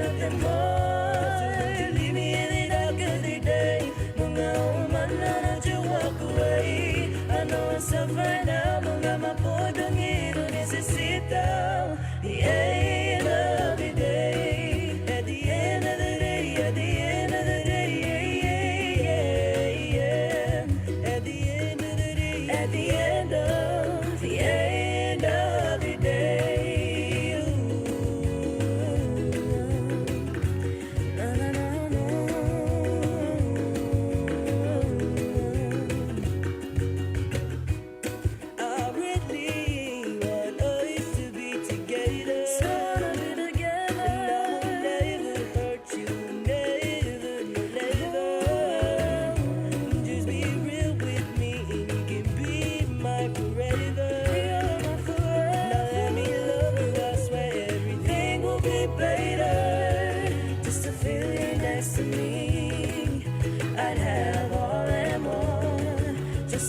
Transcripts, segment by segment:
nothing more. Leave me in the dark of the day. Mga umana, don't you walk away. I know I'm suffering now. Mga mapodong ito necesita. The end of the day. At the end of the day. At the end of the day. At the end of the day. At the end of the end of the day.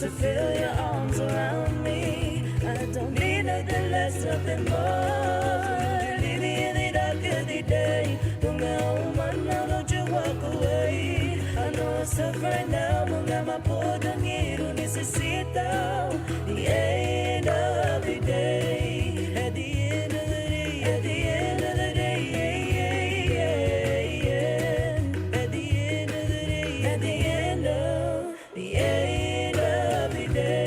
To feel your arms around me, I don't need nothing less, nothing more. Leave me in the dark of the day. Mga umana, don't you walk away. I know I'm suffering now. Mga mapodong ito necesita. The end of the day. At the end of the day. At the end of the day. At the end of the day. At the end of the day.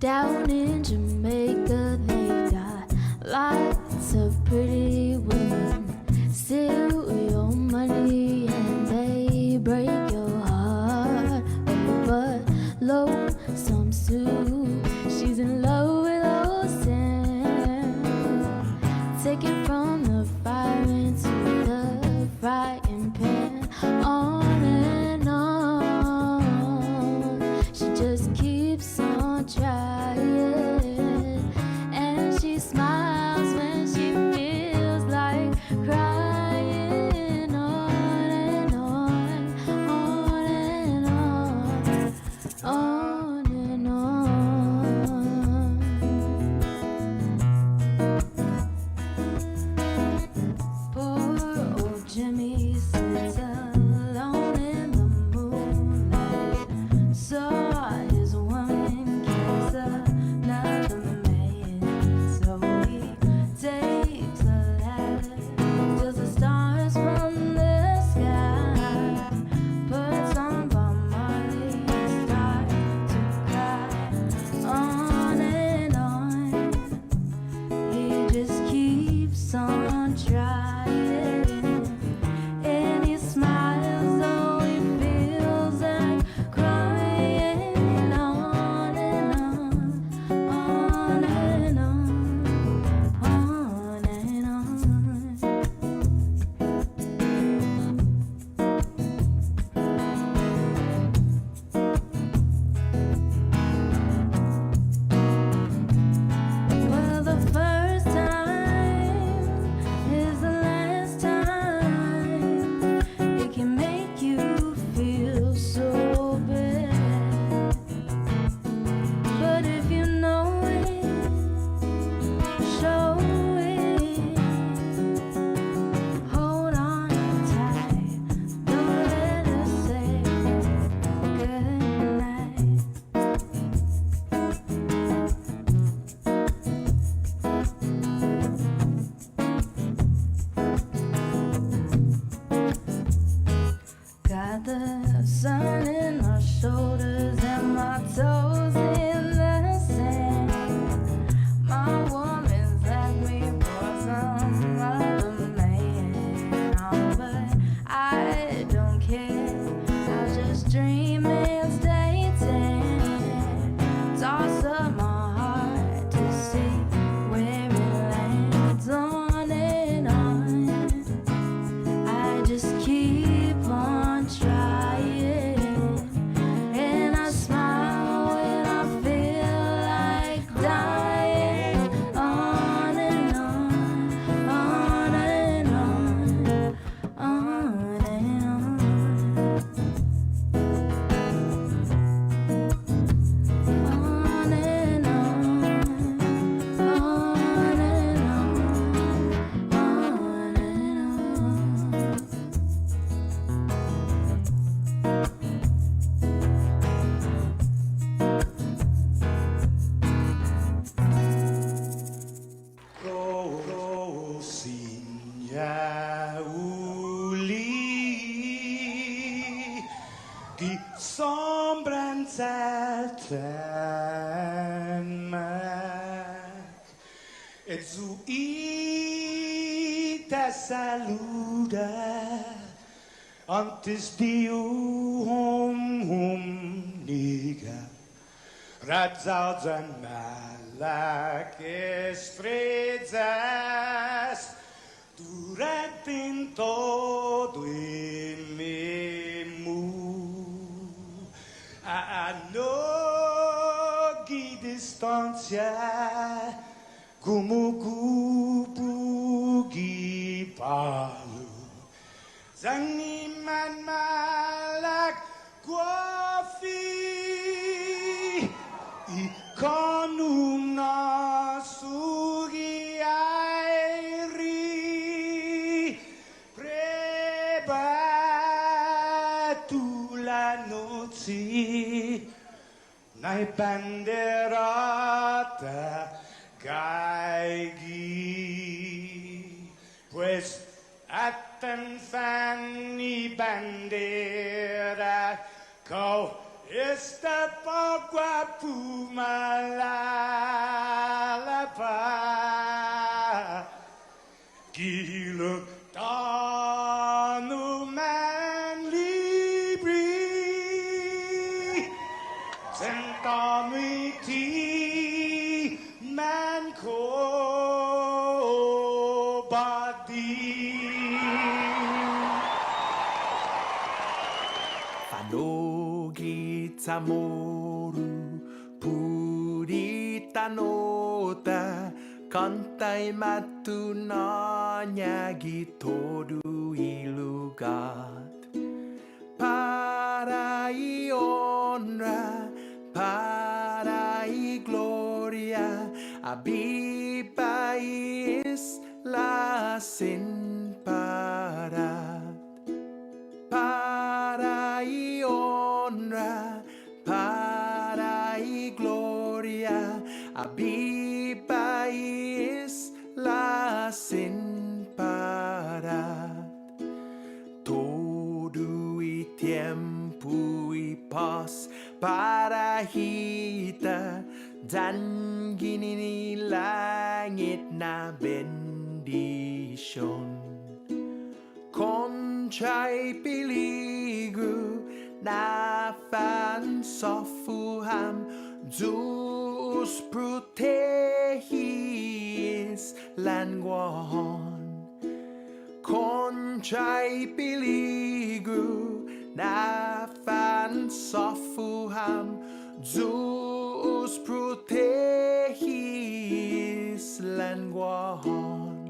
Down in Jamaica, they got lots of pretty women. Steal your money and they break your heart. Oh, but lonesome Sue, she's in love with old Sam. Take it from the fire into the frying pan. On and on, she just keeps on trying. And she smiles when she feels like crying. On and on, on and on, on and on. Denmark. Et suita saluda antes Dio hum niga. Radzauds and malak estrezas durante todo em memu. A nogi distância como kupugi palu zangiman malak guafi ikonum nasugi airi prebatu la noci nai banderata gaigi pues atan fani bandera kau esta pagua pumalapa gilo tanu man libri sentami ti man ko badi Tamoru puritanota kantai matu nanyagi todu ilugat parai honra parai gloria abibais la sin parat parai honra parai gloria abibais la sin parat todo e tempo e paz para kita dan gini langit na bendition Concai piligu na fan sofuham Zeus protehis languahon Concai piligu na fan sofuham Zeus protehis languahon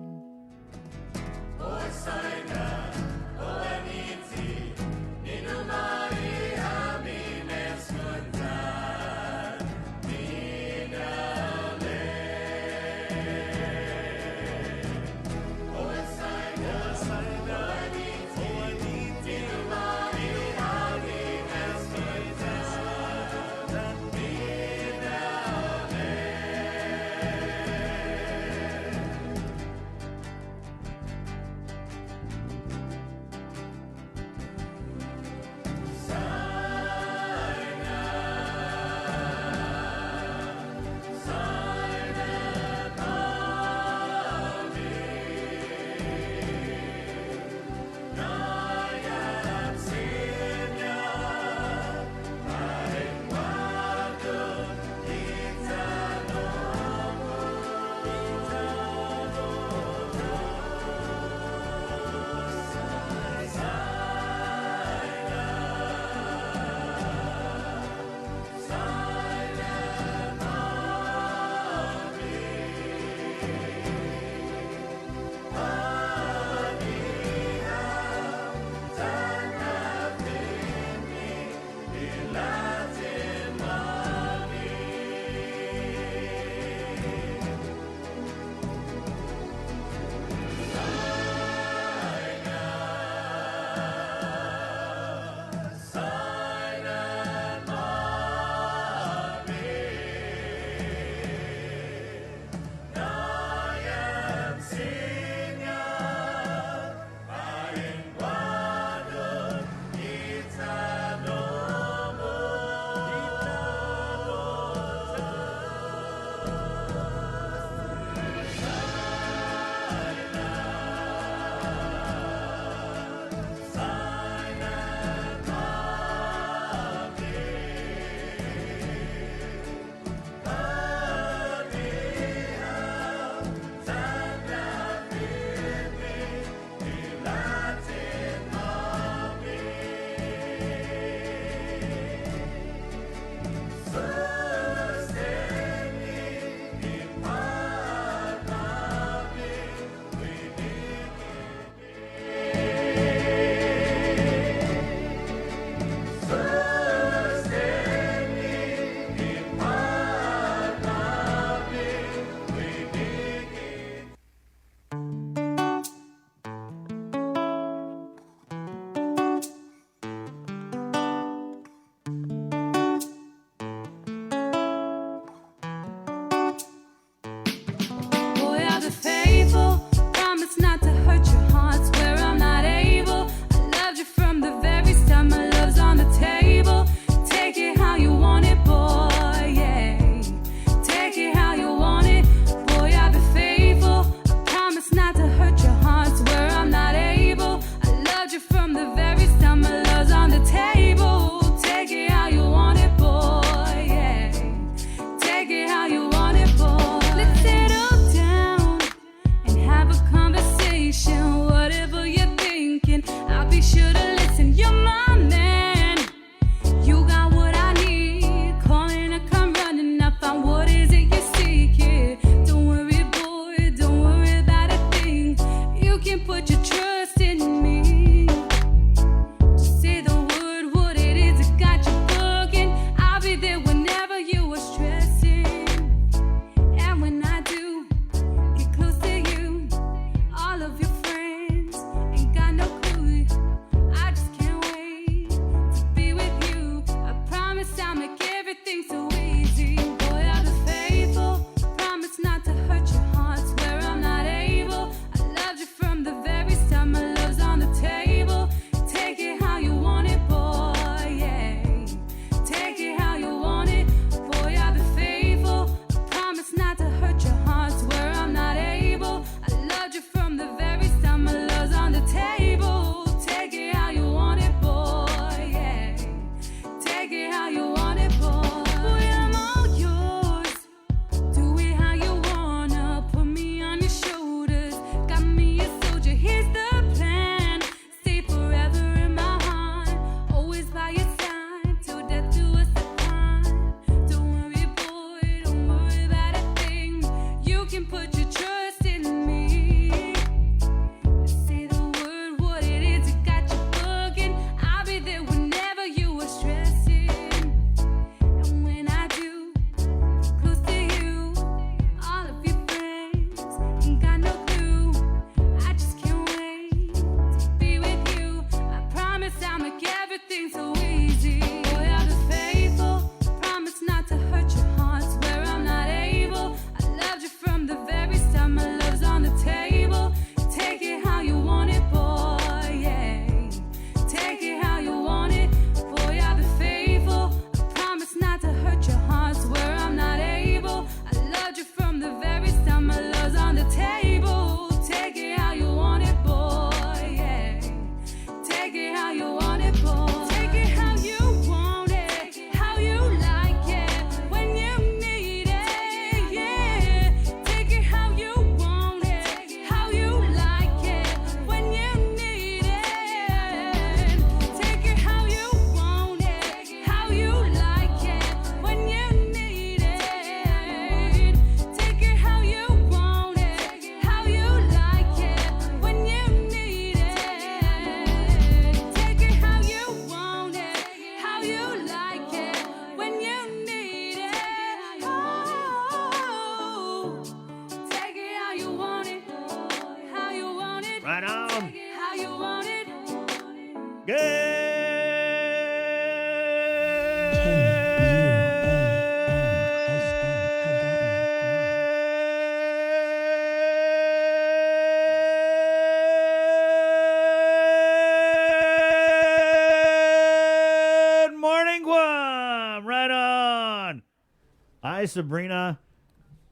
Hi, Sabrina.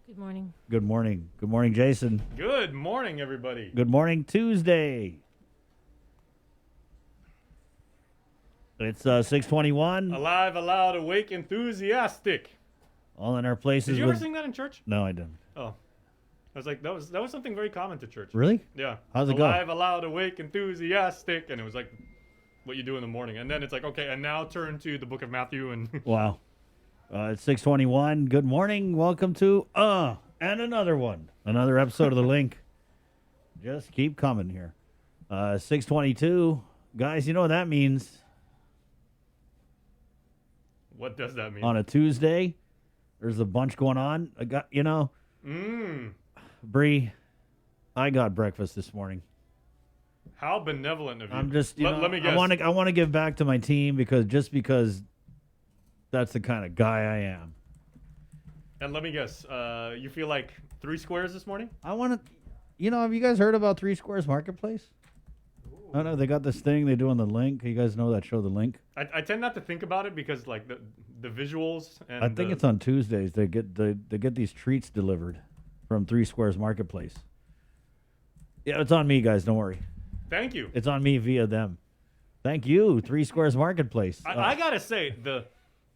Good morning. Good morning. Good morning, Jason. Good morning, everybody. Good morning, Tuesday. It's 6:21. Alive, aloud, awake, enthusiastic. All in our places. Did you ever with... sing that in church? No, I didn't. Oh, I was like, that was something very common to church. Really? Yeah. How's it go? Alive, aloud, awake, enthusiastic, and it was like what you do in the morning, and then it's like, okay, and now turn to the Book of Matthew and. Wow. It's 6:21. Good morning. Welcome to and another one. Another episode of The Link. Just keep coming here. 6:22. Guys, you know what that means? What does that mean? On a Tuesday, there's a bunch going on. I got, Bree, I got breakfast this morning. How benevolent of you. I'm just, let me guess. I want to give back to my team because that's the kind of guy I am. And let me guess. You feel like 3 squares this morning? I want to, have you guys heard about Three Squares Marketplace? I know they got this thing they do on The Link. You guys know that show, The Link? I tend not to think about it because like the visuals and I think it's on Tuesdays. They get these treats delivered from Three Squares Marketplace. Yeah, it's on me, guys. Don't worry. Thank you. It's on me via them. Thank you, Three Squares Marketplace. I gotta say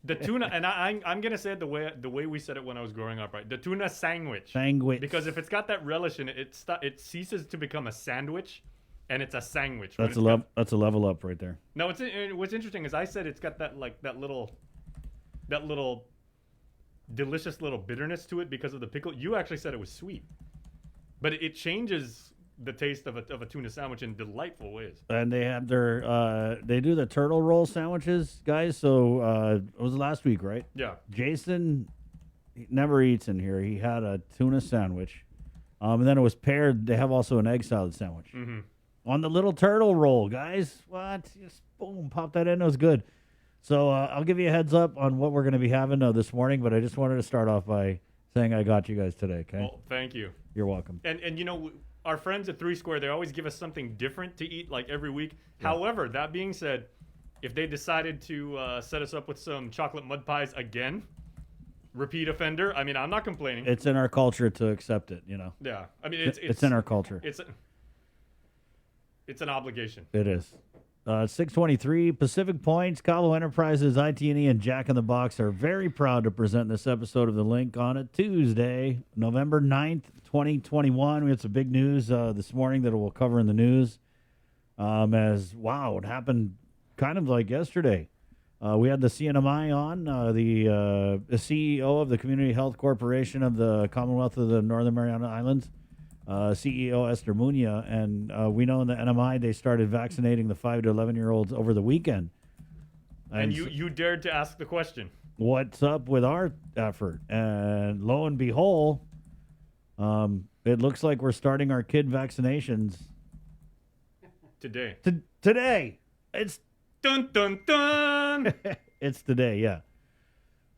the tuna, and I'm gonna say it the way we said it when I was growing up, right? The tuna sandwich. Sandwich. Because if it's got that relish in it, it ceases to become a sandwich, and it's a sandwich. Right? That's a level up right there. No, what's interesting is I said it's got that that little delicious little bitterness to it because of the pickle. You actually said it was sweet, but it changes the taste of a tuna sandwich in delightful ways. And they have they do the turtle roll sandwiches, guys. So it was last week, right? Yeah. Jason he never eats in here. He had a tuna sandwich, and then it was paired. They have also an egg salad sandwich on the little turtle roll, guys. What? Just boom, pop that in. It was good. So I'll give you a heads up on what we're going to be having this morning. But I just wanted to start off by saying I got you guys today. Okay. Well, thank you. You're welcome. And our friends at 3 Square, they always give us something different to eat like every week. Yeah. However, that being said, if they decided to set us up with some chocolate mud pies again, repeat offender, I mean, I'm not complaining. It's in our culture to accept it, Yeah. I mean, it's in our culture. It's an obligation. It is. 6:23 Pacific Points, Cabo Enterprises, IT&E, and Jack in the Box are very proud to present this episode of The Link on a Tuesday, November 9th, 2021. We had some big news this morning that we'll cover in the news. It happened kind of like yesterday. We had the CNMI on, the CEO of the Community Health Corporation of the Commonwealth of the Northern Mariana Islands, CEO Esther Munia, and we know in the NMI they started vaccinating the 5 to 11-year-olds over the weekend. And you dared to ask the question. What's up with our effort? And lo and behold, it looks like we're starting our kid vaccinations today. Today. It's dun dun dun. It's today, yeah.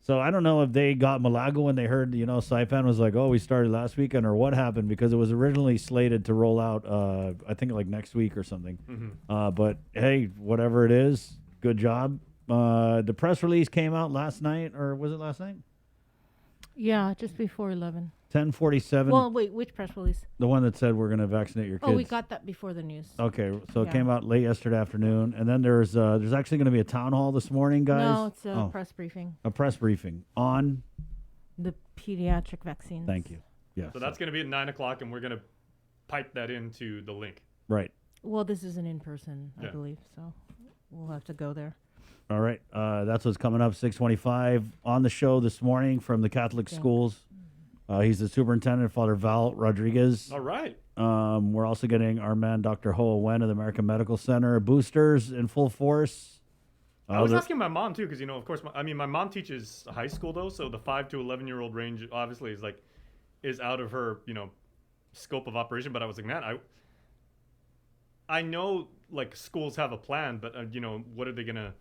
So I don't know if they got Malaga when they heard, Saipan was like, oh, we started last weekend, or what happened, because it was originally slated to roll out, I think like next week or something. Mm-hmm. But hey, whatever it is, good job. The press release came out last night, or was it last night? Yeah, just before 11. 10:47. Well, wait, which press release? The one that said we're going to vaccinate your kids. Oh, we got that before the news. Okay, so it came out late yesterday afternoon, and then there's actually going to be a town hall this morning, guys. No, it's a press briefing. A press briefing on the pediatric vaccines. Thank you. Yeah. So that's going to be at 9:00, and we're going to pipe that into the link. Right. Well, this is an in-person, I believe, so we'll have to go there. All right. That's what's coming up, 6:25 on the show this morning from the Catholic schools. He's the superintendent, Father Val Rodriguez. All right. We're also getting our man, Dr. Hoa Wen of the American Medical Center. Boosters in full force. I was asking my mom, too, because, of course, my mom teaches high school, though, so the 5 to 11-year-old range, obviously, is out of her, scope of operation. But I was like, man, I know, schools have a plan, but, what are they going to,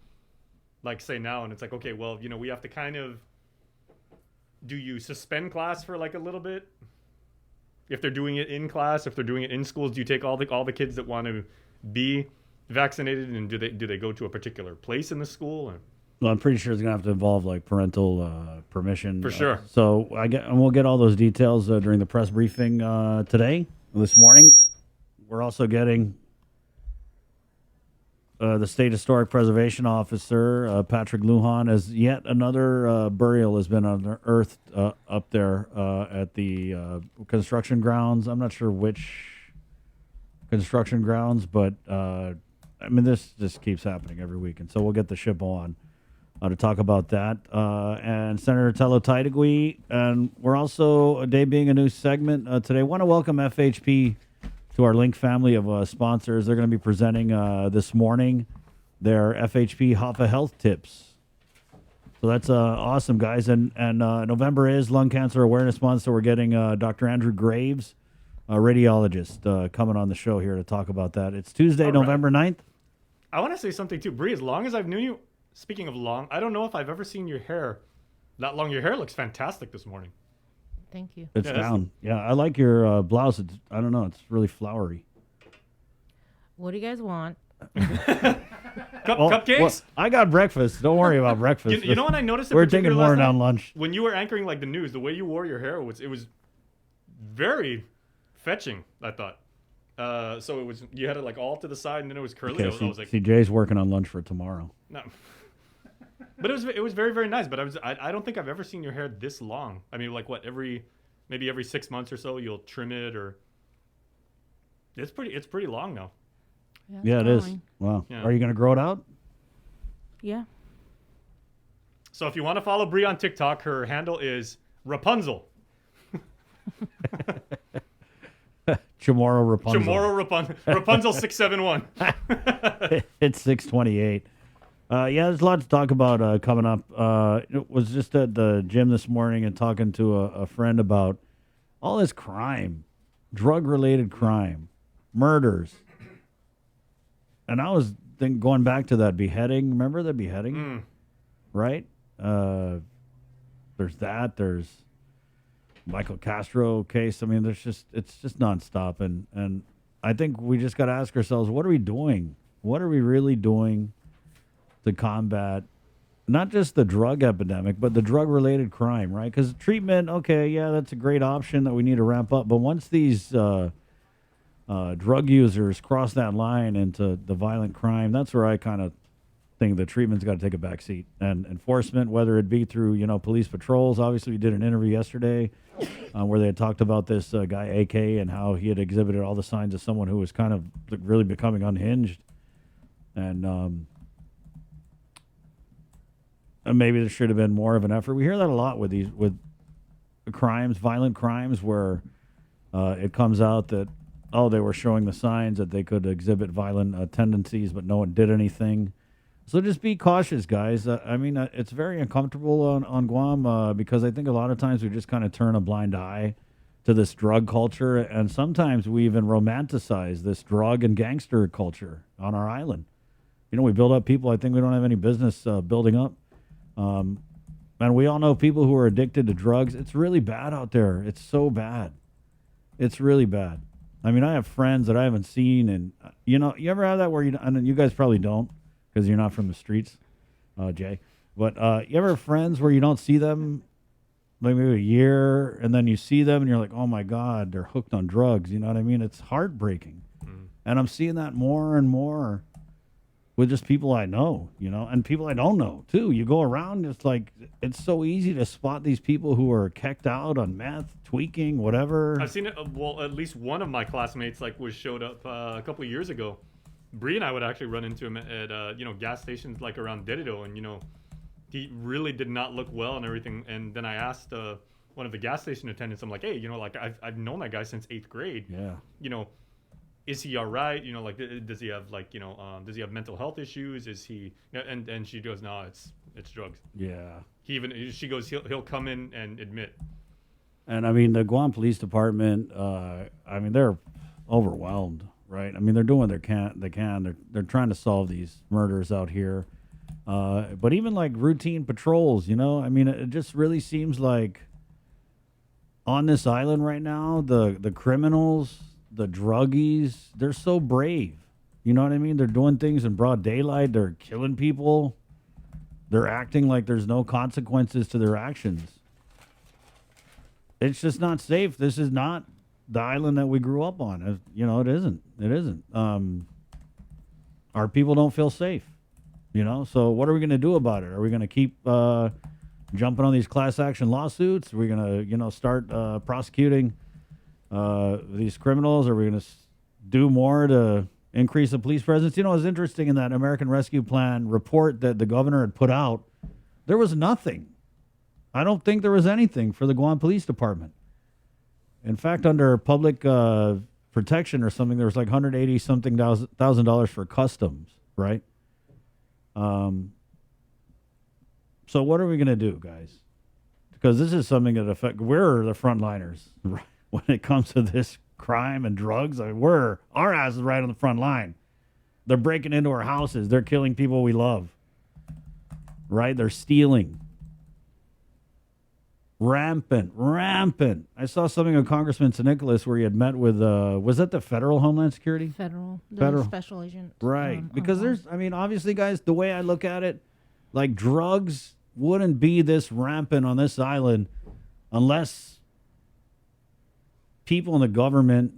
say now? And it's like, okay, well, we have to kind of... Do you suspend class for a little bit? If they're doing it in class, if they're doing it in schools, do you take all the kids that want to be vaccinated, and do they go to a particular place in the school? Or? Well, I'm pretty sure it's gonna have to involve like parental permission For sure. So and we'll get all those details during the press briefing this morning. We're also getting the State Historic Preservation Officer, Patrick Lujan, as yet another burial has been unearthed up there at the construction grounds. I'm not sure which construction grounds, but I mean, this just keeps happening every week. And so we'll get the ship on to talk about that. And Senator Tello Taitigui. And we're also, a day being a new segment today, I want to welcome FHP to our Link family of sponsors. They're going to be presenting this morning their FHP Hoffa Health Tips. So that's awesome, guys. And November is Lung Cancer Awareness Month, so we're getting Dr. Andrew Graves, a radiologist, coming on the show here to talk about that. It's Tuesday, November 9th. I want to say something too. Bree, as long as I've known you, speaking of long, I don't know if I've ever seen your hair that long. Your hair looks fantastic this morning. Thank you. It's down. Yeah, I like your blouse. I don't know. It's really flowery. What do you guys want? Cupcakes? Well, I got breakfast. Don't worry about breakfast. You know what I noticed? in We're particular taking more last down night? lunch. When you were anchoring like the news, the way you wore your hair was very fetching, I thought. So it was, you had it like all to the side and then it was curly. Okay, I was like, see, Jay's working on lunch for tomorrow. no. But it was very, very nice. But I don't think I've ever seen your hair this long. I mean, like what, maybe every 6 months or so you'll trim it, or it's pretty long now. Yeah, it is. growing. Wow. Yeah. Are you going to grow it out? Yeah. So if you want to follow Brie on TikTok, her handle is Rapunzel. Chamorro Rapunzel. Chamorro Rapunzel 671. It's 6:28. Yeah, there's a lot to talk about coming up. It was just at the gym this morning and talking to a friend about all this crime, drug-related crime, murders. And I was going back to that beheading. Remember the beheading? Right? There's that. There's Michael Castro case. I mean, it's just nonstop. And I think we just got to ask ourselves, what are we doing? What are we really doing to combat not just the drug epidemic, but the drug-related crime, right? Because treatment, okay, yeah, that's a great option that we need to ramp up. But once these drug users cross that line into the violent crime, that's where I kind of think the treatment's got to take a back seat. And enforcement, whether it be through, police patrols. Obviously, we did an interview yesterday where they had talked about this guy, AK, and how he had exhibited all the signs of someone who was kind of really becoming unhinged. And maybe there should have been more of an effort. We hear that a lot with crimes, violent crimes, where it comes out that, they were showing the signs that they could exhibit violent tendencies, but no one did anything. So just be cautious, guys. I mean, it's very uncomfortable on Guam because I think a lot of times we just kind of turn a blind eye to this drug culture, and sometimes we even romanticize this drug and gangster culture on our island. We build up people I think we don't have any business building up. And we all know people who are addicted to drugs. It's really bad out there. It's so bad. It's really bad. I mean, I have friends that I haven't seen, and you ever have that where and you guys probably don't because you're not from the streets, Jay. But you ever have friends where you don't see them like maybe a year, and then you see them and you're like, oh my God, they're hooked on drugs. You know what I mean? It's heartbreaking. And I'm seeing that more and more with just people I know, and people I don't know too. You go around, it's so easy to spot these people who are kecked out on meth, tweaking, whatever. I've seen it. Well, at least one of my classmates was showed up a couple of years ago. Bree and I would actually run into him at gas stations like around Dedido, and he really did not look well and everything. And then I asked one of the gas station attendants, I'm like, hey, I've known that guy since 8th grade. Yeah. Is he all right? Does he have does he have mental health issues? Is he? And she goes, no, it's drugs. Yeah. She goes, he'll come in and admit. And I mean, the Guam Police Department, they're overwhelmed, right? I mean, they're doing what they can. They're trying to solve these murders out here. But even like routine patrols, it just really seems like on this island right now, the criminals, the druggies, they're so brave. You know what I mean? They're doing things in broad daylight. They're killing people. They're acting like there's no consequences to their actions. It's just not safe. This is not the island that we grew up on. You know, it isn't. It isn't. Our people don't feel safe. You know, so what are we going to do about it? Are we going to keep jumping on these class action lawsuits? Are we going to, you know, start prosecuting these criminals? Are we going to do more to increase the police presence? You know, it's interesting in that American Rescue Plan report that the governor had put out, there was nothing. I don't think there was anything for the Guam Police Department. In fact, under public protection or something, there was like $180-something thousand for customs, right? So what are we going to do, guys? Because this is something that we're the frontliners when it comes to this crime and drugs. I mean, our ass is right on the front line. They're breaking into our houses. They're killing people we love. Right? They're stealing. Rampant. I saw something on Congressman St. Nicholas where he had met with, was that the Federal Homeland Security? Federal special agent. Right. Because obviously, guys, the way I look at it, like drugs wouldn't be this rampant on this island unless people in the government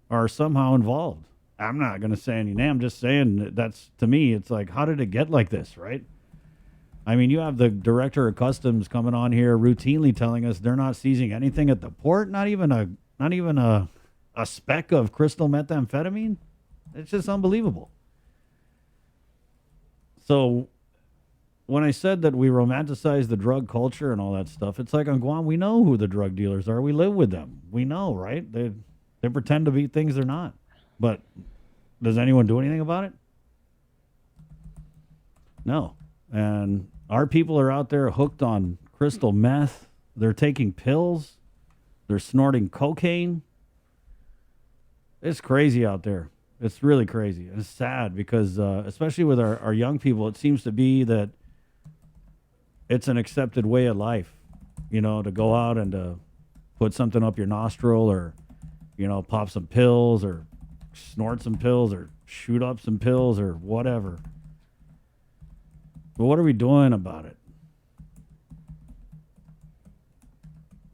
are somehow involved. I'm not going to say any name. I'm just saying that's, to me, it's like, how did it get like this, right? I mean, you have the director of customs coming on here routinely telling us they're not seizing anything at the port, not even a speck of crystal methamphetamine. It's just unbelievable. So when I said that we romanticize the drug culture and all that stuff, it's like on Guam, we know who the drug dealers are. We live with them. We know, right? They pretend to be things they're not. But does anyone do anything about it? No. And our people are out there hooked on crystal meth. They're taking pills. They're snorting cocaine. It's crazy out there. It's really crazy. It's sad because, especially with our young people, it seems to be that it's an accepted way of life, you know, to go out and to put something up your nostril or, you know, pop some pills or snort some pills or shoot up some pills or whatever. But what are we doing about it?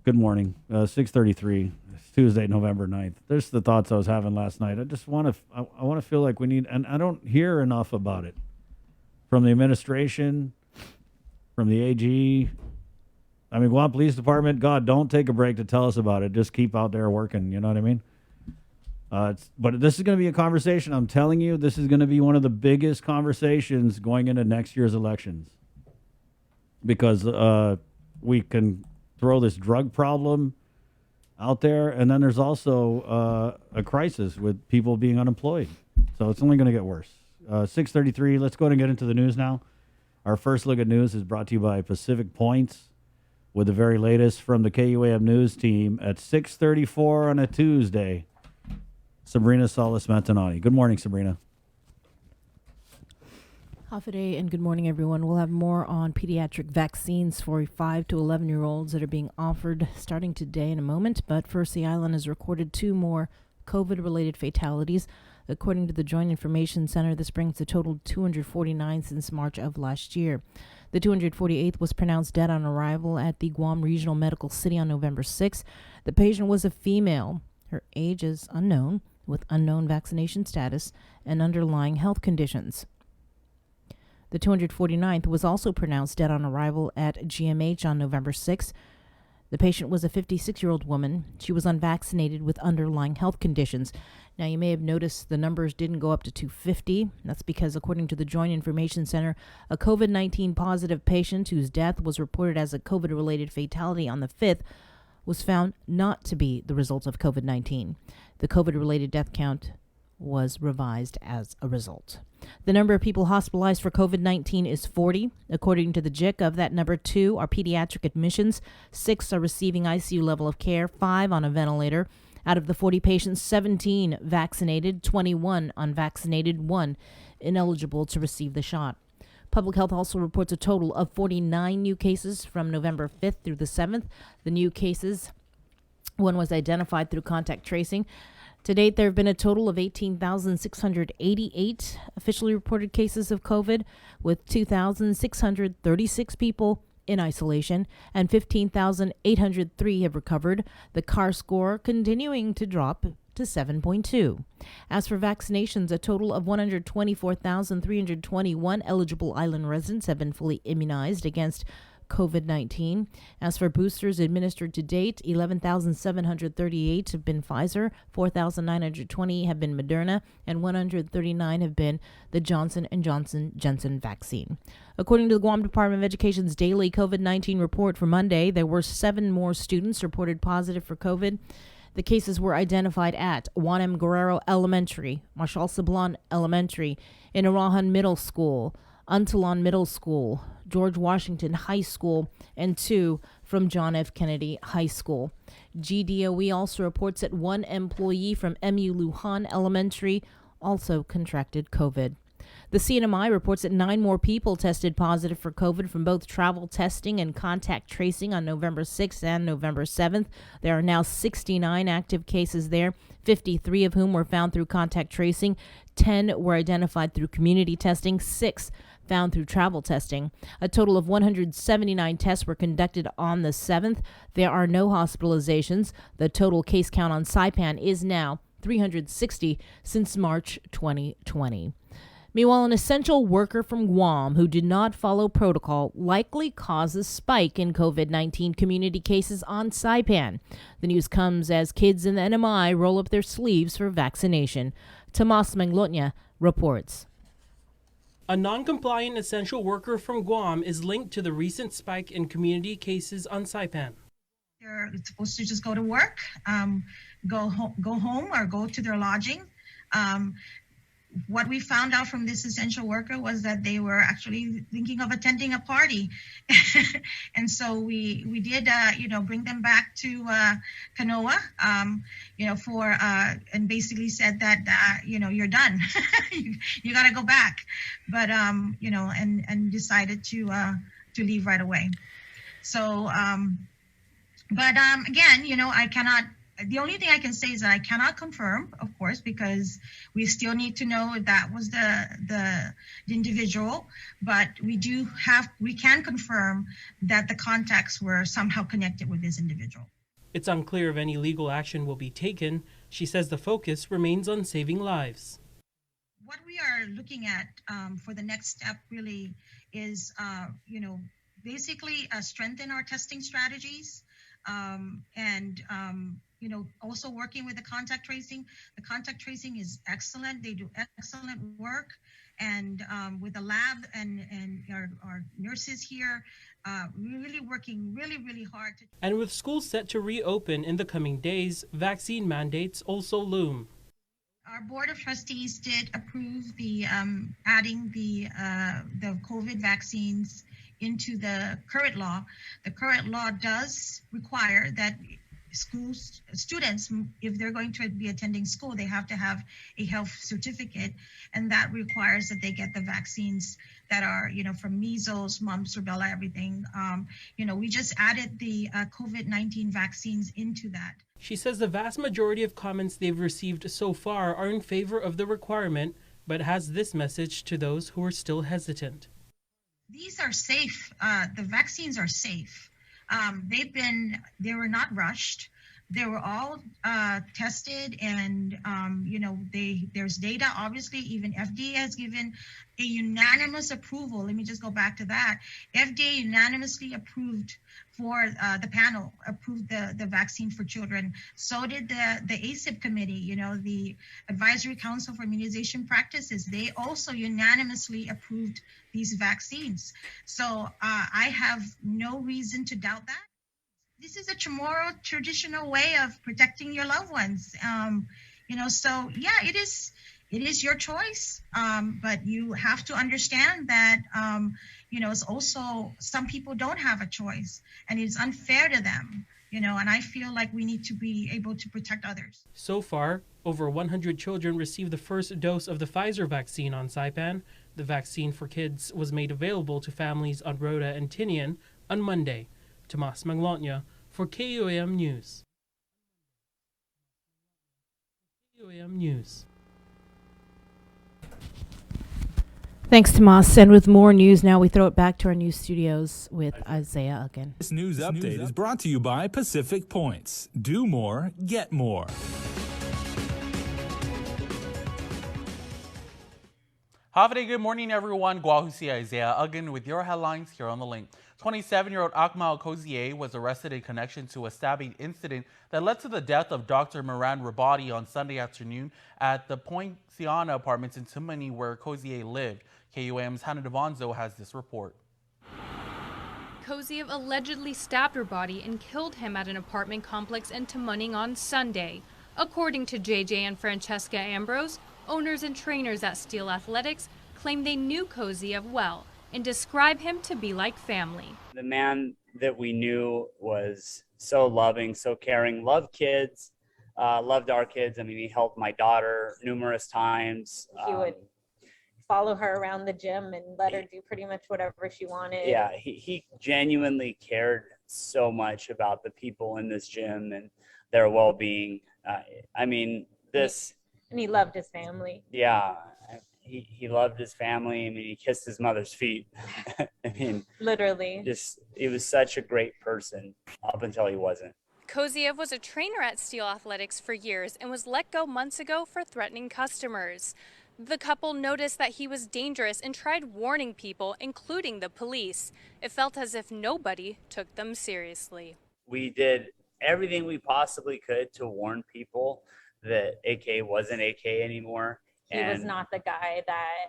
Good morning. 6:33. It's Tuesday, November 9th. There's the thoughts I was having last night. I just want to feel like we need, and I don't hear enough about it from the administration, from the AG. I mean, Guam Police Department, God, don't take a break to tell us about it. Just keep out there working. You know what I mean? But this is going to be a conversation. I'm telling you, this is going to be one of the biggest conversations going into next year's elections. Because we can throw this drug problem out there, and then there's also a crisis with people being unemployed. So it's only going to get worse. 6:33, let's go ahead and get into the news now. Our first look at news is brought to you by Pacific Points with the very latest from the KUAM news team at 6:34 on a Tuesday. Sabrina Salas-Mantanani. Good morning, Sabrina. Hafaday and good morning, everyone. We'll have more on pediatric vaccines for 5 to 11-year-olds that are being offered starting today in a moment. But first, the island has recorded 2 more COVID-related fatalities. According to the Joint Information Center, this brings the total to 249 since March of last year. The 248th was pronounced dead on arrival at the Guam Regional Medical City on November 6th. The patient was a female. Her age is unknown, with unknown vaccination status and underlying health conditions. The 249th was also pronounced dead on arrival at GMH on November 6th. The patient was a 56-year-old woman. She was unvaccinated with underlying health conditions. Now, you may have noticed the numbers didn't go up to 250. That's because, according to the Joint Information Center, a COVID-19 positive patient whose death was reported as a COVID-related fatality on the 5th was found not to be the result of COVID-19. The COVID-related death count was revised as a result. The number of people hospitalized for COVID-19 is 40. According to the JIC, of that number, 2 are pediatric admissions, 6 are receiving ICU level of care, 5 on a ventilator. Out of the 40 patients, 17 vaccinated, 21 unvaccinated, 1 ineligible to receive the shot. Public Health also reports a total of 49 new cases from November 5th through the 7th. The new cases, one was identified through contact tracing. To date, there have been a total of 18,688 officially reported cases of COVID, with 2,636 people in isolation, and 15,803 have recovered, the CAR score continuing to drop to 7.2. As for vaccinations, a total of 124,321 eligible island residents have been fully immunized against COVID-19. As for boosters administered to date, 11,738 have been Pfizer, 4,920 have been Moderna, and 139 have been the Johnson & Johnson vaccine. According to the Guam Department of Education's daily COVID-19 report for Monday, there were 7 more students reported positive for COVID. The cases were identified at Juan M. Guerrero Elementary, Marshall Sablon Elementary, Inarajan Middle School, Untalon Middle School, George Washington High School, and 2 from John F. Kennedy High School. GDOE also reports that 1 employee from MU Lujan Elementary also contracted COVID. The CNMI reports that 9 more people tested positive for COVID from both travel testing and contact tracing on November 6th and November 7th. There are now 69 active cases there, 53 of whom were found through contact tracing, 10 were identified through community testing, 6 found through travel testing. A total of 179 tests were conducted on the 7th. There are no hospitalizations. The total case count on Saipan is now 360 since March 2020. Meanwhile, an essential worker from Guam who did not follow protocol likely causes spike in COVID-19 community cases on Saipan. The news comes as kids in the NMI roll up their sleeves for vaccination. Tomas Manglotnya reports. A non-compliant essential worker from Guam is linked to the recent spike in community cases on Saipan. They're supposed to just go to work, go home or go to their lodging. What we found out from this essential worker was that they were actually thinking of attending a party. And so we did, bring them back to Kanoa, and basically said that, you're done. you got to go back. But, and decided to leave right away. So, again, I cannot. The only thing I can say is that I cannot confirm, of course, because we still need to know if that was the individual. But we can confirm that the contacts were somehow connected with this individual. It's unclear if any legal action will be taken. She says the focus remains on saving lives. What we are looking at for the next step really is, basically strengthen our testing strategies also working with the contact tracing. The contact tracing is excellent. They do excellent work. And with the lab and our nurses here, really working really hard. And with schools set to reopen in the coming days, vaccine mandates also loom. Our Board of Trustees did approve the adding the COVID vaccines into the current law. The current law does require that students, if they're going to be attending school, they have to have a health certificate, and that requires that they get the vaccines that are, from measles, mumps, rubella, everything. We just added the COVID-19 vaccines into that. She says the vast majority of comments they've received so far are in favor of the requirement, but has this message to those who are still hesitant. These are safe. The vaccines are safe. They were not rushed. They were all tested, and there's data. Obviously, even FDA has given a unanimous approval. Let me just go back to that. FDA unanimously approved for the panel, approved the vaccine for children. So did the ACIP committee, the Advisory Council for Immunization Practices. They also unanimously approved these vaccines. So I have no reason to doubt that. This is a Chamorro traditional way of protecting your loved ones. So yeah, it is your choice. But you have to understand that, it's also some people don't have a choice, and it's unfair to them, and I feel like we need to be able to protect others. So far, over 100 children received the first dose of the Pfizer vaccine on Saipan. The vaccine for kids was made available to families on Rhoda and Tinian on Monday. Tomas Manglotnya for KUAM News. UAM News. Thanks, Tomas. And with more news now, we throw it back to our news studios with Isaiah again. This news update is brought to you by Pacific Points. Do more, get more. Have a good morning, everyone. Guahusi Isaiah again with your headlines here on the link. 27-year-old Akmal Kozier was arrested in connection to a stabbing incident that led to the death of Dr. Moran Rabadi on Sunday afternoon at the Point Siana apartments in Tumani, where Kozier lived. KUAM's Hannah Devonzo has this report. Koziev allegedly stabbed Rabadi and killed him at an apartment complex in Tumani on Sunday. According to JJ and Francesca Ambrose, owners and trainers at Steel Athletics claim they knew Koziev well and describe him to be like family. The man that we knew was so loving, so caring, loved kids, loved our kids. I mean, he helped my daughter numerous times. He would follow her around the gym and let her do pretty much whatever she wanted. Yeah, he genuinely cared so much about the people in this gym and their well-being. I mean, this... And he loved his family. Yeah, he loved his family. I mean, he kissed his mother's feet. I mean, literally. Just, he was such a great person up until he wasn't. Koziev was a trainer at Steel Athletics for years and was let go months ago for threatening customers. The couple noticed that he was dangerous and tried warning people, including the police. It felt as if nobody took them seriously. We did everything we possibly could to warn people that AK wasn't AK anymore. He was not the guy that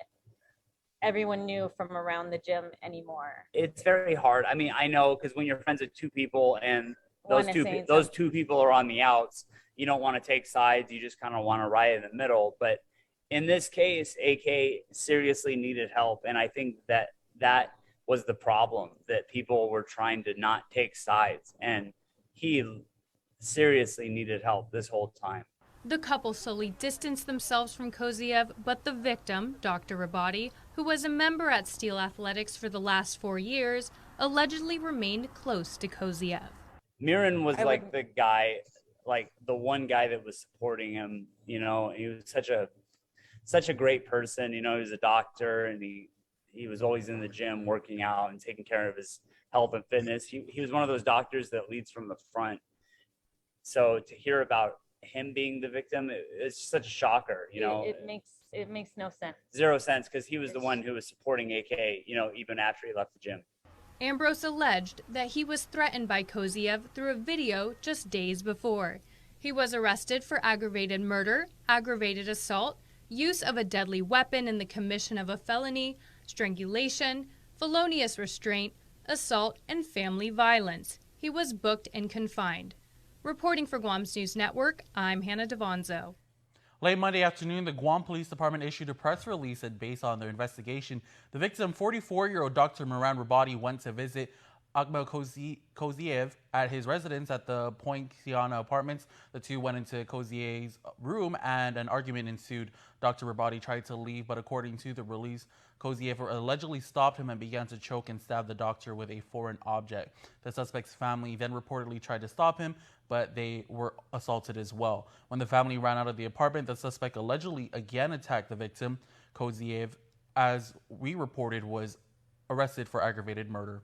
everyone knew from around the gym anymore. It's very hard. I mean, I know, because when you're friends with two people and those two people are on the outs, you don't want to take sides. You just kind of want to ride in the middle. But in this case, AK seriously needed help. And I think that was the problem, that people were trying to not take sides. And he seriously needed help this whole time. The couple slowly distanced themselves from Koziev, but the victim, Dr. Rabadi, who was a member at Steel Athletics for the last 4 years, allegedly remained close to Koziev. Miran was like the guy, like the one guy that was supporting him. You know, he was such a great person. You know, he was a doctor, and he was always in the gym working out and taking care of his health and fitness. He was one of those doctors that leads from the front. So to hear about him being the victim, it's such a shocker. You know, it makes no sense. Zero sense, because he was the one who was supporting AK, you know, even after he left the gym. Ambrose alleged that he was threatened by Koziev through a video just days before. He was arrested for aggravated murder, aggravated assault, use of a deadly weapon in the commission of a felony, strangulation, felonious restraint, assault, and family violence. He was booked and confined. Reporting for Guam's News Network, I'm Hannah Devonzo. Late Monday afternoon, the Guam Police Department issued a press release that, based on their investigation, the victim, 44-year-old Dr. Moran Rabadi, went to visit Akmal Koziev at his residence at the Point Siana apartments. The two went into Koziev's room and an argument ensued. Dr. Rabadi tried to leave, but according to the release, Koziev allegedly stopped him and began to choke and stab the doctor with a foreign object. The suspect's family then reportedly tried to stop him, but they were assaulted as well. When the family ran out of the apartment, the suspect allegedly again attacked the victim. Koziev, as we reported, was arrested for aggravated murder.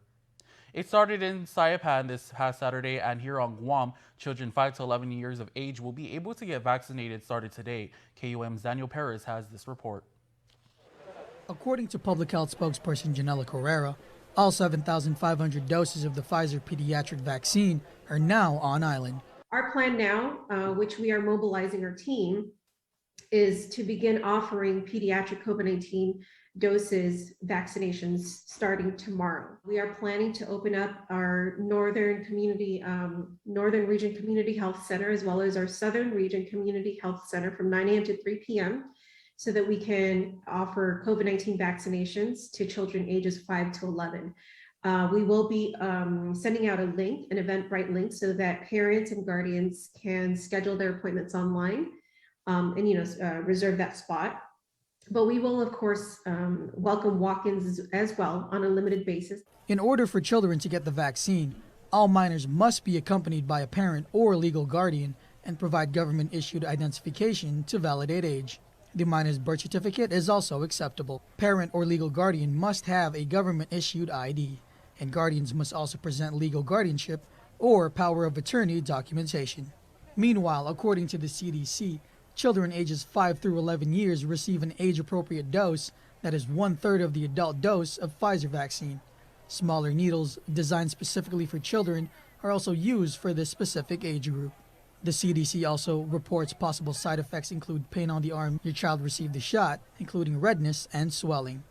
It started in Saipan this past Saturday, and here on Guam, children 5 to 11 years of age will be able to get vaccinated started today. KUM's Daniel Perez has this report. According to Public Health spokesperson Janela Carrera, all 7,500 doses of the Pfizer pediatric vaccine are now on island. Our plan now, which we are mobilizing our team, is to begin offering pediatric COVID-19 doses vaccinations starting tomorrow. We are planning to open up our Northern Region Community Health Center, as well as our Southern Region Community Health Center, from 9 a.m. to 3 p.m. so that we can offer COVID-19 vaccinations to children ages 5 to 11. We will be sending out a link, an Eventbrite link, so that parents and guardians can schedule their appointments online and reserve that spot. But we will, of course, welcome walk-ins as well on a limited basis. In order for children to get the vaccine, all minors must be accompanied by a parent or legal guardian and provide government-issued identification to validate age. The minor's birth certificate is also acceptable. Parent or legal guardian must have a government-issued ID, and guardians must also present legal guardianship or power of attorney documentation. Meanwhile, according to the CDC, children ages 5 through 11 years receive an age-appropriate dose that is 1/3 of the adult dose of Pfizer vaccine. Smaller needles designed specifically for children are also used for this specific age group. The CDC also reports possible side effects include pain on the arm your child received the shot, including redness and swelling.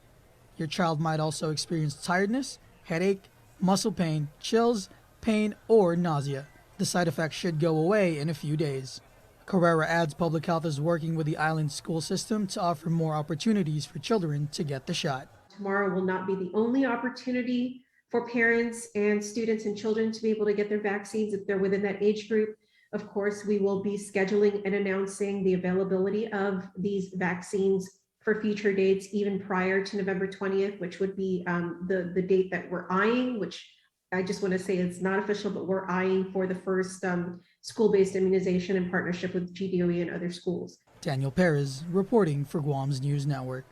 Your child might also experience tiredness, headache, muscle pain, chills, pain, or nausea. The side effects should go away in a few days. Carrera adds public health is working with the island school system to offer more opportunities for children to get the shot. Tomorrow will not be the only opportunity for parents and students and children to be able to get their vaccines if they're within that age group. Of course, we will be scheduling and announcing the availability of these vaccines for future dates, even prior to November 20th, which would be the date that we're eyeing, which I just want to say it's not official, but we're eyeing for the first school-based immunization in partnership with GDOE and other schools. Daniel Perez reporting for Guam's News Network.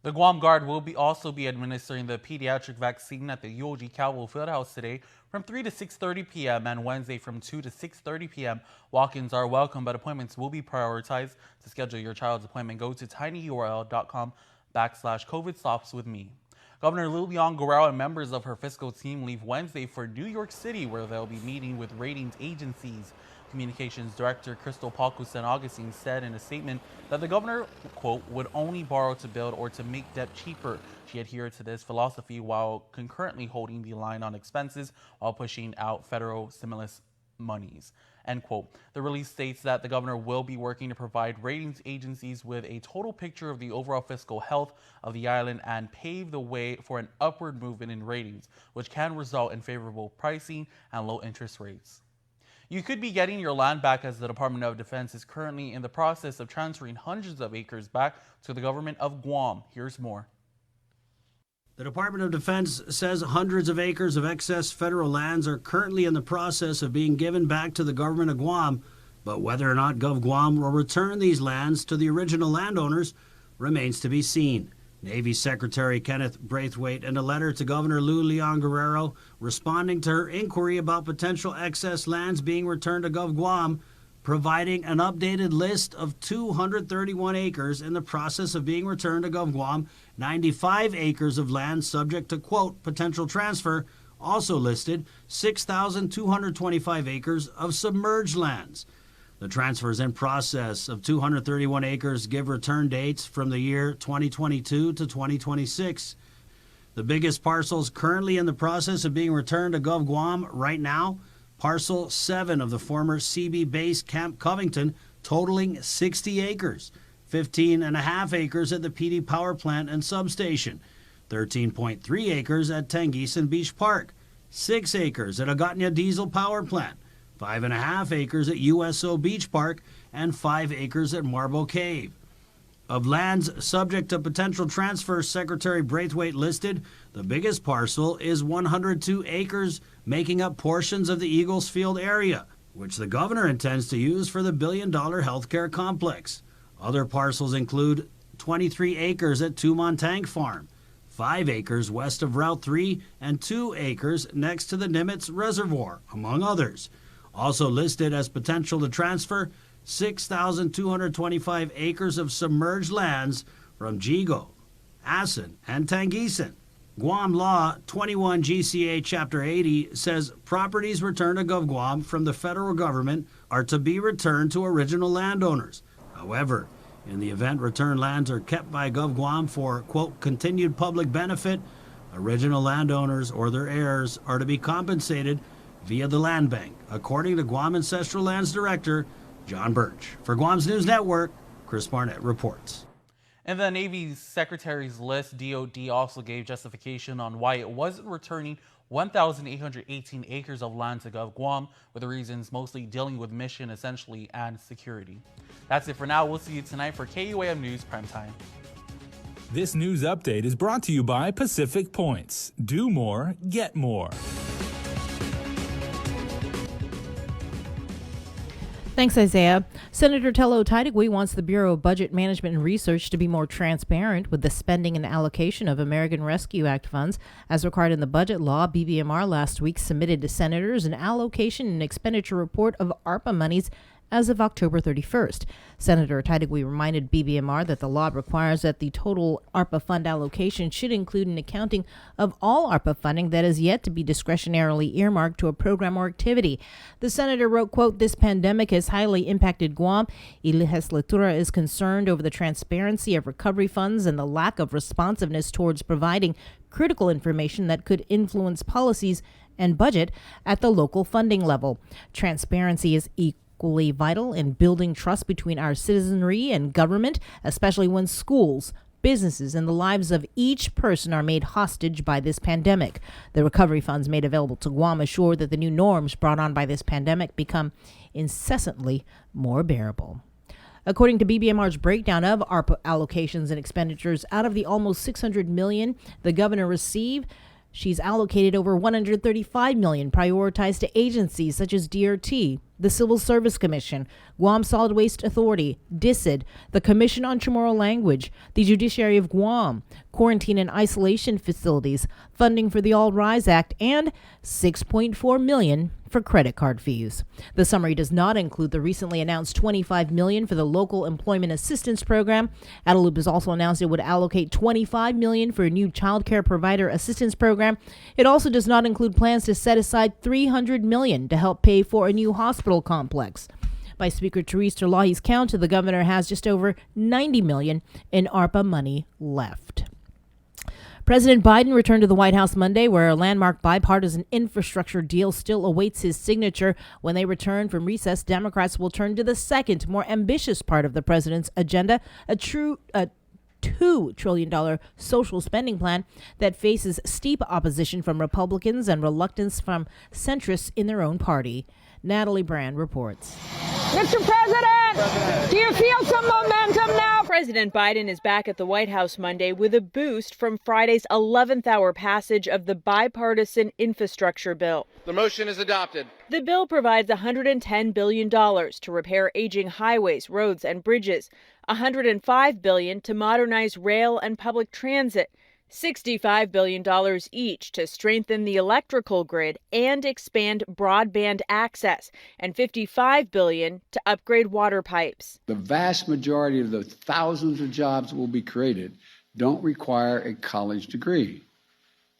The Guam Guard will also be administering the pediatric vaccine at the UOG Cowell Fieldhouse today from 3 to 6:30 p.m. and Wednesday from 2 to 6:30 p.m. Walk-ins are welcome, but appointments will be prioritized. To schedule your child's appointment, go to tinyurl.com/COVID-stops-with-me. Governor Lujan Guerrero and members of her fiscal team leave Wednesday for New York City, where they'll be meeting with ratings agencies. Communications Director Crystal Palcu San Augustine said in a statement that the governor, quote, would only borrow to build or to make debt cheaper. She adhered to this philosophy while concurrently holding the line on expenses while pushing out federal stimulus monies, end quote. The release states that the governor will be working to provide ratings agencies with a total picture of the overall fiscal health of the island and pave the way for an upward movement in ratings, which can result in favorable pricing and low interest rates. You could be getting your land back, as the Department of Defense is currently in the process of transferring hundreds of acres back to the government of Guam. Here's more. The Department of Defense says hundreds of acres of excess federal lands are currently in the process of being given back to the government of Guam, but whether or not GovGuam will return these lands to the original landowners remains to be seen. Navy Secretary Kenneth Braithwaite, in a letter to Governor Lujan Guerrero, responding to her inquiry about potential excess lands being returned to GovGuam, providing an updated list of 231 acres in the process of being returned to GovGuam, 95 acres of land subject to, quote, potential transfer, also listed 6,225 acres of submerged lands. The transfers in process of 231 acres give return dates from the year 2022 to 2026. The biggest parcels currently in the process of being returned to GovGuam right now, Parcel 7 of the former CB base Camp Covington, totaling 60 acres, 15.5 acres at the PD Power Plant and Substation, 13.3 acres at Tangisan Beach Park, 6 acres at Agatna Diesel Power Plant, 5.5 acres at USO Beach Park, and 5 acres at Marble Cave. Of lands subject to potential transfer, Secretary Braithwaite listed, the biggest parcel is 102 acres, making up portions of the Eagles Field area, which the governor intends to use for the billion-dollar healthcare complex. Other parcels include 23 acres at Tumon Tank Farm, 5 acres west of Route 3, and 2 acres next to the Nimitz Reservoir, among others. Also listed as potential to transfer, 6,225 acres of submerged lands from Jigo, Asin, and Tangisan. Guam Law 21 GCA Chapter 80 says properties returned to GovGuam from the federal government are to be returned to original landowners. However, in the event returned lands are kept by GovGuam for, quote, continued public benefit, original landowners or their heirs are to be compensated via the land bank, according to Guam Ancestral Lands Director John Birch. For Guam's News Network, Chris Barnett reports. In the Navy Secretary's list, DOD also gave justification on why it wasn't returning 1,818 acres of land to GovGuam, with the reasons mostly dealing with mission, essentially, and security. That's it for now. We'll see you tonight for KUAM News Primetime. This news update is brought to you by Pacific Points. Do more, get more. Thanks, Isaiah. Senator Tello Taitigui wants the Bureau of Budget Management and Research to be more transparent with the spending and allocation of American Rescue Act funds. As required in the budget law, BBMR last week submitted to senators an allocation and expenditure report of ARPA monies as of October 31st. Senator Taitigui reminded BBMR that the law requires that the total ARPA fund allocation should include an accounting of all ARPA funding that is yet to be discretionarily earmarked to a program or activity. The senator wrote, quote, "This pandemic has highly impacted Guam. Y Legislatura is concerned over the transparency of recovery funds and the lack of responsiveness towards providing critical information that could influence policies and budget at the local funding level. Transparency is equally vital in building trust between our citizenry and government, especially when schools, businesses, and the lives of each person are made hostage by this pandemic. The recovery funds made available to Guam assure that the new norms brought on by this pandemic become incessantly more bearable." According to BBMR's breakdown of ARPA allocations and expenditures, out of the almost $600 million the governor received, she's allocated over $135 million prioritized to agencies such as DRT, the Civil Service Commission, Guam Solid Waste Authority, DICID, the Commission on Chamorro Language, the Judiciary of Guam, quarantine and isolation facilities, funding for the All Rise Act, and $6.4 million for credit card fees. The summary does not include the recently announced $25 million for the Local Employment Assistance Program. Adelup has also announced it would allocate $25 million for a new child care provider assistance program. It also does not include plans to set aside $300 million to help pay for a new hospital complex. By Speaker Therese Terlahi's count, the governor has just over $90 million in ARPA money left. President Biden returned to the White House Monday, where a landmark bipartisan infrastructure deal still awaits his signature. When they return from recess, Democrats will turn to the second, more ambitious part of the president's agenda, a $2 trillion social spending plan that faces steep opposition from Republicans and reluctance from centrists in their own party. Natalie Brand reports. Mr. President, do you feel some momentum now? President Biden is back at the White House Monday with a boost from Friday's 11th hour passage of the bipartisan infrastructure bill. The motion is adopted. The bill provides $110 billion to repair aging highways, roads, and bridges, $105 billion to modernize rail and public transit, $65 billion each to strengthen the electrical grid and expand broadband access, and $55 billion to upgrade water pipes. The vast majority of the thousands of jobs that will be created don't require a college degree.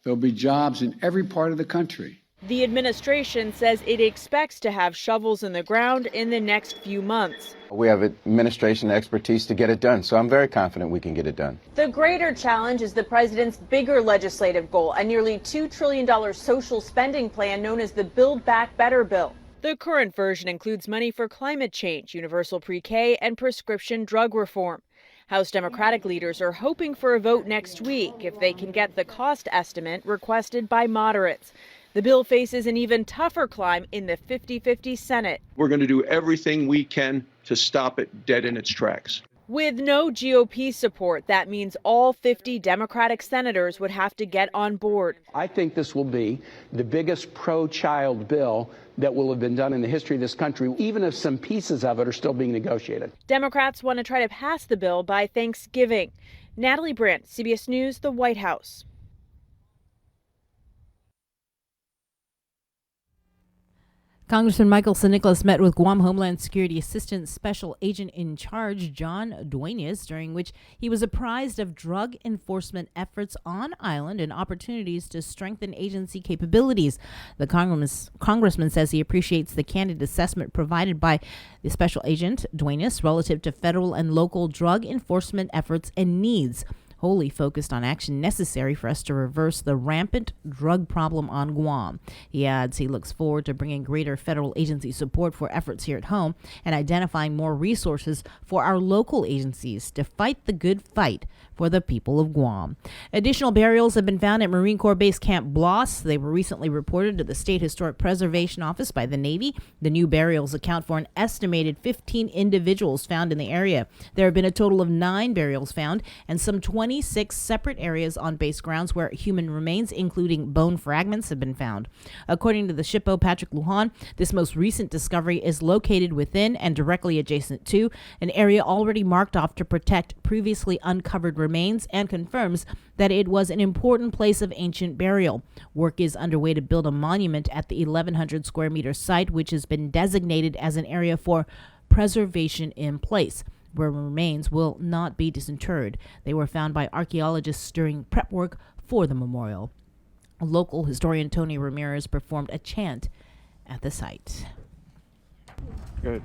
There'll be jobs in every part of the country. The administration says it expects to have shovels in the ground in the next few months. We have administration expertise to get it done, so I'm very confident we can get it done. The greater challenge is the president's bigger legislative goal, a nearly $2 trillion social spending plan known as the Build Back Better bill. The current version includes money for climate change, universal pre-K, and prescription drug reform. House Democratic leaders are hoping for a vote next week if they can get the cost estimate requested by moderates. The bill faces an even tougher climb in the 50-50 Senate. We're going to do everything we can to stop it dead in its tracks. With no GOP support, that means all 50 Democratic senators would have to get on board. I think this will be the biggest pro-child bill that will have been done in the history of this country, even if some pieces of it are still being negotiated. Democrats want to try to pass the bill by Thanksgiving. Natalie Brandt, CBS News, the White House. Congressman Michael San Nicolas met with Guam Homeland Security Assistant Special Agent in Charge John Duenas, during which he was apprised of drug enforcement efforts on island and opportunities to strengthen agency capabilities. The congressman says he appreciates the candid assessment provided by the Special Agent Duenas relative to federal and local drug enforcement efforts and needs, wholly focused on action necessary for us to reverse the rampant drug problem on Guam. He adds he looks forward to bringing greater federal agency support for efforts here at home and identifying more resources for our local agencies to fight the good fight for the people of Guam. Additional burials have been found at Marine Corps Base Camp Bloss. They were recently reported to the State Historic Preservation Office by the Navy. The new burials account for an estimated 15 individuals found in the area. There have been a total of 9 burials found and some 26 separate areas on base grounds where human remains, including bone fragments, have been found. According to the SHPO Patrick Lujan, this most recent discovery is located within and directly adjacent to an area already marked off to protect previously uncovered remains and confirms that it was an important place of ancient burial. Work is underway to build a monument at the 1,100 square meter site, which has been designated as an area for preservation in place, where remains will not be disinterred. They were found by archaeologists during prep work for the memorial. Local historian Tony Ramirez performed a chant at the site. Good.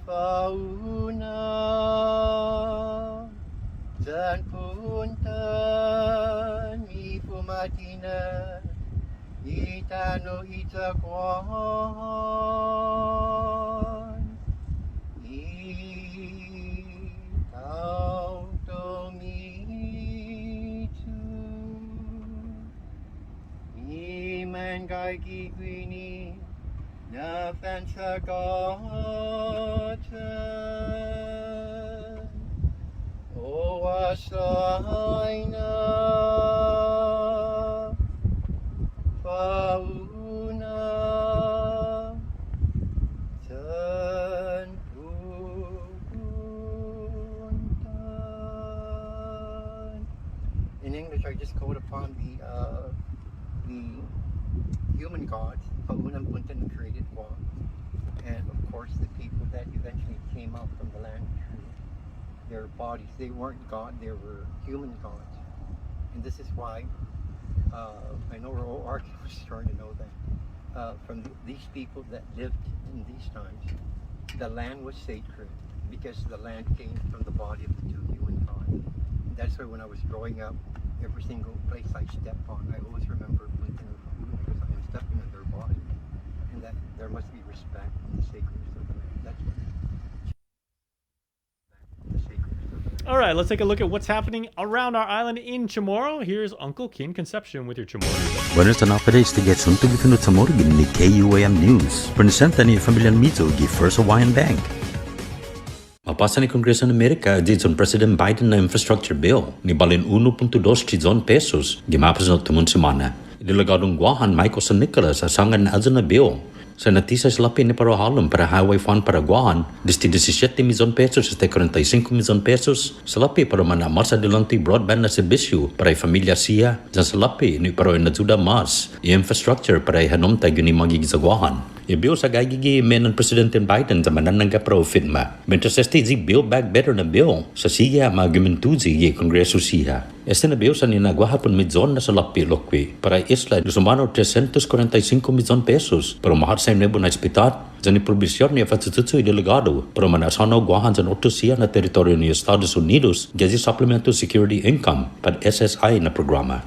Fauna dan punten ibu Madina itano itakuan itau tomitu iman kaki gwini na fansa gatan o asaina fauna tan puntan. In English, I just called upon the human gods, Fauna Puntan created Guam, and of course the people that eventually came out from the land through their bodies. They weren't God, they were human gods. And this is why, I know we're all archaeologists starting to know that, from these people that lived in these times, the land was sacred because the land came from the body of the two human gods. And that's why when I was growing up, every single place I stepped on, I always remember Puntan and Fauna because I am stepping on their body. And that there must be respect in the sacredness of the land. That's what All right, let's take a look at what's happening around our island in Chamorro. Here's Uncle King Concepcion with your Chamorro. Buenos updates to get some to Gifino Chamorro in the KUAM News. Presentan ni Familian Mito gi First Hawaiian Bank. Mapasa ni Kongreso ng Amerika dito President Biden na infrastructure bill ni balin 1.2 trillion pesos gimapos na tumun semana. Delegadong Guahan Michael San Nicolas asangan na na bill sa natisas lapin ni Parohalom para highway fund para Guahan desde 17 milyon pesos hasta 45 milyon pesos sa lapi para manamasa dilanti broadband na serbisyo para familia siya dan sa lapi ni para najuda mas infrastructure para hanom tayo ni magiging sa Guahan. Ibiyo sa gagigi menon Presidente Biden sa mananangga profit ma. Mientras zi Build Back Better na bill sa siya magimentuzi gi Kongreso siya. Este na bill sa ninagwahapon milyon na sa lapi lokwi para isla sumano 345 milyon pesos para mahar sa nebo na hospital. Zani provisyon ni fatututsu delegado para manasano guahan sa otro siya na teritoryo ni Estados Unidos gazi Supplemental Security Income pad SSI na programa.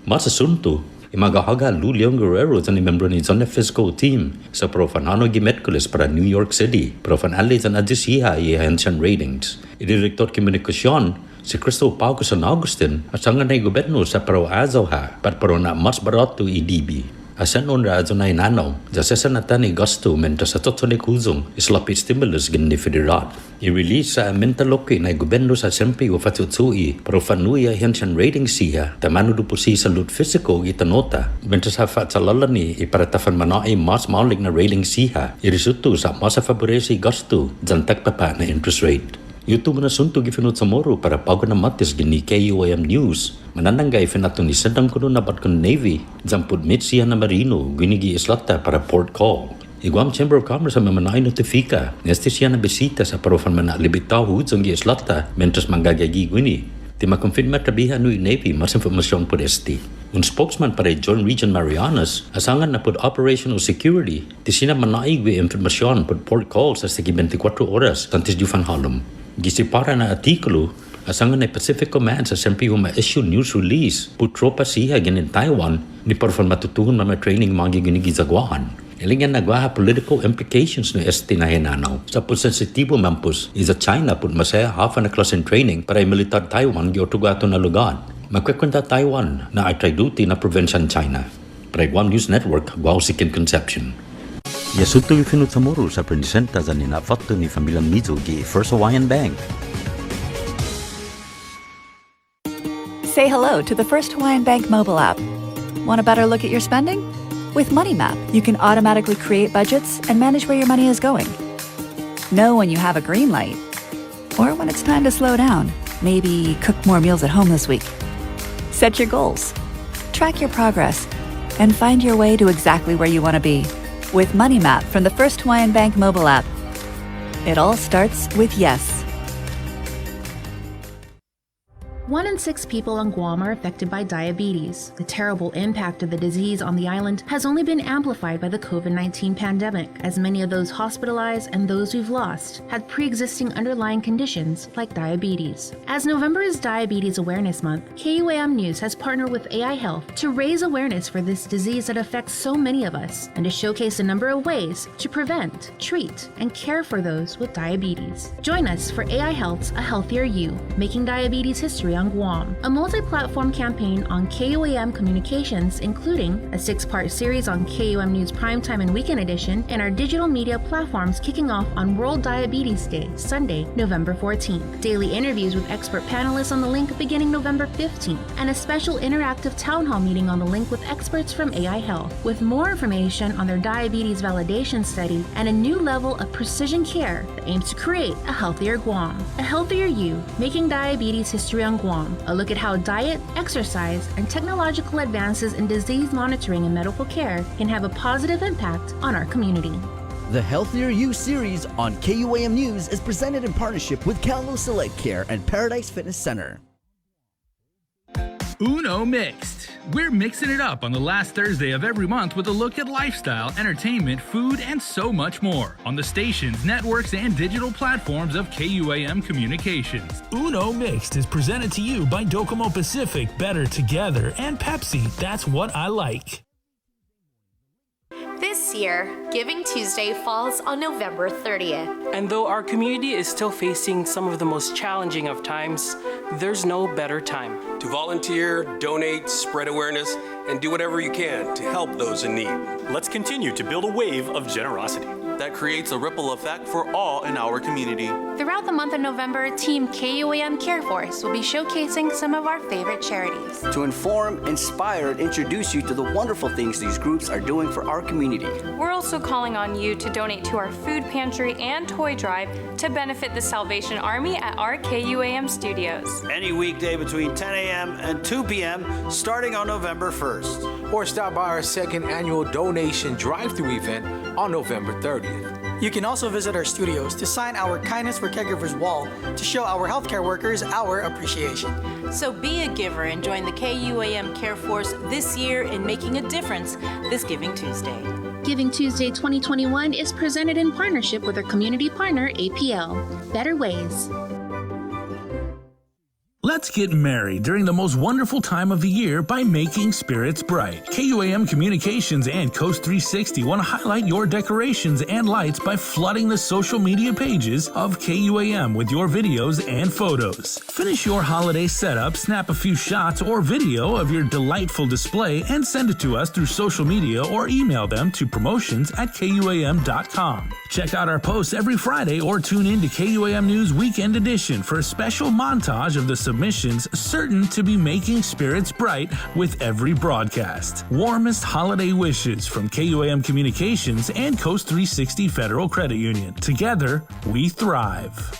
Mas asunto imagahaga Lu Leon Guerrero sa ni membro ni Zone Fiscal Team sa profanano gimetkulis para New York City profanali sa nadisiha i-hensyan ratings. I-Direktor Komunikasyon si Crystal Pauco San Agustin at sangan na gobyerno sa pro-azaw ha pat pero na mas barato i-DB. Asan on razo na inanaw, sa sanatan ni gasto menta sa totonik huzong islapit stimulus gini federal. I-release sa mentaloki na gobyerno sa sempi o fatutsui pero fanuya hensyan rating siya tamano dupo si sa loot physical gitanota menta sa fatsalalani iparatafan manai mas maulig na rating siya irisuto sa masa favoresi gasto jantak papa na interest rate. YouTube na sunto gifinot sa moro para pago na matis gini KUAM News. Manananggay finato ni Sadang kuno na batkon Navy, jampud mit siya na Marino, ginigi islata para port call. Iguam Chamber of Commerce ang mamanay notifika, neste siya na bisita sa parofan manalibitaw hujong gi islata, mentos manggagagi gini. Di makonfirma trabiha no Navy, mas informasyon po esti. Un spokesman para Joint Region Marianas, asangan na pod operational security, di sina manaigwi informasyon pod port call sa 24 oras, tantis di fanhalom. Gisipara na artikulo, Asangan ay Pacific Command sa siyempre yung ma-issue news release. Putropa siya in Taiwan, ni parfan matutuhon na training mga ginigizagwahan. Ilingan nagwaha political implications no estinahinanaw. Sa po sensitibo mampus, is a China put masaya half an class in training para militar Taiwan gyotugato na lugar. Magkwekwenta Taiwan na ay triduty na provincial China. Para Guam News Network, Guau Sikin Conception. Yasuto ifinutsamuro sa presenta sa ninafatto ni Familia Mizo gi First Hawaiian Bank. Say hello to the First Hawaiian Bank mobile app. Want a better look at your spending? With Money Map, you can automatically create budgets and manage where your money is going. Know when you have a green light or when it's time to slow down. Maybe cook more meals at home this week. Set your goals, track your progress, and find your way to exactly where you want to be. With Money Map from the First Hawaiian Bank mobile app. It all starts with yes. 1 in 6 people on Guam are affected by diabetes. The terrible impact of the disease on the island has only been amplified by the COVID-19 pandemic, as many of those hospitalized and those we've lost had pre-existing underlying conditions like diabetes. As November is Diabetes Awareness Month, KUAM News has partnered with AI Health to raise awareness for this disease that affects so many of us and to showcase a number of ways to prevent, treat, and care for those with diabetes. Join us for AI Health's A Healthier You, Making Diabetes History on Guam, a multi-platform campaign on KUAM Communications, including a 6-part series on KUAM News Primetime and Weekend Edition, and our digital media platforms kicking off on World Diabetes Day, Sunday, November 14th. Daily interviews with expert panelists on the link beginning November 15th, and a special interactive town hall meeting on the link with experts from AI Health, with more information on their diabetes validation study and a new level of precision care that aims to create a healthier Guam. A Healthier You, Making Diabetes History on Guam. A look at how diet, exercise, and technological advances in disease monitoring and medical care can have a positive impact on our community. The Healthier You series on KUAM News is presented in partnership with Calvo Select Care and Paradise Fitness Center. Uno Mixed. We're mixing it up on the last Thursday of every month with a look at lifestyle, entertainment, food, and so much more on the stations, networks, and digital platforms of KUAM Communications. Uno Mixed is presented to you by Docomo Pacific, Better Together, and Pepsi. That's what I like. This year, Giving Tuesday falls on November 30th. And though our community is still facing some of the most challenging of times, there's no better time to volunteer, donate, spread awareness, and do whatever you can to help those in need. Let's continue to build a wave of generosity that creates a ripple effect for all in our community. Throughout the month of November, Team KUAM Care Force will be showcasing some of our favorite charities. To inform, inspire, and introduce you to the wonderful things these groups are doing for our community. We're also calling on you to donate to our food pantry and toy drive to benefit the Salvation Army at our KUAM studios. Any weekday between 10 a.m. and 2 p.m. starting on November 1st. Or stop by our second annual donation drive-thru event on November 30th. You can also visit our studios to sign our Kindness for Caregivers wall to show our healthcare workers our appreciation. So be a giver and join the KUAM Care Force this year in making a difference this Giving Tuesday. Giving Tuesday 2021 is presented in partnership with our community partner, APL. Better Ways. Let's get merry during the most wonderful time of the year by making spirits bright. KUAM Communications and Coast 360 want to highlight your decorations and lights by flooding the social media pages of KUAM with your videos and photos. Finish your holiday setup, snap a few shots or video of your delightful display, and send it to us through social media or email them to promotions@KUAM.com. Check out our posts every Friday or tune in to KUAM News Weekend Edition for a special montage of the submissions certain to be making spirits bright with every broadcast. Warmest holiday wishes from KUAM Communications and Coast 360 Federal Credit Union. Together, we thrive.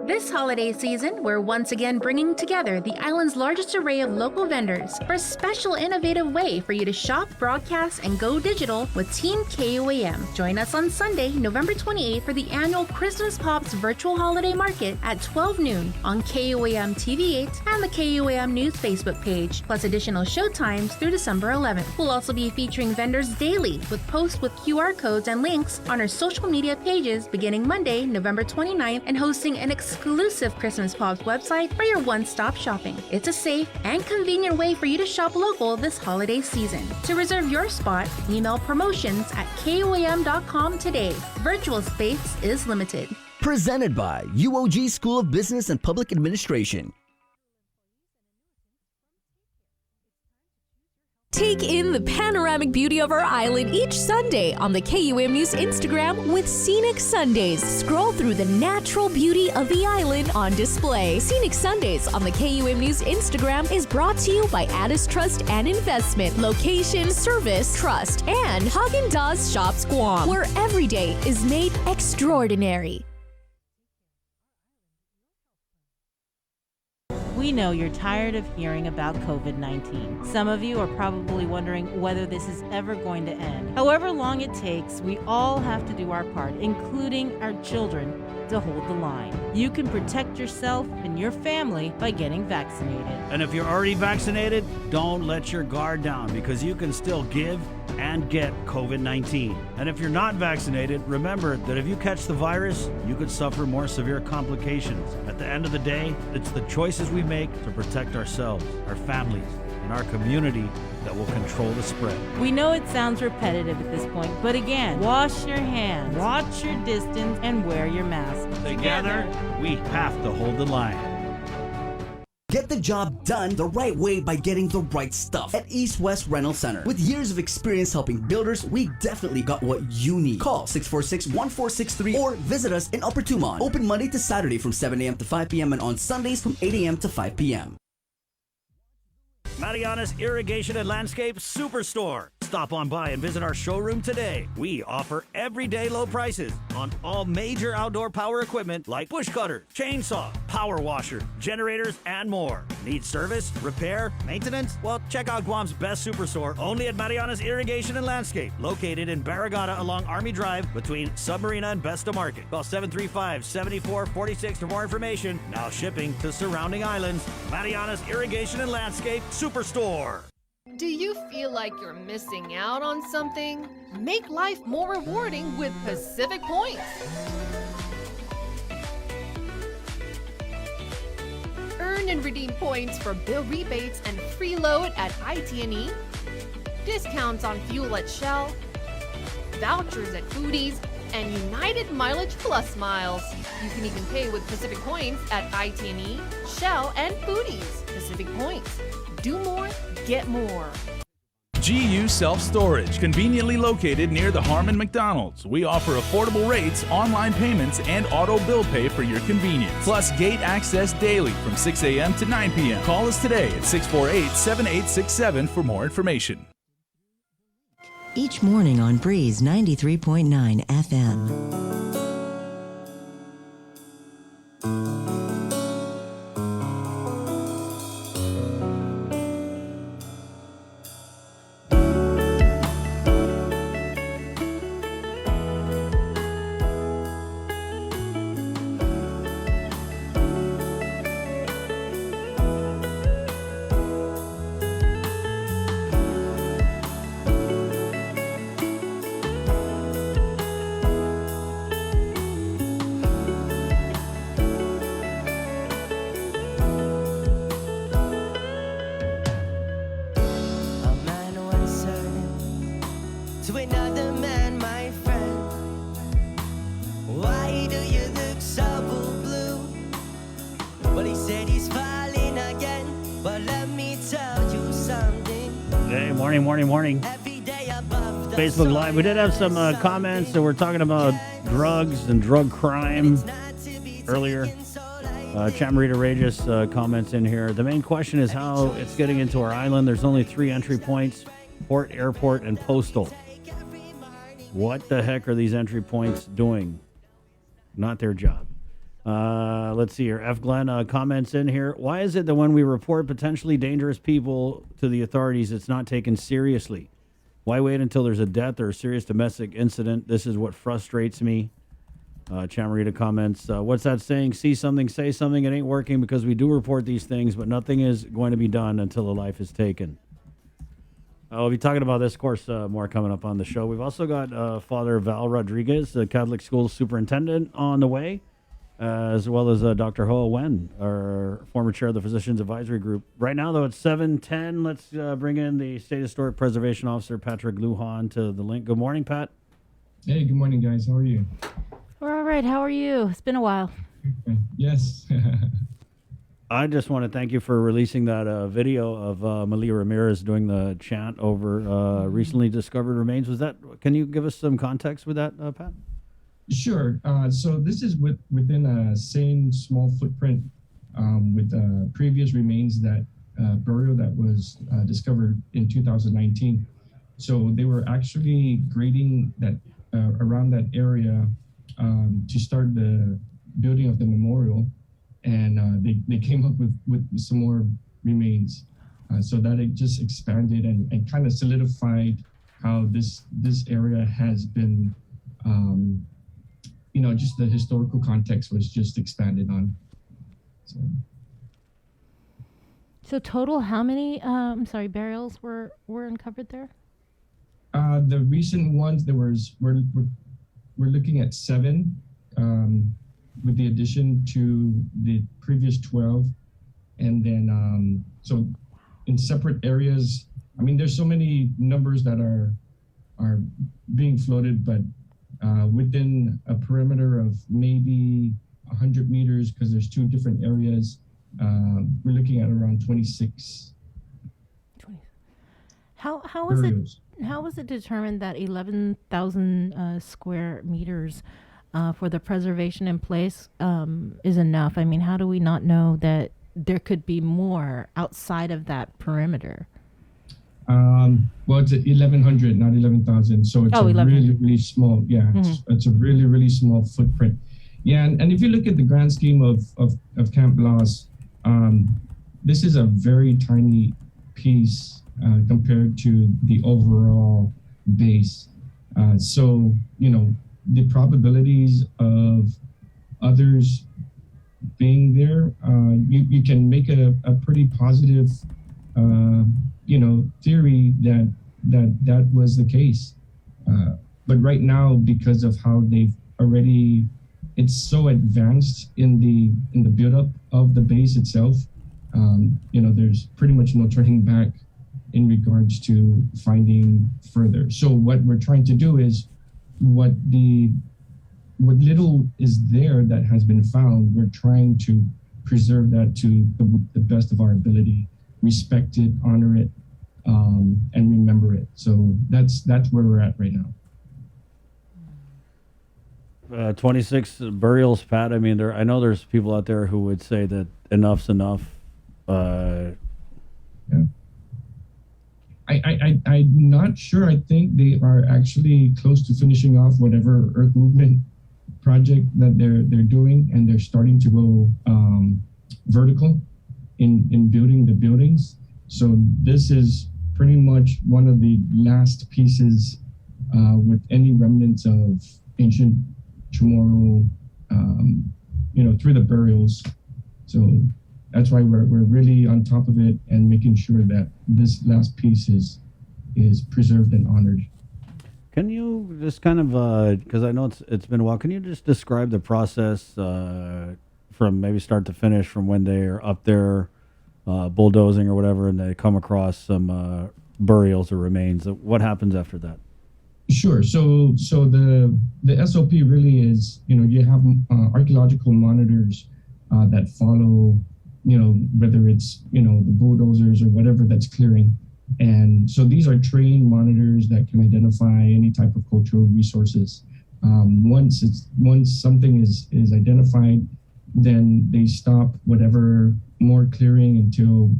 This holiday season, we're once again bringing together the island's largest array of local vendors for a special innovative way for you to shop, broadcast, and go digital with Team KUAM. Join us on Sunday, November 28th for the annual Christmas Pops Virtual Holiday Market at 12 noon on KUAM TV8 and the KUAM News Facebook page, plus additional show times through December 11th. We'll also be featuring vendors daily with posts with QR codes and links on our social media pages beginning Monday, November 29th, and hosting an exclusive exclusive Christmas Pops website for your one-stop shopping. It's a safe and convenient way for you to shop local this holiday season. To reserve your spot, email promotions@koam.com today. Virtual space is limited. Presented by UOG School of Business and Public Administration. Take in the panoramic beauty of our island each Sunday on the KUM News Instagram with Scenic Sundays. Scroll through the natural beauty of the island on display. Scenic Sundays on the KUM News Instagram is brought to you by Addis Trust and Investment, Location, Service, Trust, and Haagen-Dazs Shops Guam, where every day is made extraordinary. We know you're tired of hearing about COVID-19. Some of you are probably wondering whether this is ever going to end. However long it takes, we all have to do our part, including our children, to hold the line. You can protect yourself and your family by getting vaccinated. And if you're already vaccinated, don't let your guard down because you can still give and get COVID-19. And if you're not vaccinated, remember that if you catch the virus, you could suffer more severe complications. At the end of the day, it's the choices we make to protect ourselves, our families, and our community that will control the spread. We know it sounds repetitive at this point, but again, wash your hands, watch your distance, and wear your mask. Together, we have to hold the line. Get the job done the right way by getting the right stuff at East West Rental Center. With years of experience helping builders, we definitely got what you need. Call 646-1463 or visit us in Upper Tumon. Open Monday to Saturday from 7 a.m. to 5 p.m. and on Sundays from 8 a.m. to 5 p.m. Mariana's Irrigation and Landscape Superstore. Stop on by and visit our showroom today. We offer everyday low prices on all major outdoor power equipment like bush cutters, chainsaw, power washer, generators, and more. Need service, repair, maintenance? Well, check out Guam's best superstore only at Mariana's Irrigation and Landscape, located in Barragata along Army Drive between Submarina and Besta Market. Call 735-7446 for more information. Now shipping to surrounding islands. Mariana's Irrigation and Landscape Superstore. Do you feel like you're missing out on something? Make life more rewarding with Pacific Points. Earn and redeem points for bill rebates and free load at IT&E, discounts on fuel at Shell, vouchers at Foodies, and United Mileage Plus miles. You can even pay with Pacific Points at IT&E, Shell, and Foodies. Pacific Points. Do more, get more. GU Self-Storage, conveniently located near the Harmon McDonald's. We offer affordable rates, online payments, and auto bill pay for your convenience. Plus gate access daily from 6 a.m. to 9 p.m. Call us today at 648-7867 for more information. Each morning on Breeze 93.9 FM. Morning. Facebook Live. We did have some comments that were talking about drugs and drug crime earlier. Chamarita Regis comments in here. The main question is how it's getting into our island. There's only 3 entry points: port, airport, and postal. What the heck are these entry points doing? Not their job. Let's see here. F. Glenn comments in here. Why is it that when we report potentially dangerous people to the authorities, it's not taken seriously? Why wait until there's a death or a serious domestic incident? This is what frustrates me. Chamarita comments, what's that saying? See something, say something. It ain't working because we do report these things, but nothing is going to be done until a life is taken. We'll be talking about this, of course, more coming up on the show. We've also got Father Val Rodriguez, the Catholic School Superintendent, on the way. as well as Dr. Hoa Wen, our former chair of the Physicians Advisory Group. Right now, though, it's 7:10. Let's bring in the State Historic Preservation Officer, Patrick Lujan, to the link. Good morning, Pat. Hey, good morning, guys. How are you? We're all right. How are you? It's been a while. Yes. I just want to thank you for releasing that video of Malia Ramirez doing the chant over recently discovered remains. Can you give us some context with that, Pat? Sure. So this is within a same small footprint with previous remains that burial that was discovered in 2019. So they were actually grading that around that area to start the building of the memorial, and they came up with some more remains. So that it just expanded and kind of solidified how this area has been, just the historical context was just expanded on. So total, how many burials were uncovered there? The recent ones, we're looking at 7, with the addition to the previous 12, and then so in separate areas. I mean, there's so many numbers that are being floated, but within a perimeter of maybe 100 meters, because there's 2 different areas, we're looking at around 26. How burials. was it determined that 11,000 square meters for the preservation in place is enough? I mean, how do we not know that there could be more outside of that perimeter? Well, it's 1,100, not 11,000. So it's really, really small. Yeah, it's a really, really small footprint. Yeah, and if you look at the grand scheme of Camp Blas, this is a very tiny piece compared to the overall base. So, the probabilities of others being there, you can make a pretty positive, theory that was the case. But right now, because of how it's so advanced in the buildup of the base itself, there's pretty much no turning back in regards to finding further. So what we're trying to do is what little is there that has been found, we're trying to preserve that to the best of our ability, respect it, honor it, and remember it. So that's where we're at right now. 26 burials, Pat. I mean, I know there's people out there who would say that enough's enough. Yeah. I'm not sure. I think they are actually close to finishing off whatever earth movement project that they're doing, and they're starting to go vertical in building the buildings. So this is pretty much one of the last pieces with any remnants of ancient Chamorro, through the burials. So that's why we're really on top of it and making sure that this last piece is preserved and honored. Can you just kind of, because I know it's been a while, can you just describe the process from maybe start to finish, from when they are up there bulldozing or whatever, and they come across some burials or remains? What happens after that? Sure. So the SOP really is, you have archaeological monitors that follow, whether it's, the bulldozers or whatever that's clearing. And so these are trained monitors that can identify any type of cultural resources. Once something is identified, then they stop whatever more clearing until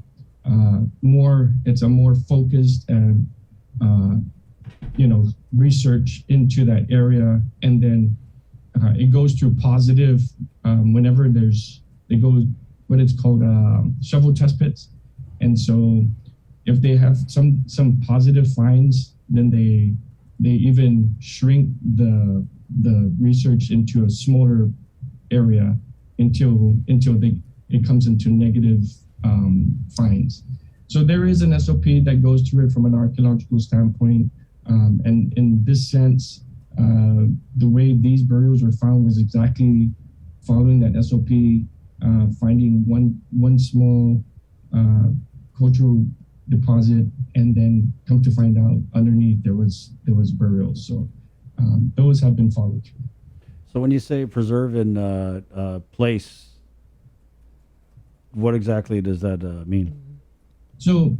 it's a more focused and research into that area, and then it goes through positive whenever they go what it's called shovel test pits. And so if they have some positive finds, then they even shrink the research into a smaller area until it comes into negative finds. So there is an SOP that goes through it from an archaeological standpoint. And in this sense, the way these burials were found was exactly following that SOP, finding one small cultural deposit, and then come to find out underneath there was burials. So those have been followed through. So when you say preserve in place, what exactly does that mean? So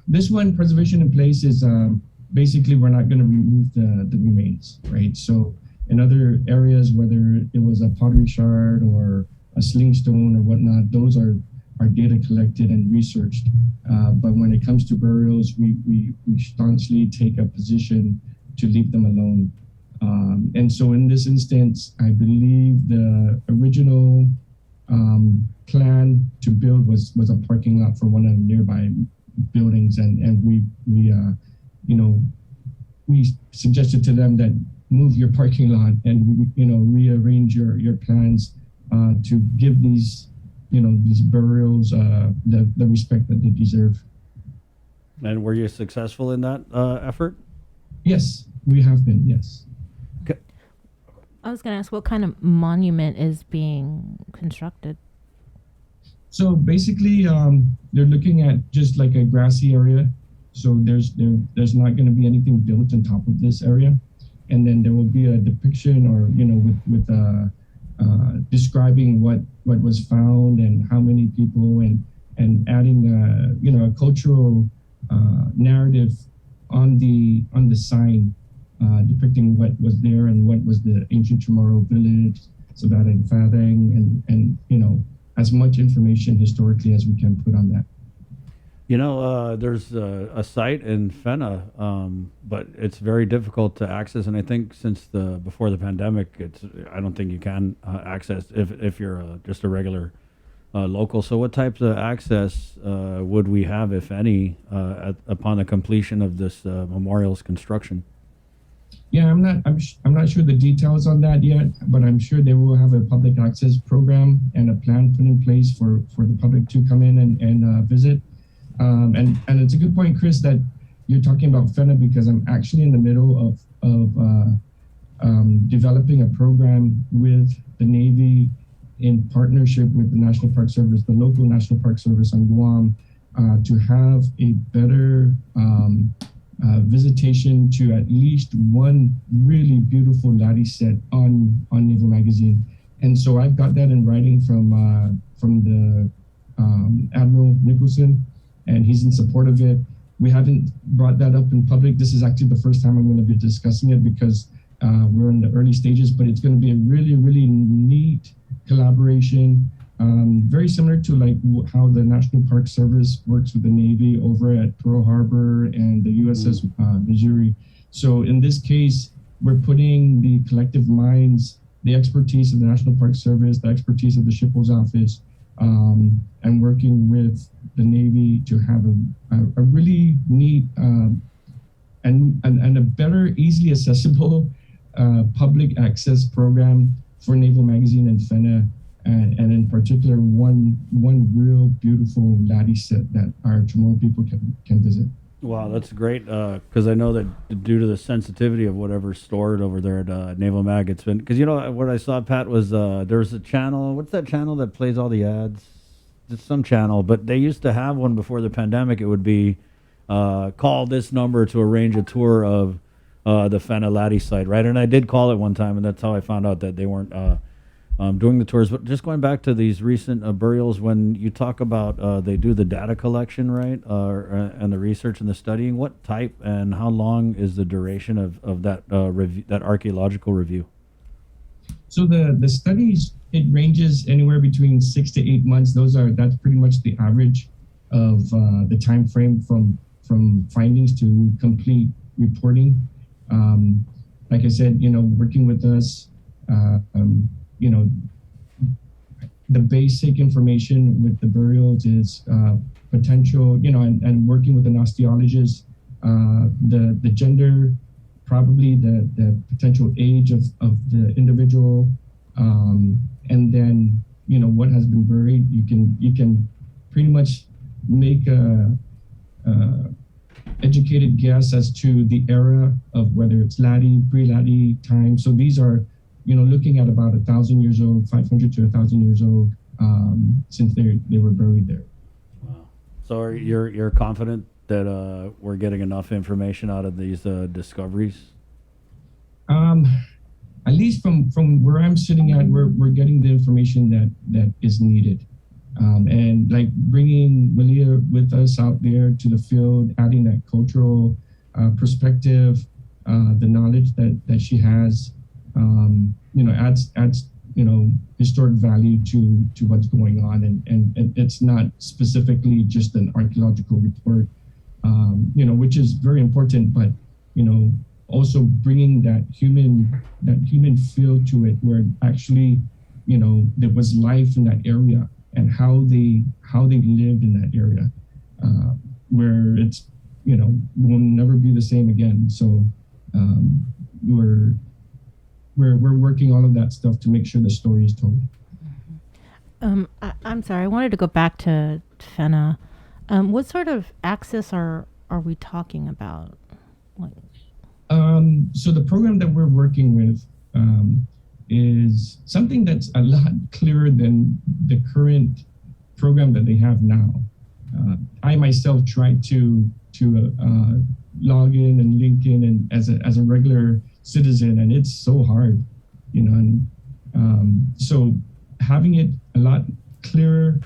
this one, preservation in place, is basically we're not going to remove the remains, right? So in other areas, whether it was a pottery shard or a sling stone or whatnot, those are data collected and researched. But when it comes to burials, we staunchly take a position to leave them alone. And so in this instance, I believe the original plan to build was a parking lot for one of the nearby buildings, and we suggested to them that move your parking lot and rearrange your plans to give these burials the respect that they deserve. And were you successful in that effort? Yes, we have been. Yes. I was going to ask, what kind of monument is being constructed? So basically, they're looking at just like a grassy area. So there's not going to be anything built on top of this area, and then there will be a depiction, or with describing what was found and how many people, and adding a cultural narrative on the sign, depicting what was there and what was the ancient Chamorro village, Sabat and Fadang, and as much information historically as we can put on that. There's a site in Fena, but it's very difficult to access. And I think since before the pandemic, I don't think you can access if you're just a regular local. So what types of access would we have, if any, upon the completion of this memorial's construction? Yeah, I'm not sure the details on that yet, but I'm sure they will have a public access program and a plan put in place for the public to come in and visit. And it's a good point, Chris, that you're talking about Fena, because I'm actually in the middle of developing a program with the Navy in partnership with the National Park Service, the local National Park Service on Guam, to have a better visitation to at least one really beautiful latte set on Naval Magazine. And so I've got that in writing from the Admiral Nicholson, and he's in support of it. We haven't brought that up in public. This is actually the first time I'm going to be discussing it, because we're in the early stages, but it's going to be a really, really neat collaboration, very similar to like how the National Park Service works with the Navy over at Pearl Harbor and the USS Missouri. So in this case, we're putting the collective minds, the expertise of the National Park Service, the expertise of the Shippo's office, and working with the Navy to have a really neat and a better, easily accessible public access program for Naval Magazine and Fena, and in particular one real beautiful latte set that our Chamorro people can visit. Wow, that's great, because I know that due to the sensitivity of whatever's stored over there at Naval Mag, it's been, because what I saw, Pat, was there's a channel, what's that channel that plays all the ads? It's some channel, but they used to have one before the pandemic. It would be call this number to arrange a tour of the Fena Latte site, right? And I did call it one time, and that's how I found out that they weren't doing the tours. But just going back to these recent burials, when you talk about they do the data collection, right, and the research and the studying, what type and how long is the duration of that that archaeological review? So the studies, it ranges anywhere between 6 to 8 months. That's pretty much the average of the time frame from findings to complete reporting. Like I said, working with us, the basic information with the burials is potential, and working with an osteologist, the gender, probably the potential age of the individual, and then what has been buried. You can pretty much make a educated guess as to the era of whether it's latte, pre-latte time. So these are looking at about 1,000 years old, 500 to 1,000 years old, since they were buried there. So you're confident that we're getting enough information out of these discoveries? At least from where I'm sitting at, we're getting the information that is needed. And like bringing Malia with us out there to the field, adding that cultural perspective, the knowledge that she has, adds historic value to what's going on. And it's not specifically just an archaeological report, which is very important, but, also bringing that human feel to it, where actually, there was life in that area and how they lived in that area, where it's, will never be the same again. So we're working all of that stuff to make sure the story is told. I'm sorry, I wanted to go back to Fena. What sort of access are we talking about? So the program that we're working with is something that's a lot clearer than the current program that they have now. I myself tried to log in and link in and as a regular citizen, and it's so hard, and so having it a lot clearer.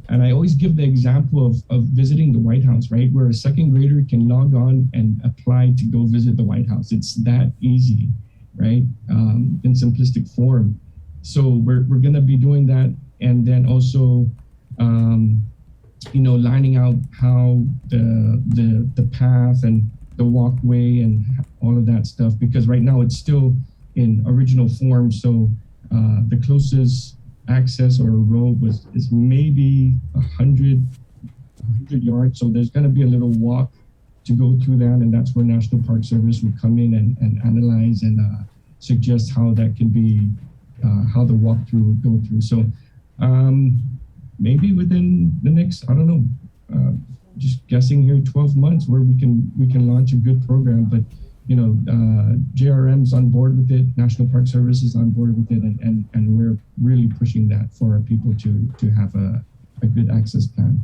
And I always give the example of visiting the White House, right? Where a second grader can log on and apply to go visit the White House. It's that easy, right? In simplistic form. So we're going to be doing that. And then also, lining out how the path and the walkway and all of that stuff, because right now it's still in original form. So the closest access or a road is maybe 100 yards. So there's going to be a little walk to go through that, and that's where National Park Service would come in and analyze and suggest how that can be, how the walkthrough would go through. So maybe within the next, I don't know, just guessing here, 12 months, where we can launch a good program. But JRM's on board with it, National Park Service is on board with it, and we're really pushing that for our people to have a good access plan.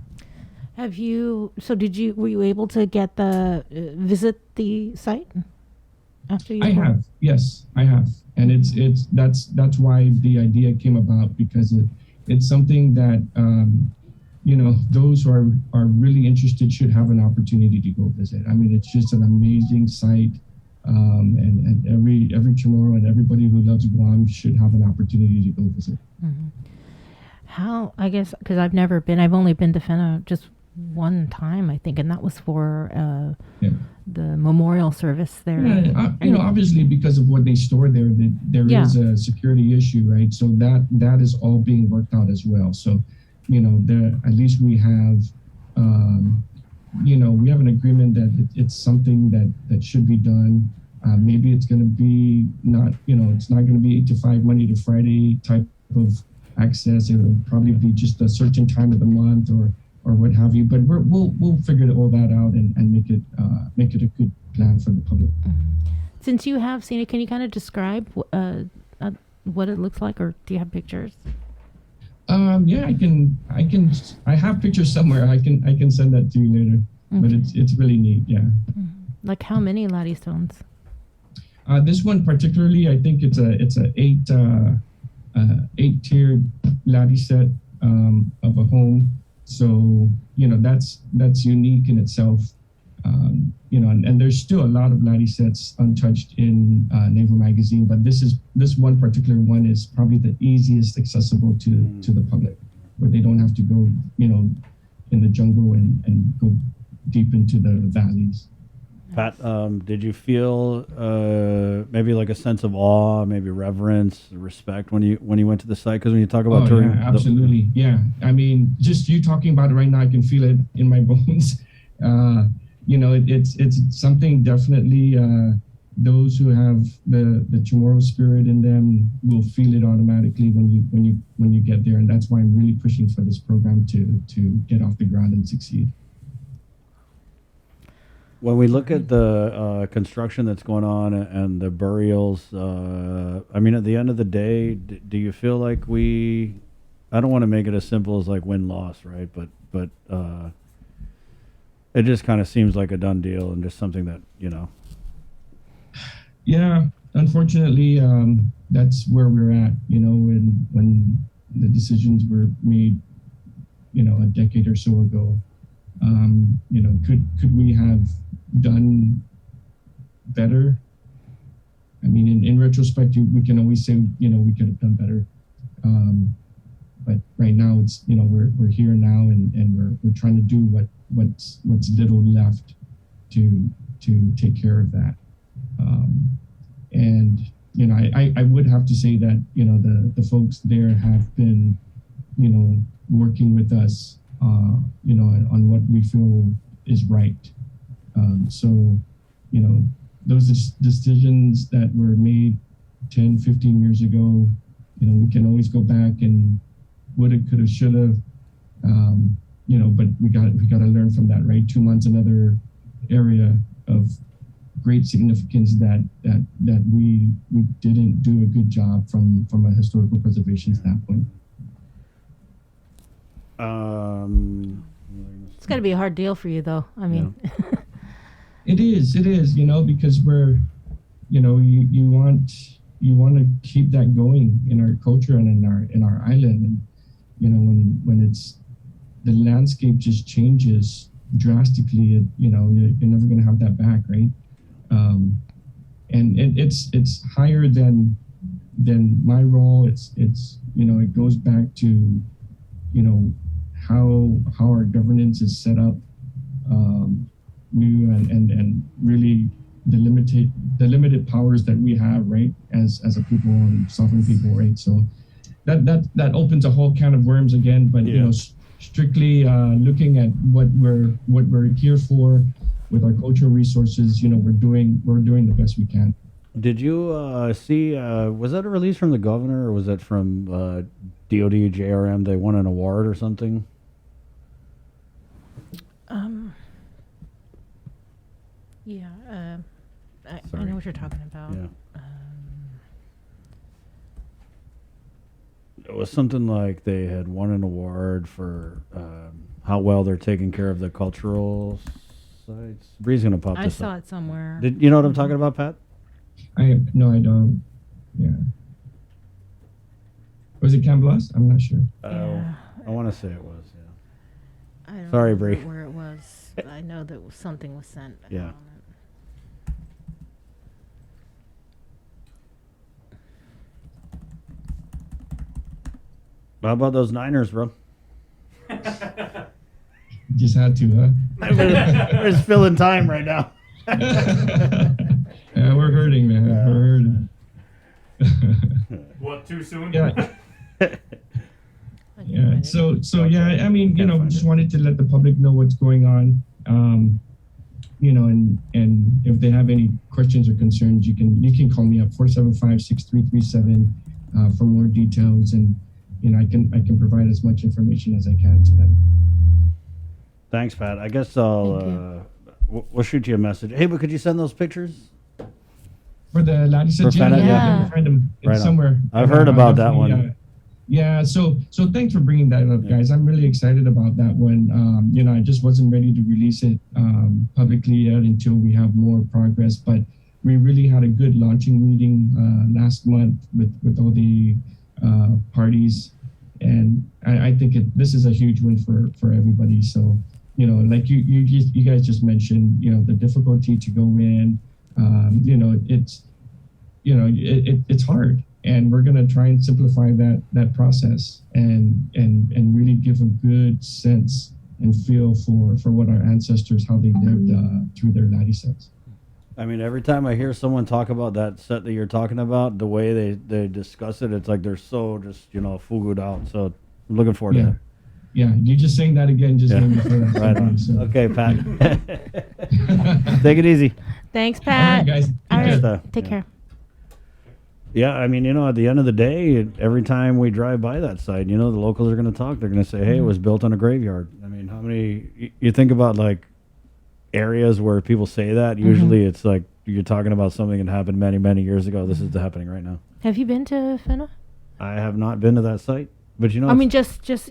Were you able to get visit the site after you? Yes, I have. And that's why the idea came about, because it's something that, those who are really interested should have an opportunity to go visit. I mean, it's just an amazing site. And every Chamorro and everybody who loves Guam should have an opportunity to go visit. Mm-hmm. How, I guess, because I've never been, I've only been to Fena just one time, I think, and that was for the memorial service there. Yeah, obviously because of what they store there, there is a security issue, right? So that is all being worked out as well. So, at least we have, we have an agreement that it's something that should be done. Maybe it's going to be not, it's not going to be 8 to 5, Monday to Friday type of access. It will probably be just a certain time of the month or what have you. But we'll figure all that out and make it a good plan for the public. Mm-hmm. Since you have seen it, can you kind of describe what it looks like, or do you have pictures? Yeah, I have pictures somewhere. I can send that to you later. Okay. But it's really neat. Yeah. Mm-hmm. Like how many latte stones? This one particularly, I think it's a 8-tiered latte set of a home. So that's unique in itself. And there's still a lot of latte sets untouched in Naval Magazine, but this one particular one is probably the easiest accessible to the public, where they don't have to go in the jungle and go deep into the valleys. Pat, did you feel maybe like a sense of awe, maybe reverence, respect when you went to the site? Because when you talk about touring, yeah, absolutely, yeah. I mean, just you talking about it right now, I can feel it in my bones. It's something definitely. Those who have the Chamorro spirit in them will feel it automatically when you get there, and that's why I'm really pushing for this program to get off the ground and succeed. When we look at the construction that's going on and the burials, I mean, at the end of the day, do you feel like I don't want to make it as simple as like win-loss, right? But it just kind of seems like a done deal and just something that, Yeah, unfortunately, that's where we're at, when the decisions were made, a decade or so ago. Could we have done better? I mean, in retrospect, we can always say, we could have done better. But right now, it's we're here now, and we're trying to do what's little left to take care of that. And I would have to say that the folks there have been working with us on what we feel is right. So those decisions that were made 10, 15 years ago, we can always go back and woulda, coulda, shoulda, but we got to learn from that, right? 2 months, another area of great significance that we didn't do a good job from a historical preservation standpoint. It's got to be a hard deal for you, though. I mean, It is, because we're, you want to keep that going in our culture and in our island, and when it's the landscape just changes drastically, you're never going to have that back, right? And it's higher than my role. It's it goes back to how our governance is set up, and really the limited powers that we have, right, as a people and sovereign people, right? So that opens a whole can of worms again. But strictly looking at what we're here for with our cultural resources, we're doing the best we can. Did you see? Was that a release from the governor, or was that from DOD, JRM? They won an award or something. Yeah, I know what you're talking about. Yeah. It was something like they had won an award for how well they're taking care of the cultural sites. Bree's gonna pop this up. I saw it somewhere. Did you know what I'm talking about, Pat? No, I don't. Yeah. Was it Camp Bluffs? I'm not sure. I want to say it was. Yeah. I don't Sorry, know Bree. where it was. I know that something was sent. Yeah. How about those Niners, bro? Just had to, huh? We're just filling time right now. Yeah, we're hurting, man. We're hurting. What, too soon? Yeah. Yeah. So yeah. I mean, we just wanted to let the public know what's going on. And if they have any questions or concerns, you can call me up 475-6337 for more details, and I can provide as much information as I can to them. Thanks, Pat. I guess we'll shoot you a message. Hey, but could you send those pictures? For the Laddie said, Fena, yeah, I can find them. It's right somewhere. I've heard about that one. Yeah, so thanks for bringing that up, guys. I'm really excited about that one. I just wasn't ready to release it publicly yet until we have more progress. But we really had a good launching meeting last month with all the parties, and I think this is a huge win for everybody. So like you guys just mentioned, the difficulty to go in, it's hard. And we're going to try and simplify that process and really give a good sense and feel for what our ancestors, how they lived through their laddie sets. I mean, every time I hear someone talk about that set that you're talking about, the way they discuss it, it's like they're so just, fugued out. So I'm looking forward to it. Yeah, you just saying that again just made me feel that. Right on. So. Okay, Pat. Take it easy. Thanks, Pat. All right, guys. All right. Take care. Yeah, I mean, at the end of the day, every time we drive by that site, the locals are going to talk. They're going to say, hey, it was built on a graveyard. I mean, how many, you think about like, areas where people say that, usually it's like you're talking about something that happened many, many years ago. This is happening right now. Have you been to Fena? I have not been to that site, but you know, I mean, just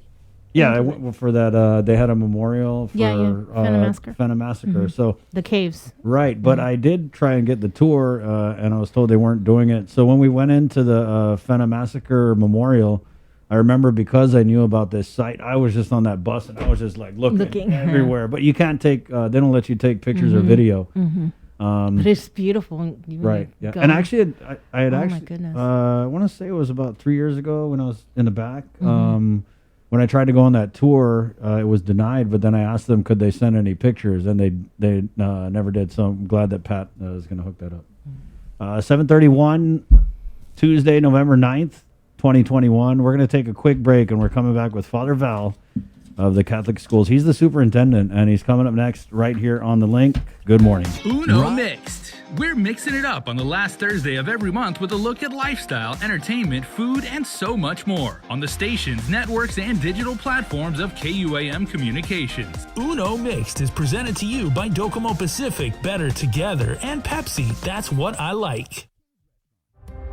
yeah, I went for that. They had a memorial for Fena Massacre. Fena Massacre. So the caves, right? But I did try and get the tour, and I was told they weren't doing it. So when we went into the Fena Massacre memorial, I remember because I knew about this site, I was just on that bus and I was just like looking everywhere. But you can't take; they don't let you take pictures or video. But it's beautiful, right? Yeah, and actually, I had my actually, goodness. I want to say it was about 3 years ago when I was in the back. When I tried to go on that tour, it was denied. But then I asked them, could they send any pictures, and they never did. So I'm glad that Pat is going to hook that up. 7:31, Tuesday, November 9th, 2021. We're going to take a quick break, and we're coming back with Father Val of the Catholic schools. He's the superintendent, and he's coming up next right here on The Link. Good morning. Uno Mixed. We're mixing it up on the last Thursday of every month with a look at lifestyle, entertainment, food, and so much more on the stations, networks, and digital platforms of KUAM Communications. Uno Mixed is presented to you by Docomo Pacific, Better Together, and Pepsi. That's what I like.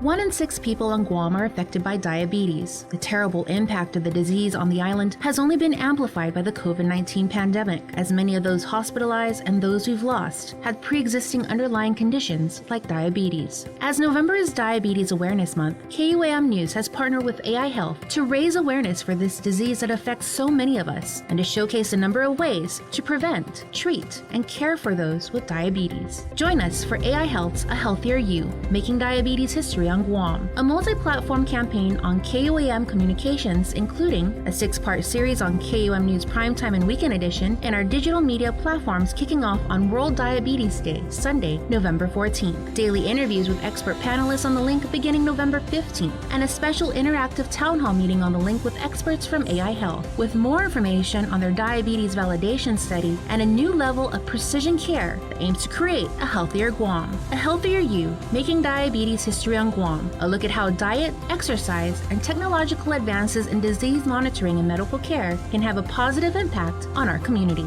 1 in 6 people on Guam are affected by diabetes. The terrible impact of the disease on the island has only been amplified by the COVID-19 pandemic, as many of those hospitalized and those we've lost had pre-existing underlying conditions like diabetes. As November is Diabetes Awareness Month, KUAM News has partnered with AI Health to raise awareness for this disease that affects so many of us, and to showcase a number of ways to prevent, treat, and care for those with diabetes. Join us for AI Health's A Healthier You, Making Diabetes History on Guam, a multi-platform campaign on KUAM Communications, including a 6-part series on KUAM News Primetime and Weekend Edition, and our digital media platforms kicking off on World Diabetes Day, Sunday, November 14th. Daily interviews with expert panelists on The Link beginning November 15th, and a special interactive town hall meeting on The Link with experts from AI Health, with more information on their diabetes validation study and a new level of precision care that aims to create a healthier Guam. A Healthier You, Making Diabetes History on Guam, a look at how diet, exercise, and technological advances in disease monitoring and medical care can have a positive impact on our community.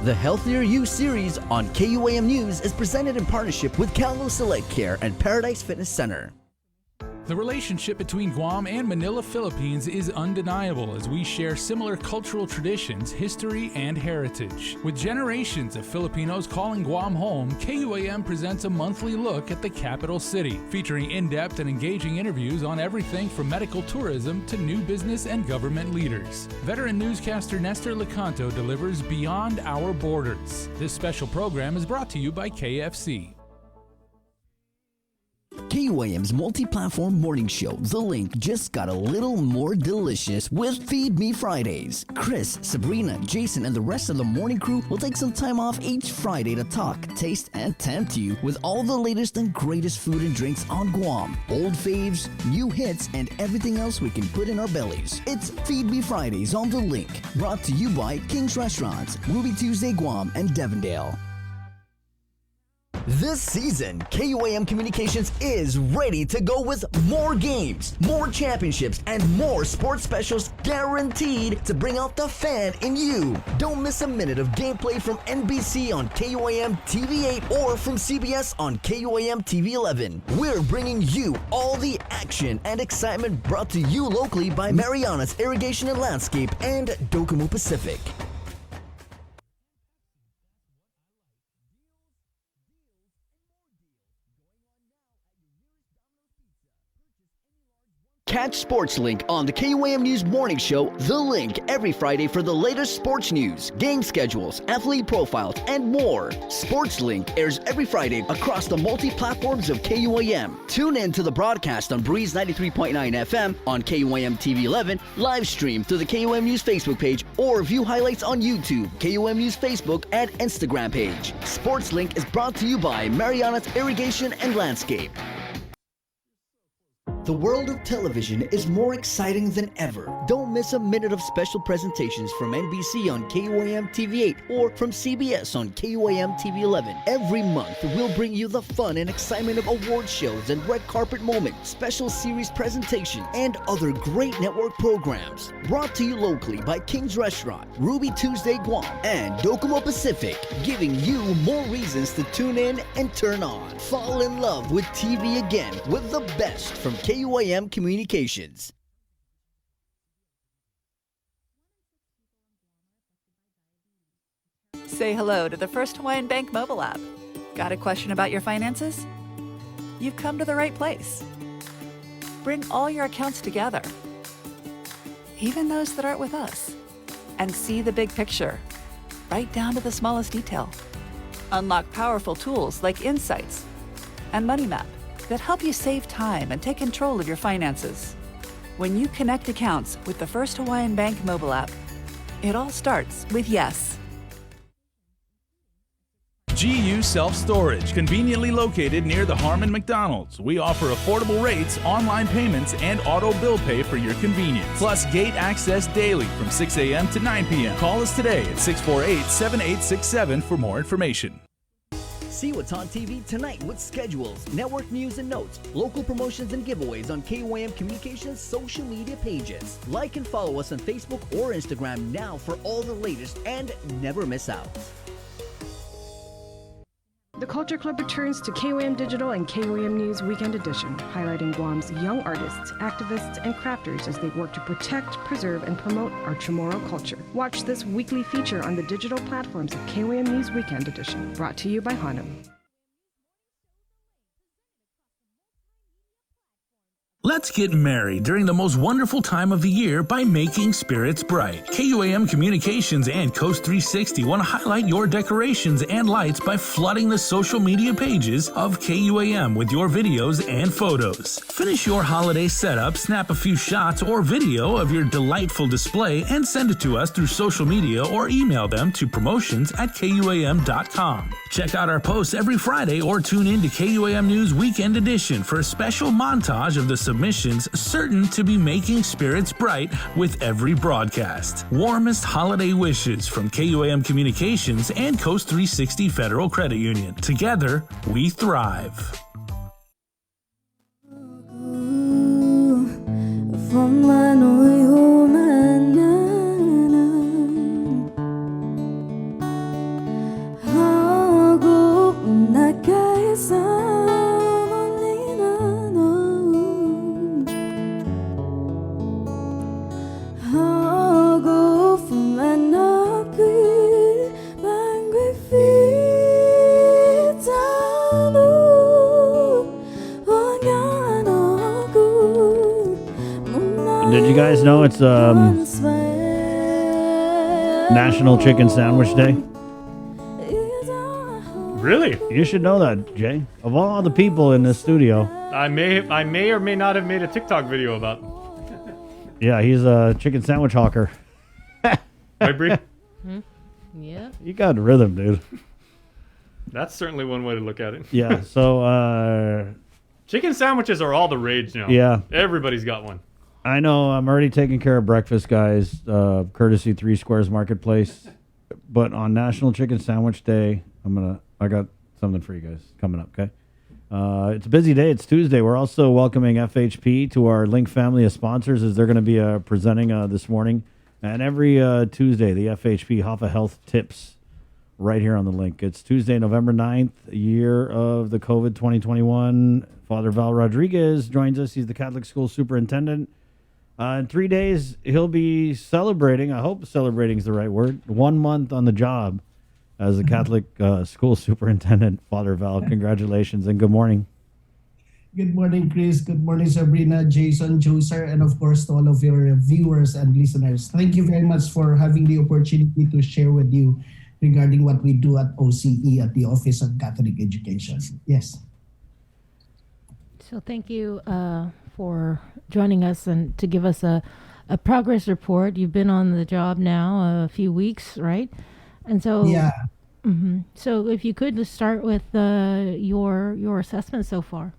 The Healthier You series on KUAM News is presented in partnership with Calno Select Care and Paradise Fitness Center. The relationship between Guam and Manila, Philippines is undeniable as we share similar cultural traditions, history, and heritage. With generations of Filipinos calling Guam home, KUAM presents a monthly look at the capital city, featuring in-depth and engaging interviews on everything from medical tourism to new business and government leaders. Veteran newscaster Nestor Lecanto delivers Beyond Our Borders. This special program is brought to you by KFC. KUAM's multi-platform morning show, The Link, just got a little more delicious with Feed Me Fridays. Chris, Sabrina, Jason, and the rest of the morning crew will take some time off each Friday to talk, taste, and tempt you with all the latest and greatest food and drinks on Guam. Old faves, new hits, and everything else we can put in our bellies. It's Feed Me Fridays on The Link, brought to you by King's Restaurants, Ruby Tuesday Guam, and Devondale. This season, KUAM Communications is ready to go with more games, more championships, and more sports specials guaranteed to bring out the fan in you. Don't miss a minute of gameplay from NBC on KUAM TV8 or from CBS on KUAM TV11. We're bringing you all the action and excitement brought to you locally by Mariana's Irrigation and Landscape and Docomo Pacific. Catch Sports Link on the KUAM News Morning Show, The Link, every Friday for the latest sports news, game schedules, athlete profiles, and more. Sports Link airs every Friday across the multi-platforms of KUAM. Tune in to the broadcast on Breeze 93.9 FM, on KUAM TV 11, live stream through the KUAM News Facebook page, or view highlights on YouTube, KUAM News Facebook, and Instagram page. Sports Link is brought to you by Mariana's Irrigation and Landscape. The world of television is more exciting than ever. Don't miss a minute of special presentations from NBC on KUAM TV 8 or from CBS on KUAM TV 11. Every month, we'll bring you the fun and excitement of award shows and red carpet moments, special series presentations, and other great network programs. Brought to you locally by King's Restaurant, Ruby Tuesday Guam, and Docomo Pacific, giving you more reasons to tune in and turn on. Fall in love with TV again with the best from KUAM Communications. Say hello to the First Hawaiian Bank mobile app. Got a question about your finances? You've come to the right place. Bring all your accounts together, even those that aren't with us, and see the big picture, right down to the smallest detail. Unlock powerful tools like Insights and Money Map that help you save time and take control of your finances. When you connect accounts with the First Hawaiian Bank mobile app, it all starts with yes. GU Self-Storage, conveniently located near the Harmon McDonald's. We offer affordable rates, online payments, and auto bill pay for your convenience. Plus gate access daily from 6 a.m. to 9 p.m. Call us today at 648-7867 for more information. See what's on TV tonight with schedules, network news and notes, local promotions and giveaways on KUAM Communications social media pages. Like and follow us on Facebook or Instagram now for all the latest and never miss out. The Culture Club returns to KUAM Digital and KUAM News Weekend Edition, highlighting Guam's young artists, activists, and crafters as they work to protect, preserve, and promote our Chamorro culture. Watch this weekly feature on the digital platforms of KUAM News Weekend Edition, brought to you by Hanum. Let's get merry during the most wonderful time of the year by making spirits bright. KUAM Communications and Coast 360 want to highlight your decorations and lights by flooding the social media pages of KUAM with your videos and photos. Finish your holiday setup, snap a few shots or video of your delightful display, and send it to us through social media or email them to promotions@KUAM.com. Check out our posts every Friday or tune in to KUAM News Weekend Edition for a special montage of the submissions certain to be making spirits bright with every broadcast. Warmest holiday wishes from KUAM Communications and Coast 360 Federal Credit Union. Together, we thrive. Did you guys know it's National Chicken Sandwich Day? Really? You should know that, Jay. Of all the people in this studio. I may or may not have made a TikTok video about. Yeah, he's a chicken sandwich hawker. Right, Bree? Yeah. You got rhythm, dude. That's certainly one way to look at it. Yeah, so chicken sandwiches are all the rage now. Yeah. Everybody's got one. I know I'm already taking care of breakfast, guys, courtesy 3 Squares Marketplace. But on National Chicken Sandwich Day, I got something for you guys coming up, okay? It's a busy day. It's Tuesday. We're also welcoming FHP to our Link family of sponsors as they're going to be presenting this morning. And every Tuesday, the FHP Hoffa Health Tips right here on the Link. It's Tuesday, November 9th, year of the COVID 2021. Father Val Rodriguez joins us. He's the Catholic School Superintendent. In 3 days, he'll be celebrating, I hope celebrating is the right word, 1 month on the job as a Catholic school superintendent. Father Val, congratulations and good morning. Good morning, Chris. Good morning, Sabrina, Jason, Joser, and of course to all of your viewers and listeners. Thank you very much for having the opportunity to share with you regarding what we do at OCE at the Office of Catholic Education. Yes. So thank you for joining us and to give us a progress report. You've been on the job now a few weeks, right? And so yeah. Mm-hmm. So if you could just start with your assessment so far.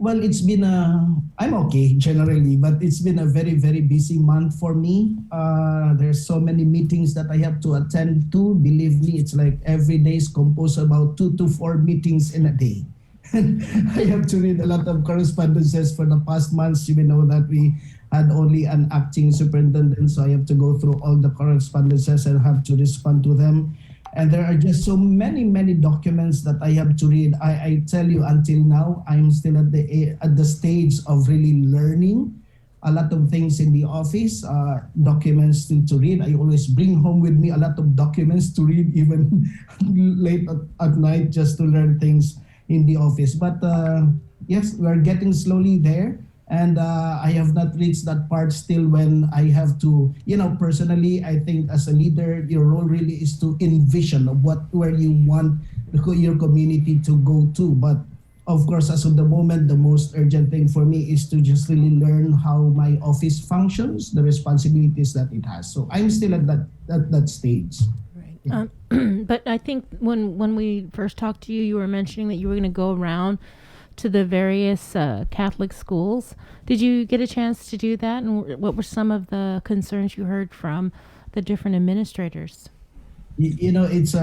Well, it's been I'm okay generally, but it's been a very, very busy month for me. There's so many meetings that I have to attend to. Believe me, it's like every day is composed about 2 to 4 meetings in a day. I have to read a lot of correspondences for the past months. You may know that we had only an acting superintendent, so I have to go through all the correspondences and have to respond to them. And there are just so many, many documents that I have to read. I tell you, until now, I'm still at the stage of really learning a lot of things in the office, documents to read. I always bring home with me a lot of documents to read, even late at night, just to learn things in the office. But yes, we're getting slowly there. And I have not reached that part still when I have to, personally, I think as a leader, your role really is to envision of where you want your community to go to. But of course, as of the moment, the most urgent thing for me is to just really learn how my office functions, the responsibilities that it has. So I'm still at that stage. Right. But I think when we first talked to you, you were mentioning that you were going to go around to the various Catholic schools. Did you get a chance to do that? And what were some of the concerns you heard from the different administrators? It's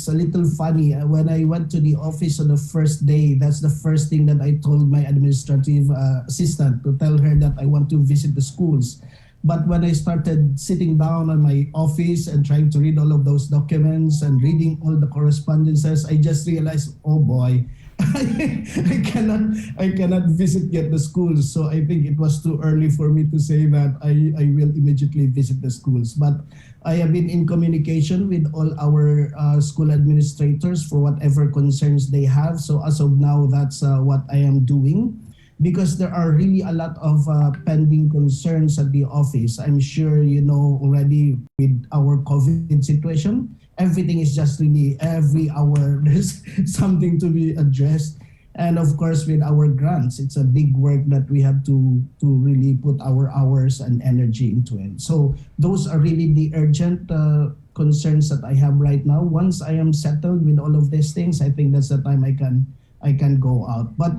a little funny. When I went to the office on the first day, that's the first thing that I told my administrative assistant, to tell her that I want to visit the schools. But when I started sitting down on my office and trying to read all of those documents and reading all the correspondences, I just realized, oh boy, I cannot visit yet the schools. So I think it was too early for me to say that I will immediately visit the schools. But I have been in communication with all our school administrators for whatever concerns they have. So as of now, that's what I am doing, because there are really a lot of pending concerns at the office. I'm sure you know already with our COVID situation. Everything is just really every hour there's something to be addressed. And of course, with our grants, it's a big work that we have to really put our hours and energy into it. So those are really the urgent concerns that I have right now. Once I am settled with all of these things, I think that's the time I can go out. But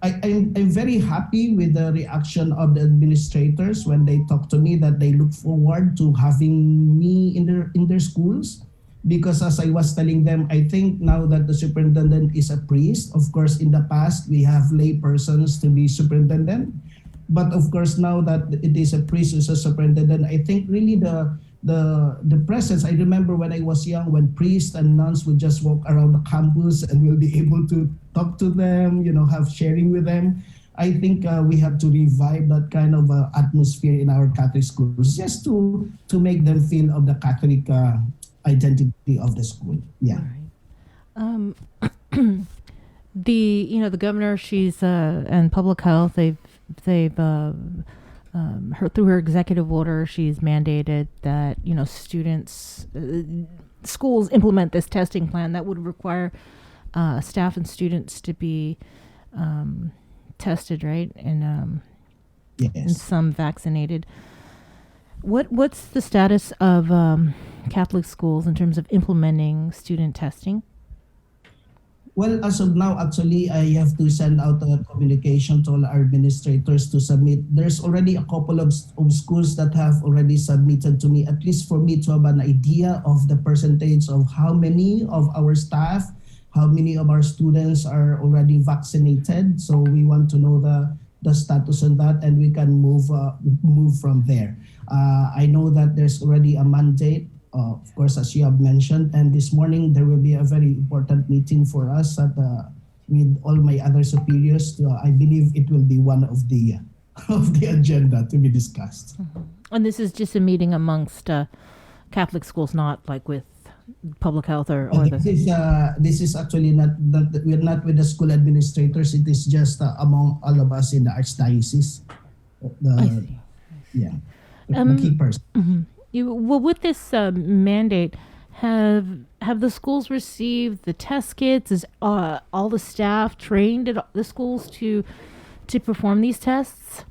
I'm very happy with the reaction of the administrators when they talk to me, that they look forward to having me in their schools. Because as I was telling them, I think now that the superintendent is a priest, of course, in the past, we have lay persons to be superintendent. But of course, now that it is a priest who's a superintendent, I think really the presence, I remember when I was young, when priests and nuns would just walk around the campus and we'll be able to talk to them, have sharing with them. I think we have to revive that kind of atmosphere in our Catholic schools, just to make them feel of the Catholic identity of the school. Yeah. The governor, she's and public health, they've through her executive order, she's mandated that students, schools implement this testing plan that would require staff and students to be tested, right? And yes. And some vaccinated. What's the status of Catholic schools in terms of implementing student testing? Well, as of now, actually, I have to send out a communication to all our administrators to submit. There's already a couple of schools that have already submitted to me, at least for me to have an idea of the percentage of how many of our staff, how many of our students are already vaccinated. So we want to know the status on that, and we can move from there. I know that there's already a mandate, of course, as you have mentioned, and this morning there will be a very important meeting for us with all my other superiors. I believe it will be one of the agenda to be discussed. Mm-hmm. And this is just a meeting amongst Catholic schools, not like with public health or this is actually not we're not with the school administrators. It is just among all of us in the archdiocese. I see. Yeah. The key person. Mm-hmm. Well, with this mandate, have the schools received the test kits? Is all the staff trained at the schools to perform these tests?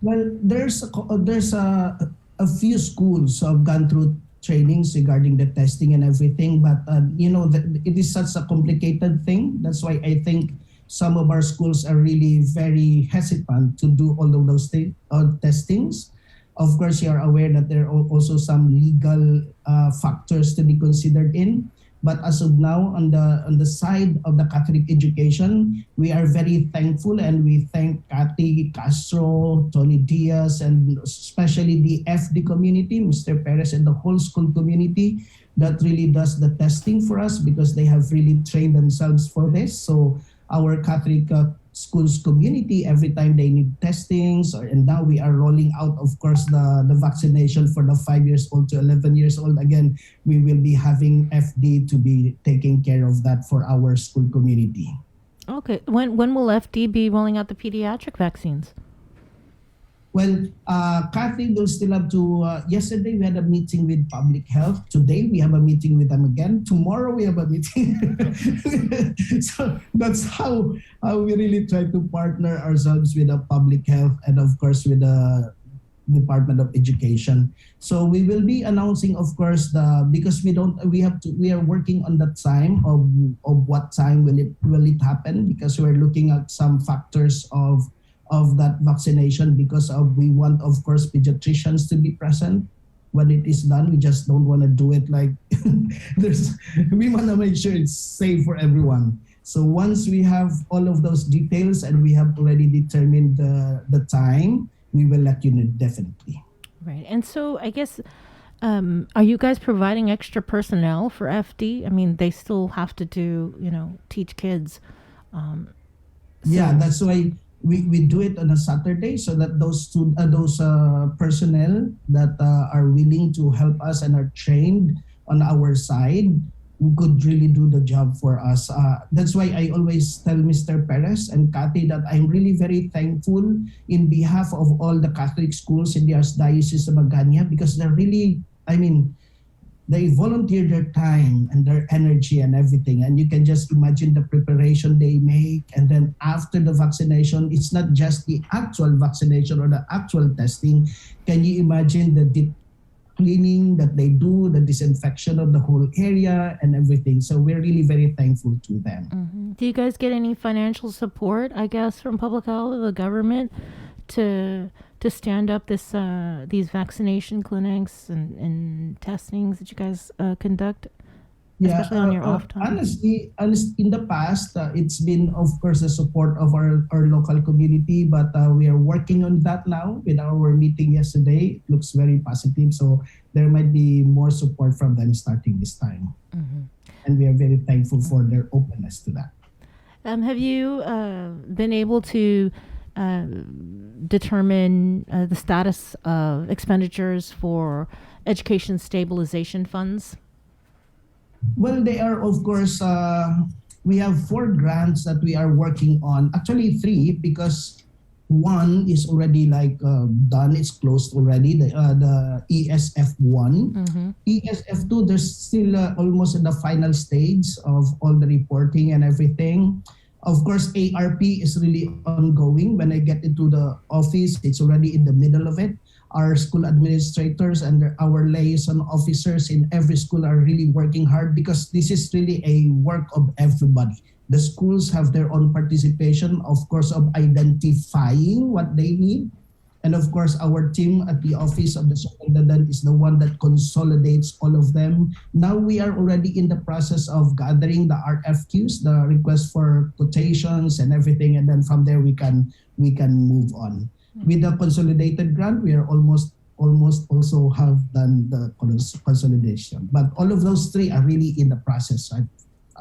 Well, there's a few schools who have gone through trainings regarding the testing and everything, but it is such a complicated thing. That's why I think some of our schools are really very hesitant to do all of those testings. Of course, you are aware that there are also some legal factors to be considered in. But as of now, on the side of the Catholic education, we are very thankful, and we thank Cathy Castro, Tony Diaz, and especially the FD community, Mr. Perez, and the whole school community that really does the testing for us, because they have really trained themselves for this. So our Catholic schools community, every time they need testings, and now we are rolling out, of course, the vaccination for the 5 years old to 11 years old. Again, we will be having FD to be taking care of that for our school community. Okay. When will FD be rolling out the pediatric vaccines? Well, Kathy will still have to, yesterday we had a meeting with public health. Today we have a meeting with them again. Tomorrow we have a meeting. So that's how we really try to partner ourselves with the public health and of course with the Department of Education. So we will be announcing, of course, because we are working on the time of what time will it happen, because we're looking at some factors of that vaccination, because we want, of course, pediatricians to be present when it is done. We just don't want to do it like we want to make sure it's safe for everyone. So once we have all of those details and we have already determined the time, we will let you know definitely. Right. And so I guess, are you guys providing extra personnel for FD? I mean, they still have to teach kids. Yeah, that's why we do it on a Saturday, so that those personnel that are willing to help us and are trained on our side could really do the job for us. That's why I always tell Mr. Perez and Cathy that I'm really very thankful in behalf of all the Catholic schools in the Archdiocese of Magana, because they're really, they volunteer their time and their energy and everything. And you can just imagine the preparation they make. And then after the vaccination, it's not just the actual vaccination or the actual testing. Can you imagine the deep cleaning that they do, the disinfection of the whole area and everything? So we're really very thankful to them. Mm-hmm. Do you guys get any financial support, I guess, from public health or the government to stand up these vaccination clinics and testings that you guys conduct, especially on your off time? Honestly, in the past, it's been, of course, the support of our local community, but we are working on that now. With our meeting yesterday, it looks very positive. So there might be more support from them starting this time. Mm-hmm. And we are very thankful for their openness to that. Have you been able to determine the status of expenditures for education stabilization funds? Well, they are, of course, we have 4 grants that we are working on. Actually 3, because one is already done. It's closed already, the ESF1. Mm-hmm. ESF2, there's still almost in the final stage of all the reporting and everything. Of course, ARP is really ongoing. When I get into the office, it's already in the middle of it. Our school administrators and our liaison officers in every school are really working hard, because this is really a work of everybody. The schools have their own participation, of course, of identifying what they need. And of course, our team at the office of the superintendent is the one that consolidates all of them. Now we are already in the process of gathering the RFQs, the request for quotations and everything. And then from there, we can move on. With the consolidated grant, we are almost also have done the consolidation. But all of those 3 are really in the process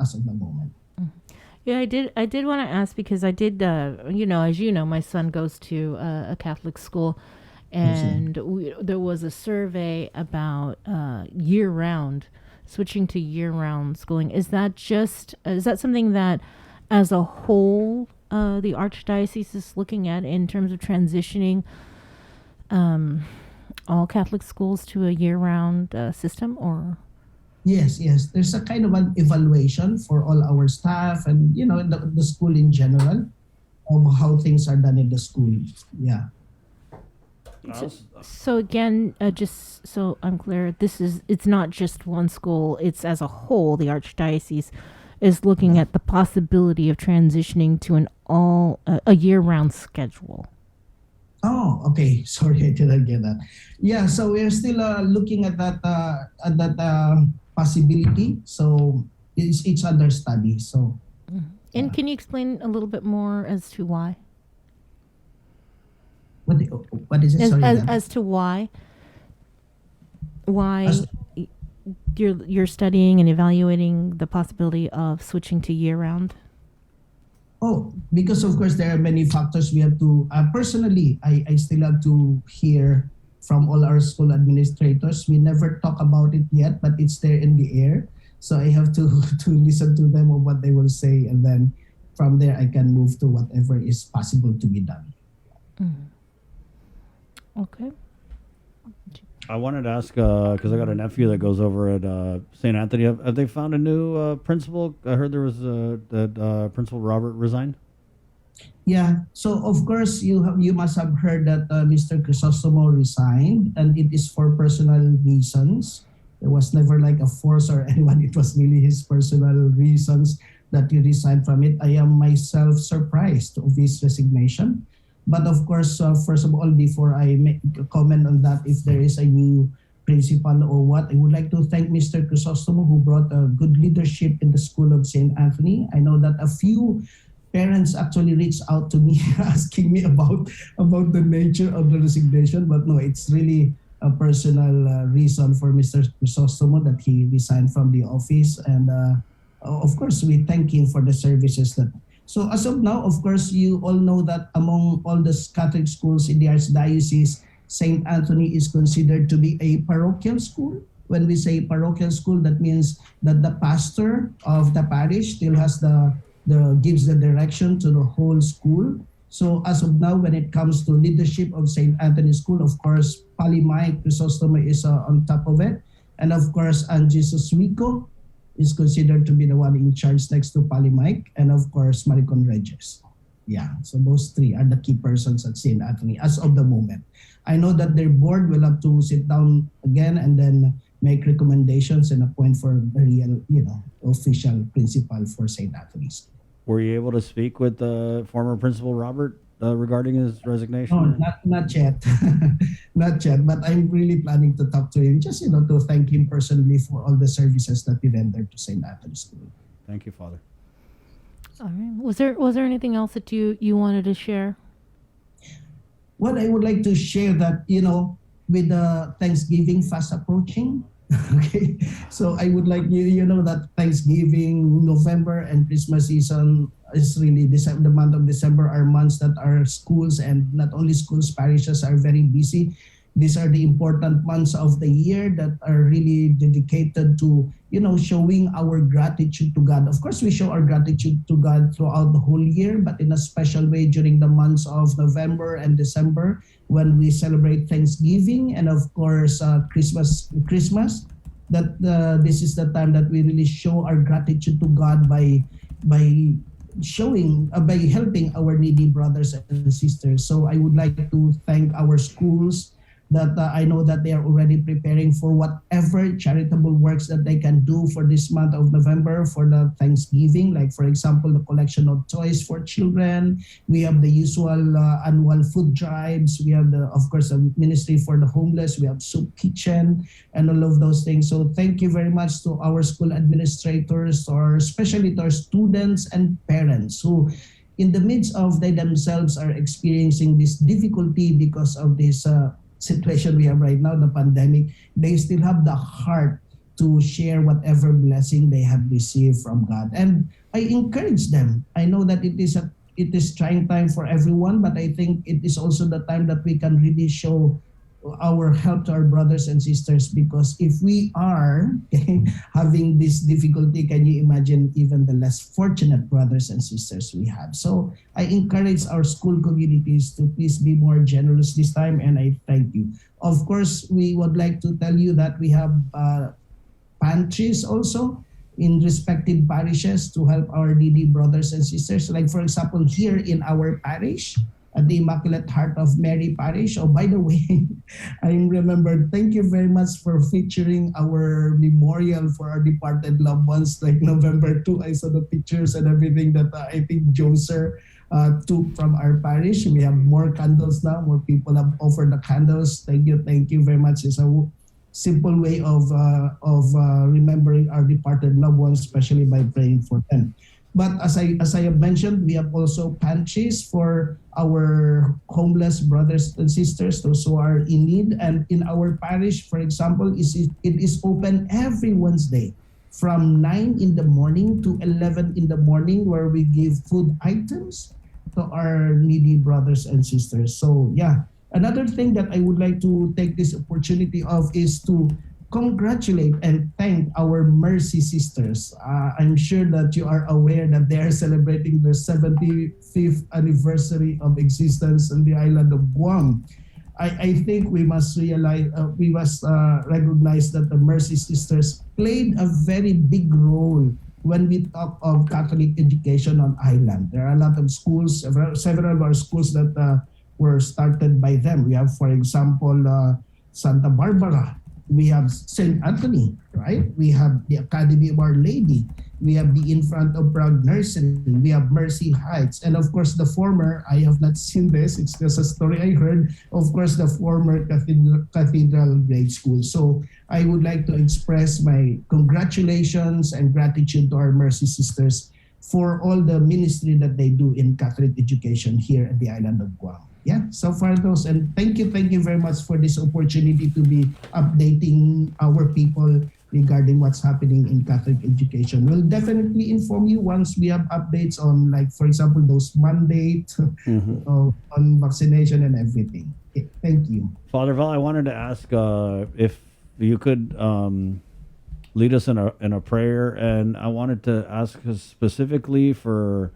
as of the moment. Yeah, I did want to ask, because I did, as you know, my son goes to a Catholic school, and there was a survey about switching to year-round schooling. Is that something that, as a whole, the Archdiocese is looking at in terms of transitioning all Catholic schools to a year-round system, or? Yes. There's a kind of an evaluation for all our staff and, the school in general of how things are done in the school. Yeah. So again, just so I'm clear, it's not just one school, it's as a whole, the Archdiocese is looking at the possibility of transitioning to a year-round schedule. Oh, okay. Sorry, I didn't get that. Yeah, so we're still looking at that possibility. So it's under study. So. And can you explain a little bit more as to why? What is it? Sorry. As to why you're studying and evaluating the possibility of switching to year-round? Oh, because of course there are many factors we have to. Personally, I still have to hear from all our school administrators. We never talk about it yet, but it's there in the air. So I have to listen to them of what they will say, and then from there I can move to whatever is possible to be done. Okay. I wanted to ask, because I got a nephew that goes over at St. Anthony. Have they found a new principal? I heard there was that Principal Robert resigned. Yeah. So of course you must have heard that Mr. Crisostomo resigned, and it is for personal reasons. There was never like a force or anyone. It was really his personal reasons that he resigned from it. I am myself surprised of his resignation. But of course, first of all, before I make a comment on that, if there is a new principal or what, I would like to thank Mr. Crisostomo, who brought a good leadership in the School of St. Anthony. I know that a few parents actually reached out to me asking me about the nature of the resignation, but no, it's really a personal reason for Mr. Crisostomo that he resigned from the office. And of course, we thank him for the services that. So as of now, of course, you all know that among all the Catholic schools in the Archdiocese, St. Anthony is considered to be a parochial school. When we say parochial school, that means that the pastor of the parish still has gives the direction to the whole school. So as of now, when it comes to leadership of St. Anthony School, of course, Pali Mike Crisostomo is on top of it. And of course, Jesus Wico is considered to be the one in charge next to Pali Mike. And of course, Maricon Regis. Yeah, so those three are the key persons at St. Anthony as of the moment. I know that their board will have to sit down again and then make recommendations and appoint for the real, official principal for St. Anthony's. Were you able to speak with the former principal Robert regarding his resignation? No, not yet, not yet. But I'm really planning to talk to him, just to thank him personally for all the services that he rendered to St. Anthony's School. Thank you, Father. All right. Was there anything else that you wanted to share? Well, I would like to share that with the Thanksgiving fast approaching. Okay, so I would like that Thanksgiving, November, and Christmas season is really the month of December are months that our schools, and not only schools, parishes are very busy. These are the important months of the year that are really dedicated to showing our gratitude to God. Of course, we show our gratitude to God throughout the whole year, but in a special way during the months of November and December, when we celebrate Thanksgiving and of course Christmas. That this is the time that we really show our gratitude to God by helping our needy brothers and sisters. So I would like to thank our schools that I know that they are already preparing for whatever charitable works that they can do for this month of November for the Thanksgiving. Like, for example, the collection of toys for children. We have the usual annual food drives. We have of course, the ministry for the homeless. We have soup kitchen and all of those things. So thank you very much to our school administrators, or especially to our students and parents who, in the midst of they themselves are experiencing this difficulty because of this situation we have right now, the pandemic, they still have the heart to share whatever blessing they have received from God. And I encourage them. I know that it is trying time for everyone, but I think it is also the time that we can really show our help to our brothers and sisters, because if we are having this difficulty, can you imagine even the less fortunate brothers and sisters we have? So I encourage our school communities to please be more generous this time, and I thank you. Of course, we would like to tell you that we have pantries also in respective parishes to help our needy brothers and sisters. Like, for example, here in our parish, at the Immaculate Heart of Mary Parish. Oh, by the way, I remember, thank you very much for featuring our memorial for our departed loved ones, like November 2. I saw the pictures and everything that I think Joe Sir took from our parish. We have more candles now. More people have offered the candles. Thank you very much. It's a simple way of remembering our departed loved ones, especially by praying for them. But as I have mentioned, we have also pantries for our homeless brothers and sisters, those who are in need. And in our parish, for example, it is open every Wednesday from 9 in the morning to 11 in the morning, where we give food items to our needy brothers and sisters. So yeah, another thing that I would like to take this opportunity of is to congratulate and thank our Mercy Sisters. I'm sure that you are aware that they are celebrating their 75th anniversary of existence on the island of Guam. I think we must recognize that the Mercy Sisters played a very big role when we talk of Catholic education on island. There are a lot of schools, several of our schools that were started by them. We have, for example, Santa Barbara. We have St. Anthony, right? We have the Academy of Our Lady. We have the Infant of Prague Nursery. We have Mercy Heights. And of course, the former, I have not seen this, it's just a story I heard, of course, the former Cathedral Grade School. So I would like to express my congratulations and gratitude to our Mercy Sisters for all the ministry that they do in Catholic education here at the island of Guam. Yeah, so far those, and thank you very much for this opportunity to be updating our people regarding what's happening in Catholic education. We'll definitely inform you once we have updates on, like, for example, those mandates on vaccination and everything. Okay, thank you. Father Val, I wanted to ask if you could lead us in a prayer, and I wanted to ask specifically for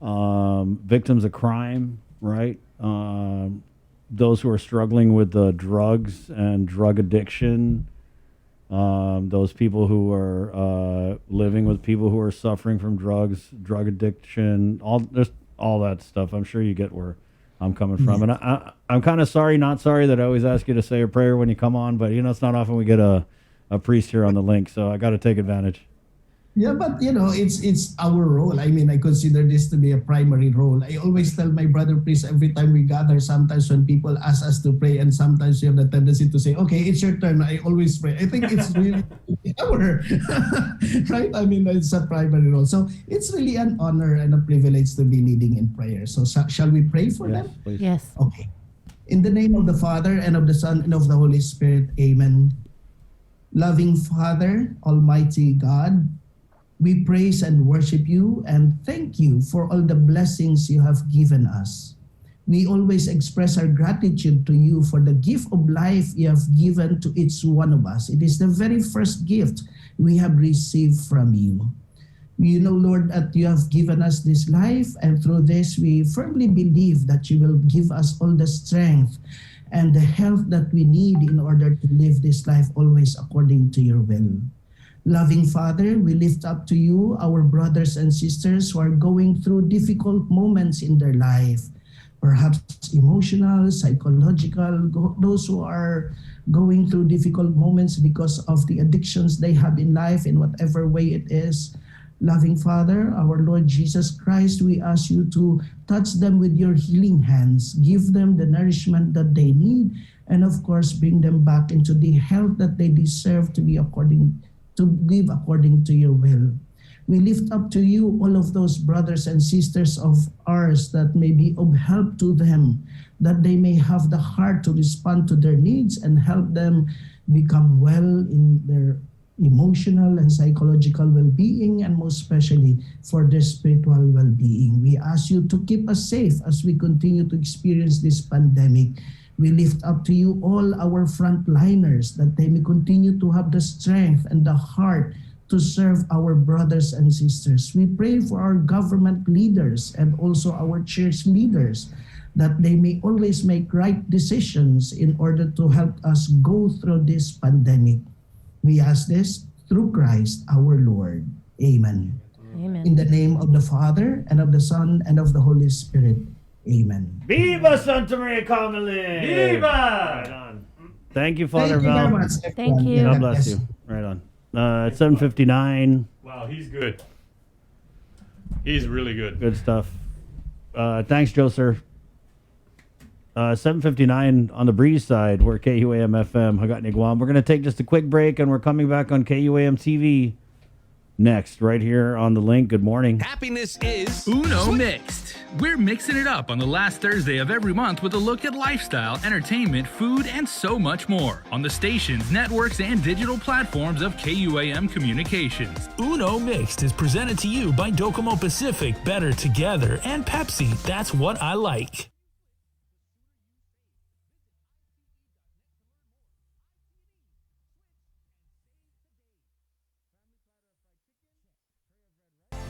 victims of crime, right? Those who are struggling with drugs and drug addiction, those people who are living with people who are suffering from drugs, drug addiction, all that stuff. I'm sure you get where I'm coming from. And I'm kind of not sorry that I always ask you to say a prayer when you come on, but it's not often we get a priest here on the link, so I got to take advantage. Yeah, but it's our role. I mean, I consider this to be a primary role. I always tell my brother priests every time we gather, sometimes when people ask us to pray, and sometimes you have the tendency to say, okay, it's your turn. I always pray. I think it's really our, right? I mean, it's a primary role. So it's really an honor and a privilege to be leading in prayer. So shall we pray for them? Please. Yes. Okay. In the name of the Father, and of the Son, and of the Holy Spirit, amen. Loving Father, Almighty God, we praise and worship you and thank you for all the blessings you have given us. We always express our gratitude to you for the gift of life you have given to each one of us. It is the very first gift we have received from you. We know, Lord, that you have given us this life, and through this we firmly believe that you will give us all the strength and the health that we need in order to live this life always according to your will. Loving Father, we lift up to you our brothers and sisters who are going through difficult moments in their life, perhaps emotional, psychological, those who are going through difficult moments because of the addictions they have in life in whatever way it is. Loving Father, our Lord Jesus Christ, we ask you to touch them with your healing hands, give them the nourishment that they need, and of course, bring them back into the health that they deserve to live according to your will. We lift up to you all of those brothers and sisters of ours that may be of help to them, that they may have the heart to respond to their needs and help them become well in their emotional and psychological well-being, and most especially for their spiritual well-being. We ask you to keep us safe as we continue to experience this pandemic. We lift up to you all our frontliners, that they may continue to have the strength and the heart to serve our brothers and sisters. We pray for our government leaders and also our church leaders, that they may always make right decisions in order to help us go through this pandemic. We ask this through Christ our Lord. Amen. Amen. In the name of the Father, and of the Son, and of the Holy Spirit. Amen. Viva Santa Maria Carmelita! Viva! Right on. Thank you, Father Thank you Val. very much, Thank everyone. you. God bless you. Right on. It's 7:59. Wow, he's good. He's really good. Good stuff. Thanks, Joe, sir. 7:59 on the Breeze side. We're KUAM FM, Hawaiian, Guam. We're going to take just a quick break, and we're coming back on KUAM TV next, right here on the link. Good morning. Happiness is Uno Mixed. We're mixing it up on the last Thursday of every month with a look at lifestyle, entertainment, food, and so much more on the stations, networks, and digital platforms of KUAM Communications. Uno Mixed is presented to you by Docomo Pacific, Better Together, and Pepsi. That's what I like.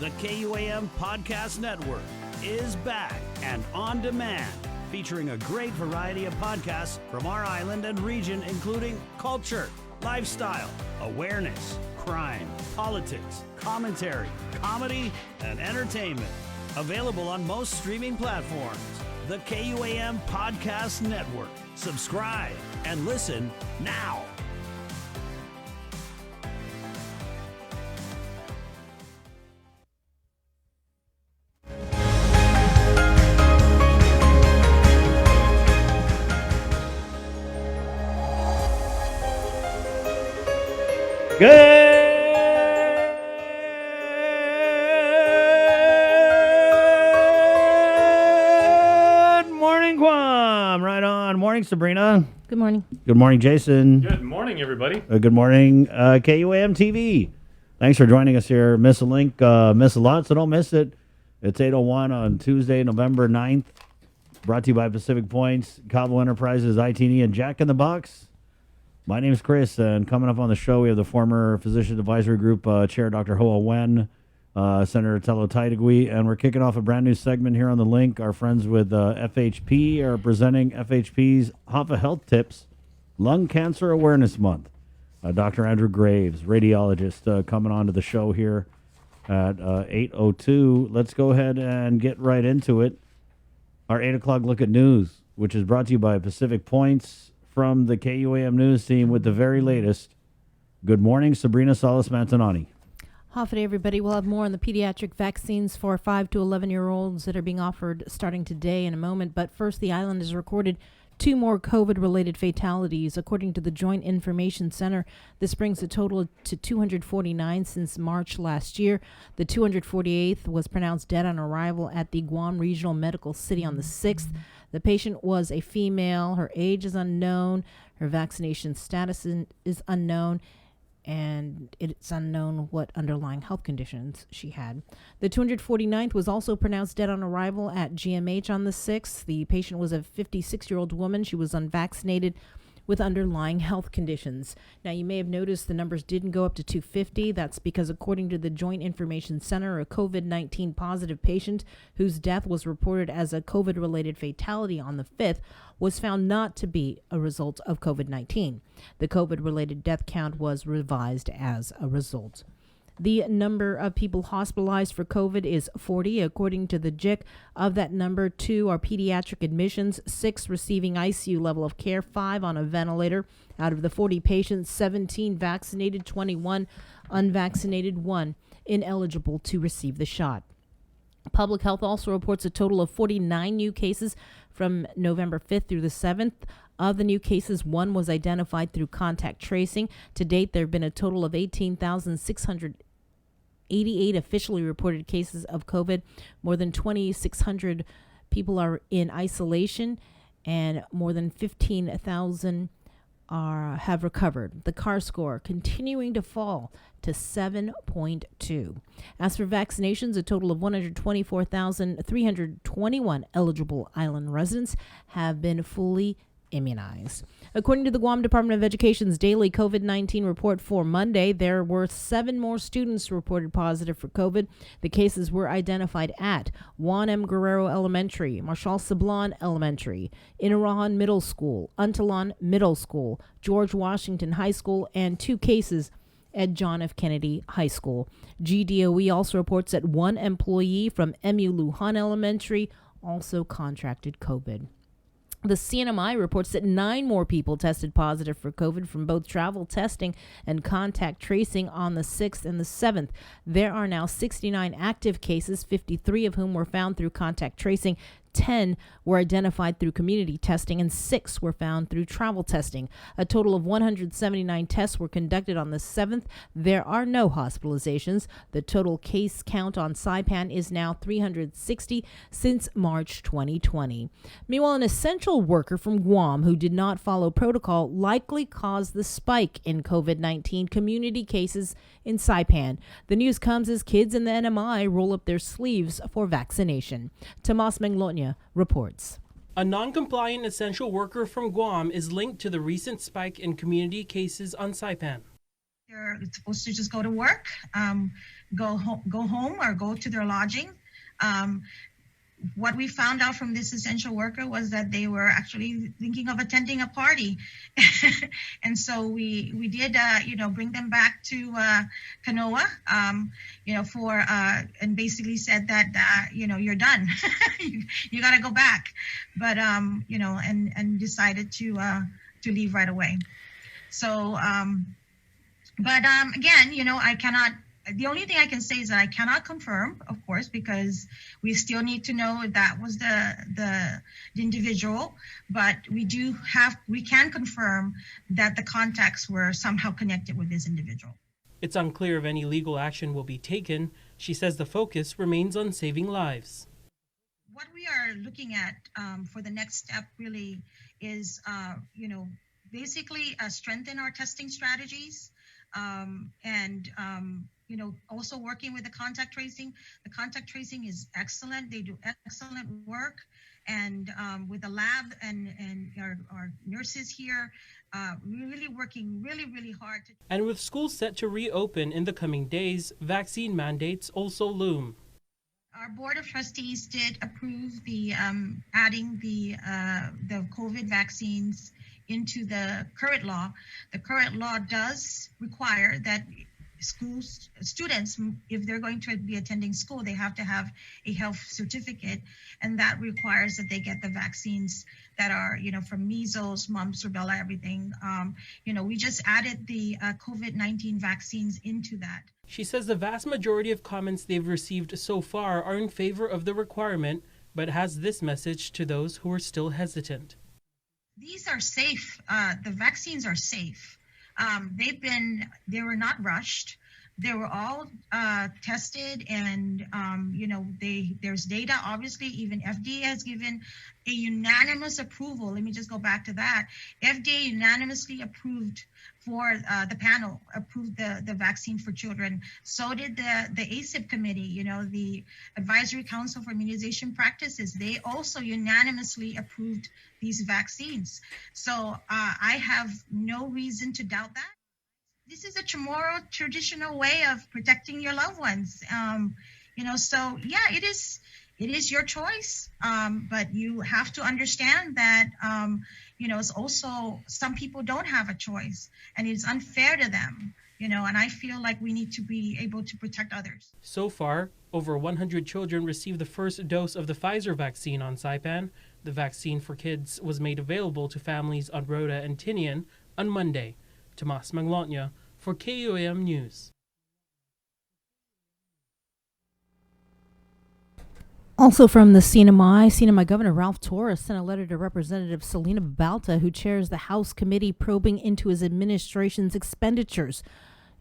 The KUAM Podcast Network is back and on demand, featuring a great variety of podcasts from our island and region, including culture, lifestyle, awareness, crime, politics, commentary, comedy, and entertainment. Available on most streaming platforms. The KUAM Podcast Network. Subscribe and listen now. Good morning, Guam. Right on. Morning, Sabrina. Good morning. Good morning, Jason. Good morning, everybody. Good morning, KUAM TV. Thanks for joining us here. Miss a link, miss a lot, so don't miss it. It's 8:01 on Tuesday, November 9th. Brought to you by Pacific Points, Cabo Enterprises, ITE, and Jack in the Box. My name is Chris, and coming up on the show, we have the former Physician Advisory Group Chair, Dr. Hawaiian, Senator Tello Taitagui, and we're kicking off a brand new segment here on the link. Our friends with FHP are presenting FHP's HAFA Health Tips Lung Cancer Awareness Month. Dr. Andrew Graves, radiologist, coming on to the show here at 8:02. Let's go ahead and get right into it. Our 8 o'clock look at news, which is brought to you by Pacific Points, from the KUAM News team with the very latest. Good morning, Sabrina Salas-Mantanani. Half a day, everybody. We'll have more on the pediatric vaccines for 5 to 11-year-olds that are being offered starting today in a moment. But first, the island has recorded 2 more COVID-related fatalities. According to the Joint Information Center, this brings the total to 249 since March last year. The 248th was pronounced dead on arrival at the Guam Regional Medical City on the 6th. The patient was a female. Her age is unknown. Her vaccination status is unknown. And it's unknown what underlying health conditions she had. The 249th was also pronounced dead on arrival at GMH on the 6th. The patient was a 56-year-old woman. She was unvaccinated with underlying health conditions. Now, you may have noticed the numbers didn't go up to 250. That's because, according to the Joint Information Center, a COVID-19 positive patient whose death was reported as a COVID-related fatality on the 5th was found not to be a result of COVID-19. The COVID-related death count was revised as a result. The number of people hospitalized for COVID is 40, according to the JIC. Of that number, 2 are pediatric admissions, 6 receiving ICU level of care, 5 on a ventilator. Out of the 40 patients, 17 vaccinated, 21 unvaccinated, 1 ineligible to receive the shot. Public Health also reports a total of 49 new cases from November 5th through the 7th. Of the new cases, 1 was identified through contact tracing. To date, there have been a total of 18,688 officially reported cases of COVID. More than 2,600 people are in isolation, and more than 15,000 have recovered. The CAR score continuing to fall to 7.2. As for vaccinations, a total of 124,321 eligible island residents have been fully immunized. According to the Guam Department of Education's daily COVID-19 report for Monday, there were 7 more students reported positive for COVID. The cases were identified at Juan M. Guerrero Elementary, Marshall Sablan Elementary, Inarahan Middle School, Untitled Middle School, George Washington High School, and 2 cases at John F. Kennedy High School. GDOE also reports that 1 employee from MU Lujan Elementary also contracted COVID. The CNMI reports that 9 more people tested positive for COVID from both travel testing and contact tracing on the 6th and the 7th. There are now 69 active cases, 53 of whom were found through contact tracing. 10 were identified through community testing and 6 were found through travel testing. A total of 179 tests were conducted on the 7th. There are no hospitalizations. The total case count on Saipan is now 360 since March 2020. Meanwhile, an essential worker from Guam who did not follow protocol likely caused the spike in COVID-19 community cases in Saipan. The news comes as kids in the NMI roll up their sleeves for vaccination. Tomas Menglona reports. A non-compliant essential worker from Guam is linked to the recent spike in community cases on Saipan. They're supposed to just go to work, go home or go to their lodging. What we found out from this essential worker was that they were actually thinking of attending a party. And so we did, bring them back to Kanoa, and basically said that, you're done. you got to go back. But, and decided to leave right away. So, again, I cannot. The only thing I can say is that I cannot confirm, of course, because we still need to know if that was the individual. But we can confirm that the contacts were somehow connected with this individual. It's unclear if any legal action will be taken. She says the focus remains on saving lives. What we are looking at for the next step really is, basically strengthen our testing strategies. Also working with the contact tracing. The contact tracing is excellent. They do excellent work. And with the lab and our nurses here, really working really hard. And with schools set to reopen in the coming days, vaccine mandates also loom. Our Board of Trustees did approve the adding the COVID vaccines into the current law. The current law does require that students, if they're going to be attending school, they have to have a health certificate, and that requires that they get the vaccines that are, from measles, mumps, rubella, everything. We just added the COVID-19 vaccines into that. She says the vast majority of comments they've received so far are in favor of the requirement, but has this message to those who are still hesitant. These are safe. The vaccines are safe. They were not rushed. They were all tested, and there's data. Obviously, even FDA has given a unanimous approval. Let me just go back to that. FDA unanimously approved for the panel, approved the vaccine for children. So did the ACIP committee, the Advisory Council for Immunization Practices. They also unanimously approved these vaccines. So I have no reason to doubt that. This is a Chamorro traditional way of protecting your loved ones. So yeah, it is your choice. But you have to understand that, it's also some people don't have a choice, and it's unfair to them, and I feel like we need to be able to protect others. So far, over 100 children received the first dose of the Pfizer vaccine on Saipan. The vaccine for kids was made available to families on Rhoda and Tinian on Monday. Tomas Manglotnya for KUAM News. Also from the CNMI Governor Ralph Torres sent a letter to Representative Selena Balta, who chairs the House committee probing into his administration's expenditures.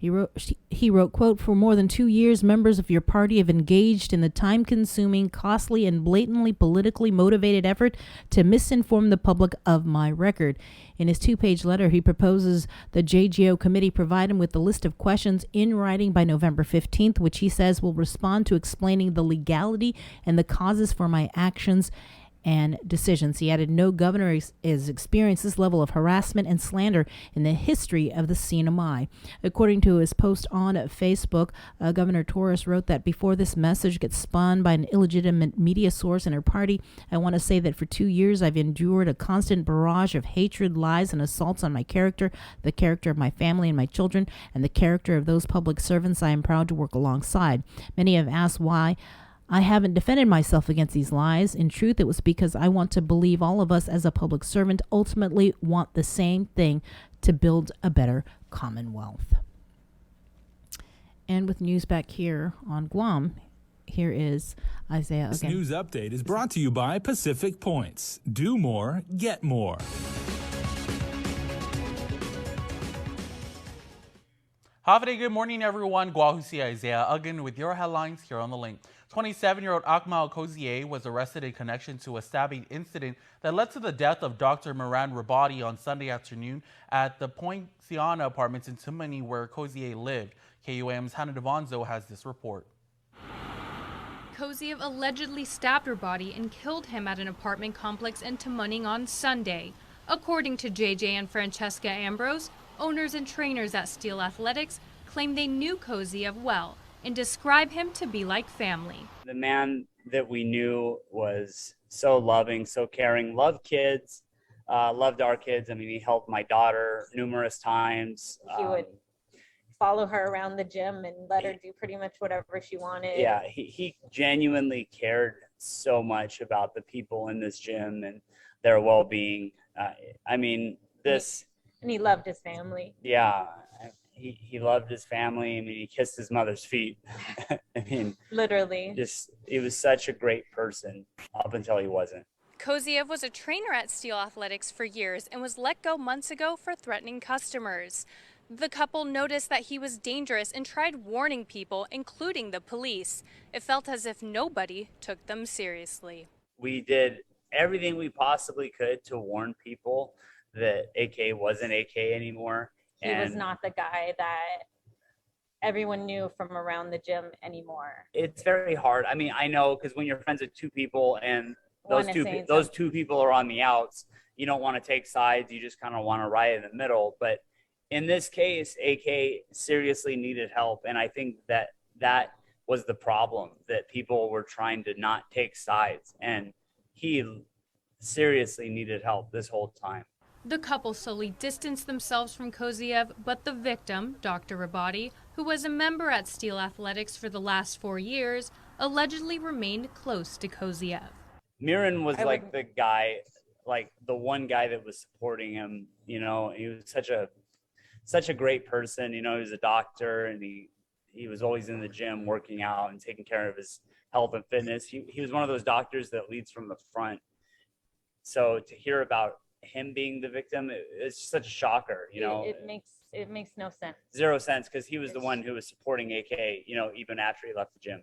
He wrote, quote, "For more than 2 years, members of your party have engaged in the time-consuming, costly, and blatantly politically motivated effort to misinform the public of my record." In his 2-page letter, he proposes the JGO committee provide him with a list of questions in writing by November 15th, which he says will respond to explaining the legality and the causes for my actions and decisions. He added, no governor has experienced this level of harassment and slander in the history of the CNMI. According to his post on Facebook, Governor Torres wrote that before this message gets spun by an illegitimate media source in her party, I want to say that for 2 years I've endured a constant barrage of hatred, lies, and assaults on my character, the character of my family and my children, and the character of those public servants I am proud to work alongside. Many have asked why I haven't defended myself against these lies. In truth, it was because I want to believe all of us as a public servant ultimately want the same thing, to build a better Commonwealth. And with news back here on Guam, here is Isaiah This again. news update is brought to you by Pacific Points. Do more, get more. Have a good morning, everyone. Guahusi Isaiah again with your headlines here on the link. 27-year-old Akmal Kozier was arrested in connection to a stabbing incident that led to the death of Dr. Moran Rabadi on Sunday afternoon at the Point Siana Apartments in Tumani, where Kozier lived. KUAM's Hannah Devonzo has this report. Koziev allegedly stabbed Rabadi and killed him at an apartment complex in Tumani on Sunday. According to JJ and Francesca Ambrose, owners and trainers at Steel Athletics claim they knew Koziev well and describe him to be like family. The man that we knew was so loving, so caring, loved kids, loved our kids. I mean, he helped my daughter numerous times. He would follow her around the gym and let her do pretty much whatever she wanted. Yeah, he genuinely cared so much about the people in this gym and their well-being. I mean, this... And he loved his family. Yeah, he loved his family. I mean, he kissed his mother's feet. I mean... Literally. Just, he was such a great person up until he wasn't. Koziev was a trainer at Steel Athletics for years and was let go months ago for threatening customers. The couple noticed that he was dangerous and tried warning people, including the police. It felt as if nobody took them seriously. We did everything we possibly could to warn people that AK wasn't AK anymore. He was not the guy that everyone knew from around the gym anymore. It's very hard. I mean, I know, because when you're friends with two people and those two people are on the outs, you don't want to take sides. You just kind of want to ride in the middle. But in this case, AK seriously needed help. And I think that was the problem, that people were trying to not take sides. And he seriously needed help this whole time. The couple slowly distanced themselves from Koziev, but the victim, Dr. Rabadi, who was a member at Steel Athletics for the last 4 years, allegedly remained close to Koziev. Miran was like the guy, like the one guy that was supporting him. You know, he was such a great person. You know, he was a doctor, and he was always in the gym working out and taking care of his health and fitness. He was one of those doctors that leads from the front. So to hear about him being the victim, it's such a shocker. You know, it makes no sense. Zero sense, because he was the one who was supporting AK. You know, even after he left the gym.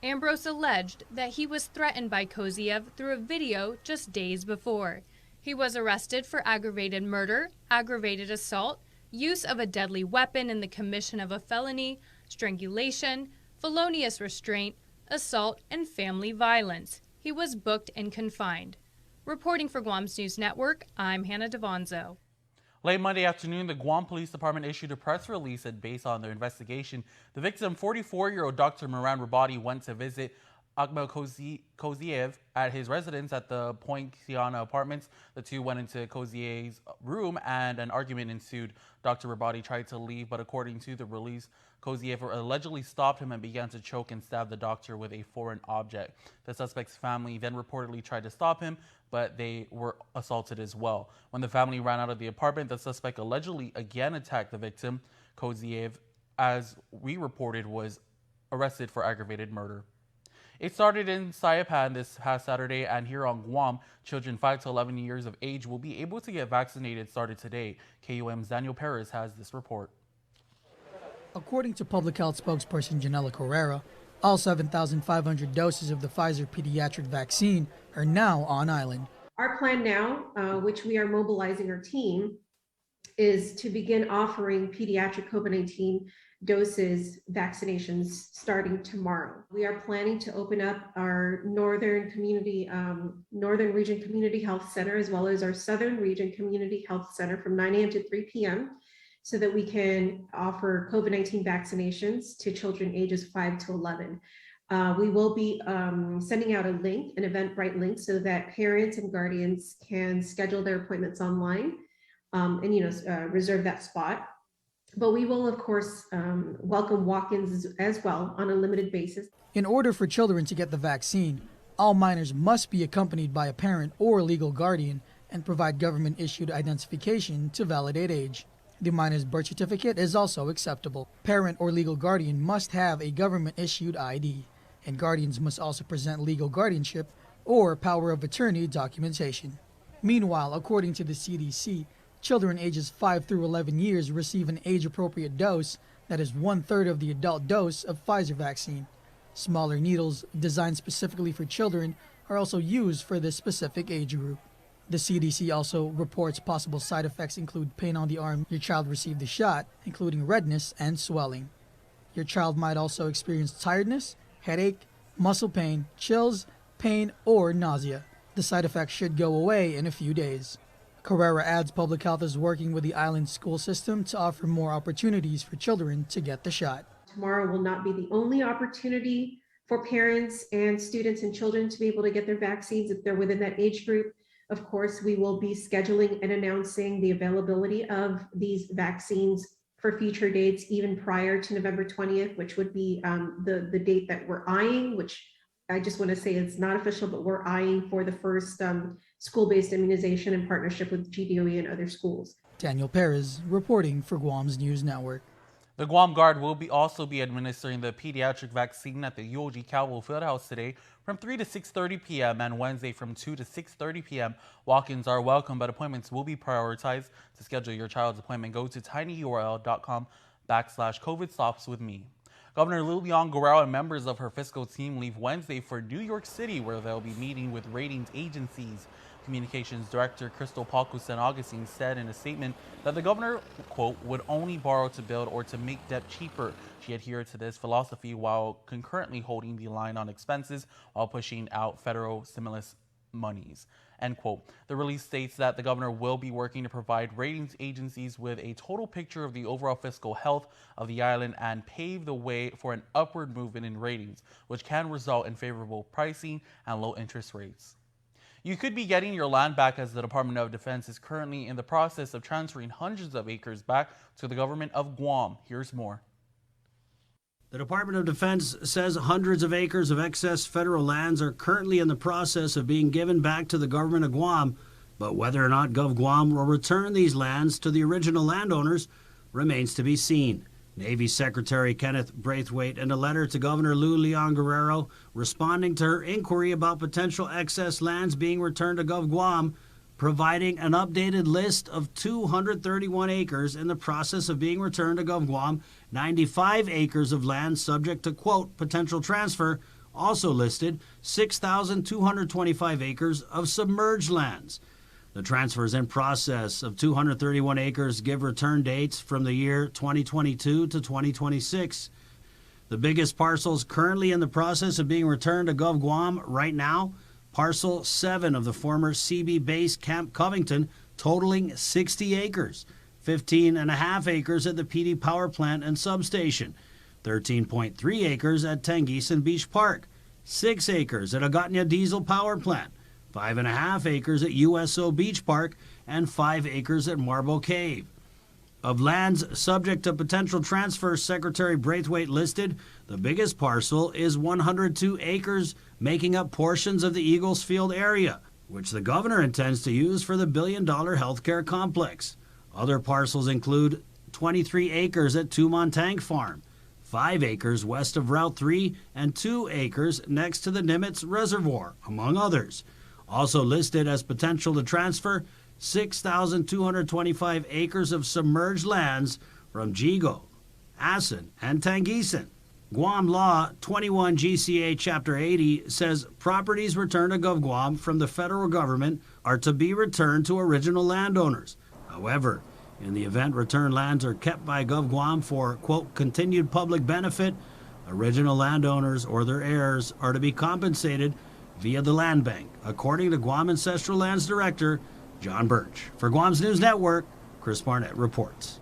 Ambrose alleged that he was threatened by Koziev through a video just days before. He was arrested for aggravated murder, aggravated assault, use of a deadly weapon in the commission of a felony, strangulation, felonious restraint, assault, and family violence. He was booked and confined. Reporting for Guam's News Network, I'm Hannah Devonzo. Late Monday afternoon, the Guam Police Department issued a press release that, based on their investigation, the victim, 44-year-old Dr. Moran Rabadi, went to visit Akmal Koziev at his residence at the Point Siana Apartments. The two went into Koziev's room and an argument ensued. Dr. Rabadi tried to leave, but according to the release, Koziev allegedly stopped him and began to choke and stab the doctor with a foreign object. The suspect's family then reportedly tried to stop him, but they were assaulted as well. When the family ran out of the apartment, the suspect allegedly again attacked the victim. Koziev, as we reported, was arrested for aggravated murder. It started in Saipan this past Saturday, and here on Guam, children 5 to 11 years of age will be able to get vaccinated started today. KUM's Daniel Perez has this report. According to Public Health spokesperson Janela Carrera, all 7,500 doses of the Pfizer Pediatric vaccine are now on island. Our plan now, which we are mobilizing our team, is to begin offering pediatric COVID-19 doses vaccinations starting tomorrow. We are planning to open up our Northern Region Community Health Center, as well as our Southern Region Community Health Center, from 9 a.m. to 3 p.m. so that we can offer COVID-19 vaccinations to children ages 5 to 11. We will be sending out a link, an Eventbrite link, so that parents and guardians can schedule their appointments online and reserve that spot. But we will, of course, welcome walk-ins as well on a limited basis. In order for children to get the vaccine, all minors must be accompanied by a parent or legal guardian and provide government-issued identification to validate age. The minor's birth certificate is also acceptable. Parent or legal guardian must have a government-issued ID, and guardians must also present legal guardianship or power of attorney documentation. Meanwhile, according to the CDC, children ages 5 through 11 years receive an age-appropriate dose that is 1/3 of the adult dose of Pfizer vaccine. Smaller needles designed specifically for children are also used for this specific age group. The CDC also reports possible side effects include pain on the arm your child received the shot, including redness and swelling. Your child might also experience tiredness, headache, muscle pain, chills, pain, or nausea. The side effects should go away in a few days. Carrera adds public health is working with the island school system to offer more opportunities for children to get the shot. Tomorrow will not be the only opportunity for parents and students and children to be able to get their vaccines if they're within that age group. Of course, we will be scheduling and announcing the availability of these vaccines for future dates, even prior to November 20th, which would be the date that we're eyeing, which I just want to say it's not official, but we're eyeing for the first school-based immunization in partnership with GDOE and other schools. Daniel Perez reporting for Guam's News Network. The Guam Guard will also be administering the pediatric vaccine at the UOG Cowell Fieldhouse today from 3 to 6:30 p.m. and Wednesday from 2 to 6:30 p.m. Walk-ins are welcome, but appointments will be prioritized. To schedule your child's appointment, go to tinyurl.com/COVID-stops-with-me. Governor Lujan Guerrero and members of her fiscal team leave Wednesday for New York City, where they'll be meeting with ratings agencies. Communications Director Crystal Palcu San Augustine said in a statement that the governor, quote, would only borrow to build or to make debt cheaper. She adhered to this philosophy while concurrently holding the line on expenses while pushing out federal stimulus monies, end quote. The release states that the governor will be working to provide ratings agencies with a total picture of the overall fiscal health of the island and pave the way for an upward movement in ratings, which can result in favorable pricing and low interest rates. You could be getting your land back, as the Department of Defense is currently in the process of transferring hundreds of acres back to the government of Guam. Here's more. The Department of Defense says hundreds of acres of excess federal lands are currently in the process of being given back to the government of Guam, but whether or not GovGuam will return these lands to the original landowners remains to be seen. Navy Secretary Kenneth Braithwaite, in a letter to Governor Lujan Guerrero, responding to her inquiry about potential excess lands being returned to GovGuam, providing an updated list of 231 acres in the process of being returned to GovGuam, 95 acres of land subject to, quote, potential transfer, also listed 6,225 acres of submerged lands. The transfers in process of 231 acres give return dates from the year 2022 to 2026. The biggest parcels currently in the process of being returned to GovGuam right now, Parcel 7 of the former CB base Camp Covington, totaling 60 acres, 15.5 acres at the PD Power Plant and Substation, 13.3 acres at Tangisan Beach Park, 6 acres at Agatna Diesel Power Plant, 5.5 acres at USO Beach Park, and 5 acres at Marble Cave. Of lands subject to potential transfer, Secretary Braithwaite listed, the biggest parcel is 102 acres, making up portions of the Eagles Field area, which the governor intends to use for the billion-dollar healthcare complex. Other parcels include 23 acres at Tumon Tank Farm, 5 acres west of Route 3, and 2 acres next to the Nimitz Reservoir, among others. Also listed as potential to transfer, 6,225 acres of submerged lands from Jigo, Asin, and Tangisan. Guam Law 21 GCA Chapter 80 says properties returned to GovGuam from the federal government are to be returned to original landowners. However, in the event returned lands are kept by GovGuam for, quote, continued public benefit, original landowners or their heirs are to be compensated via the land bank, according to Guam Ancestral Lands Director John Birch. For Guam's News Network, Chris Barnett reports.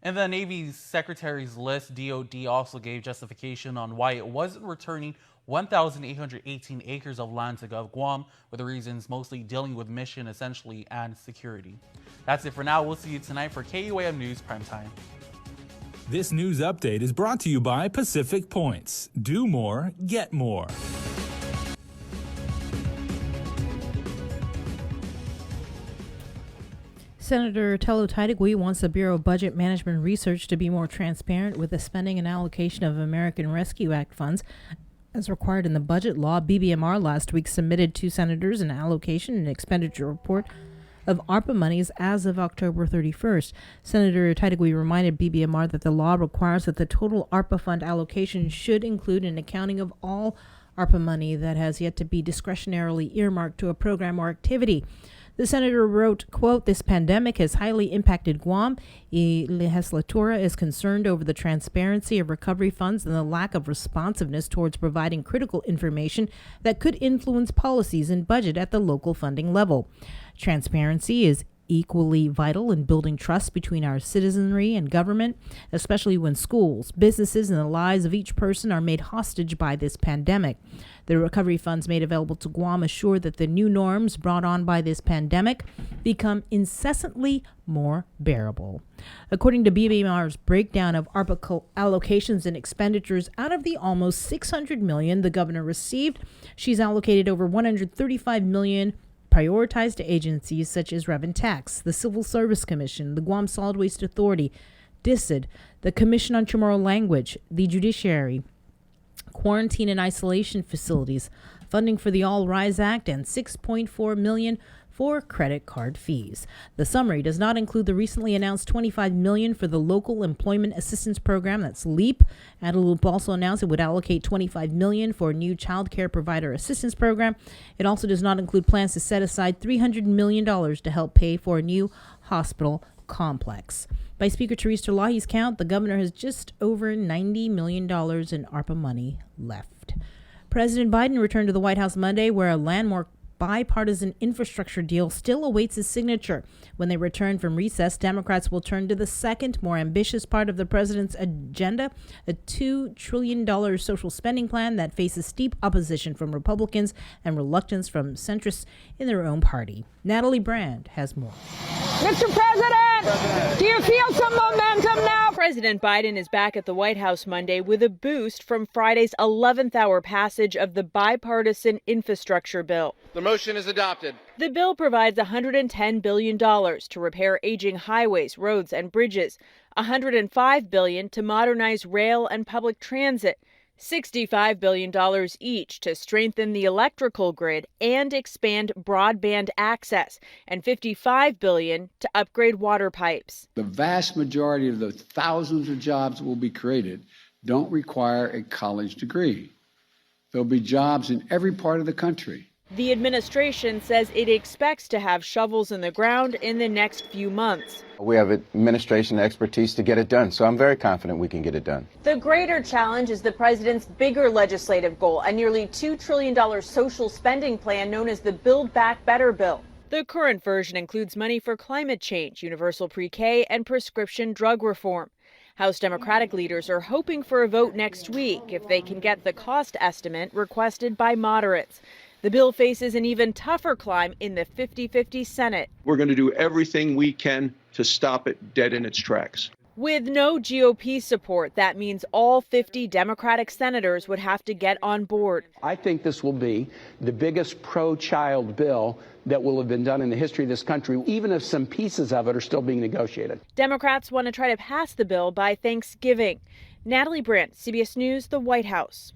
In the Navy Secretary's list, DOD also gave justification on why it wasn't returning 1,818 acres of land to GovGuam, with the reasons mostly dealing with mission, essentially, and security. That's it for now. We'll see you tonight for KUAM News Primetime. This news update is brought to you by Pacific Points. Do more, get more. Senator Tello Taitigui wants the Bureau of Budget Management Research to be more transparent with the spending and allocation of American Rescue Act funds. As required in the budget law, BBMR last week submitted to senators an allocation and expenditure report of ARPA monies as of October 31st. Senator Taitigui reminded BBMR that the law requires that the total ARPA fund allocation should include an accounting of all ARPA money that has yet to be discretionarily earmarked to a program or activity. The senator wrote, quote, "This pandemic has highly impacted Guam. Y legislatura is concerned over the transparency of recovery funds and the lack of responsiveness towards providing critical information that could influence policies and budget at the local funding level. Transparency is equally vital in building trust between our citizenry and government, especially when schools, businesses, and the lives of each person are made hostage by this pandemic. The recovery funds made available to Guam assure that the new norms brought on by this pandemic become incessantly more bearable." According to BBMR's breakdown of ARPA allocations and expenditures, out of the almost $600 million the governor received, she's allocated over $135 million prioritized to agencies such as Rev and Tax, the Civil Service Commission, the Guam Solid Waste Authority, DICID, the Commission on Chamorro Language, the Judiciary, quarantine and isolation facilities, funding for the All Rise Act, and $6.4 million for credit card fees. The summary does not include the recently announced $25 million for the Local Employment Assistance Program, that's LEAP. Adelup also announced it would allocate $25 million for a new child care provider assistance program. It also does not include plans to set aside $300 million to help pay for a new hospital complex. By Speaker Therese Terlahi's count, the governor has just over $90 million in ARPA money left. President Biden returned to the White House Monday, where a landmark bipartisan infrastructure deal still awaits his signature. When they return from recess, Democrats will turn to the second, more ambitious part of the president's agenda, a $2 trillion social spending plan that faces steep opposition from Republicans and reluctance from centrists in their own party. Natalie Brand has more. Mr. President, do you feel some momentum now? President Biden is back at the White House Monday with a boost from Friday's 11th hour passage of the bipartisan infrastructure bill. The motion is adopted. The bill provides $110 billion to repair aging highways, roads, and bridges, $105 billion to modernize rail and public transit, $65 billion each to strengthen the electrical grid and expand broadband access, and $55 billion to upgrade water pipes. The vast majority of the thousands of jobs that will be created don't require a college degree. There'll be jobs in every part of the country. The administration says it expects to have shovels in the ground in the next few months. We have administration expertise to get it done, so I'm very confident we can get it done. The greater challenge is the president's bigger legislative goal, a nearly $2 trillion social spending plan known as the Build Back Better bill. The current version includes money for climate change, universal pre-K, and prescription drug reform. House Democratic leaders are hoping for a vote next week if they can get the cost estimate requested by moderates. The bill faces an even tougher climb in the 50-50 Senate. We're going to do everything we can to stop it dead in its tracks. With no GOP support, that means all 50 Democratic senators would have to get on board. I think this will be the biggest pro-child bill that will have been done in the history of this country, even if some pieces of it are still being negotiated. Democrats want to try to pass the bill by Thanksgiving. Natalie Brandt, CBS News, the White House.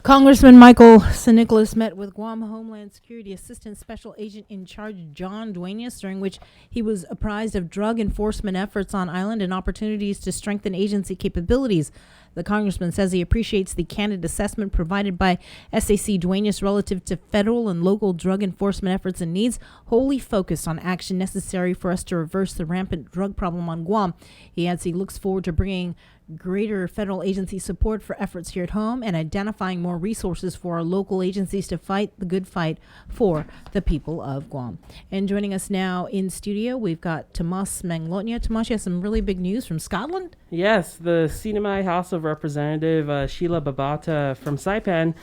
Congressman Michael St. met with Guam Homeland Security Assistant Special Agent in Charge John Duenas, during which he was apprised of drug enforcement efforts on island and opportunities to strengthen agency capabilities. The congressman says he appreciates the candid assessment provided by SAC Duenas relative to federal and local drug enforcement efforts and needs, wholly focused on action necessary for us to reverse the rampant drug problem on Guam. He adds he looks forward to bringing greater federal agency support for efforts here at home and identifying more resources for our local agencies to fight the good fight for the people of Guam. And joining us now in studio, we've got Tomas Manglotnia. Tomas, you have some really big news from Scotland? Yes, the Sinamai House of Representative Sheila Babauta from Saipan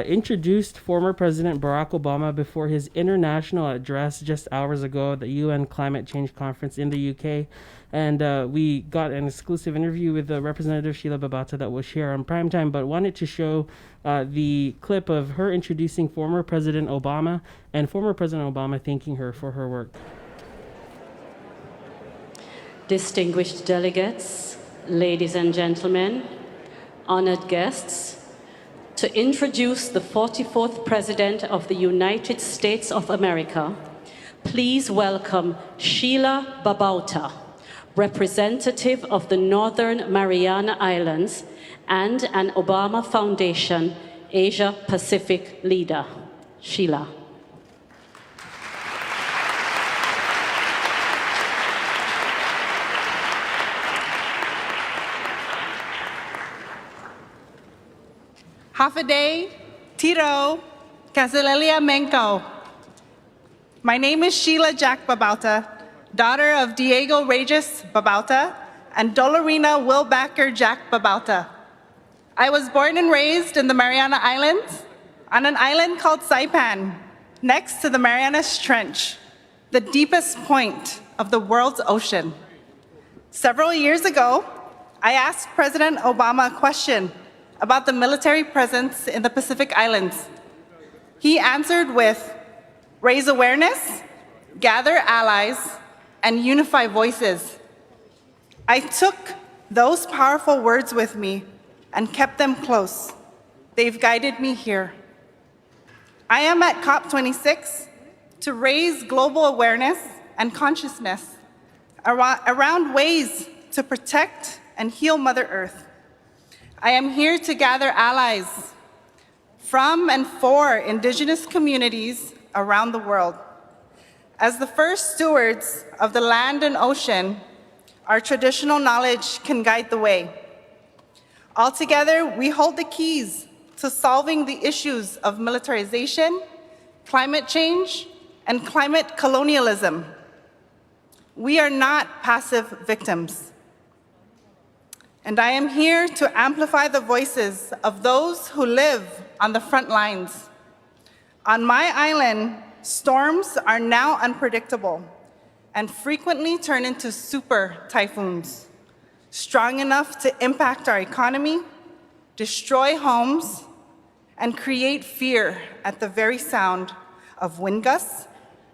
introduced former President Barack Obama before his international address just hours ago at the UN Climate Change Conference in the UK. And we got an exclusive interview with Representative Sheila Babauta that we'll share on primetime, but wanted to show the clip of her introducing former President Obama and former President Obama thanking her for her work. Distinguished delegates, ladies and gentlemen, honored guests, to introduce the 44th President of the United States of America, please welcome Sheila Babauta, representative of the Northern Mariana Islands and an Obama Foundation Asia Pacific leader. Sheila. Hafaday, Tiro, Casalelia Menko. My name is Sheila Jack Babauta, daughter of Diego Regis Babauta and Dolorina Wilbacker Jack Babauta. I was born and raised in the Mariana Islands on an island called Saipan, next to the Marianas Trench, the deepest point of the world's ocean. Several years ago, I asked President Obama a question about the military presence in the Pacific Islands. He answered with, raise awareness, gather allies, and unify voices. I took those powerful words with me and kept them close. They've guided me here. I am at COP26 to raise global awareness and consciousness around ways to protect and heal Mother Earth. I am here to gather allies from and for Indigenous communities around the world. As the first stewards of the land and ocean, our traditional knowledge can guide the way. Altogether, we hold the keys to solving the issues of militarization, climate change, and climate colonialism. We are not passive victims. And I am here to amplify the voices of those who live on the front lines. On my island, storms are now unpredictable and frequently turn into super typhoons, strong enough to impact our economy, destroy homes, and create fear at the very sound of wind gusts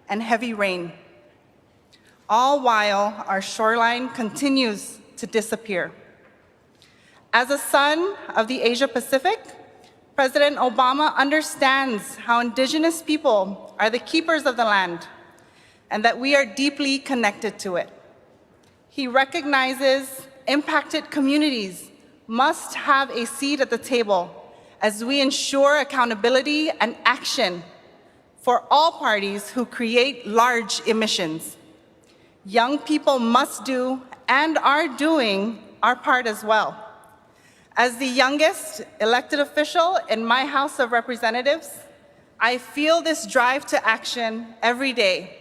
and heavy rain, all while our shoreline continues to disappear. As a son of the Asia Pacific, President Obama understands how Indigenous people are the keepers of the land and that we are deeply connected to it. He recognizes impacted communities must have a seat at the table as we ensure accountability and action for all parties who create large emissions. Young people must do and are doing our part as well. As the youngest elected official in my House of Representatives, I feel this drive to action every day,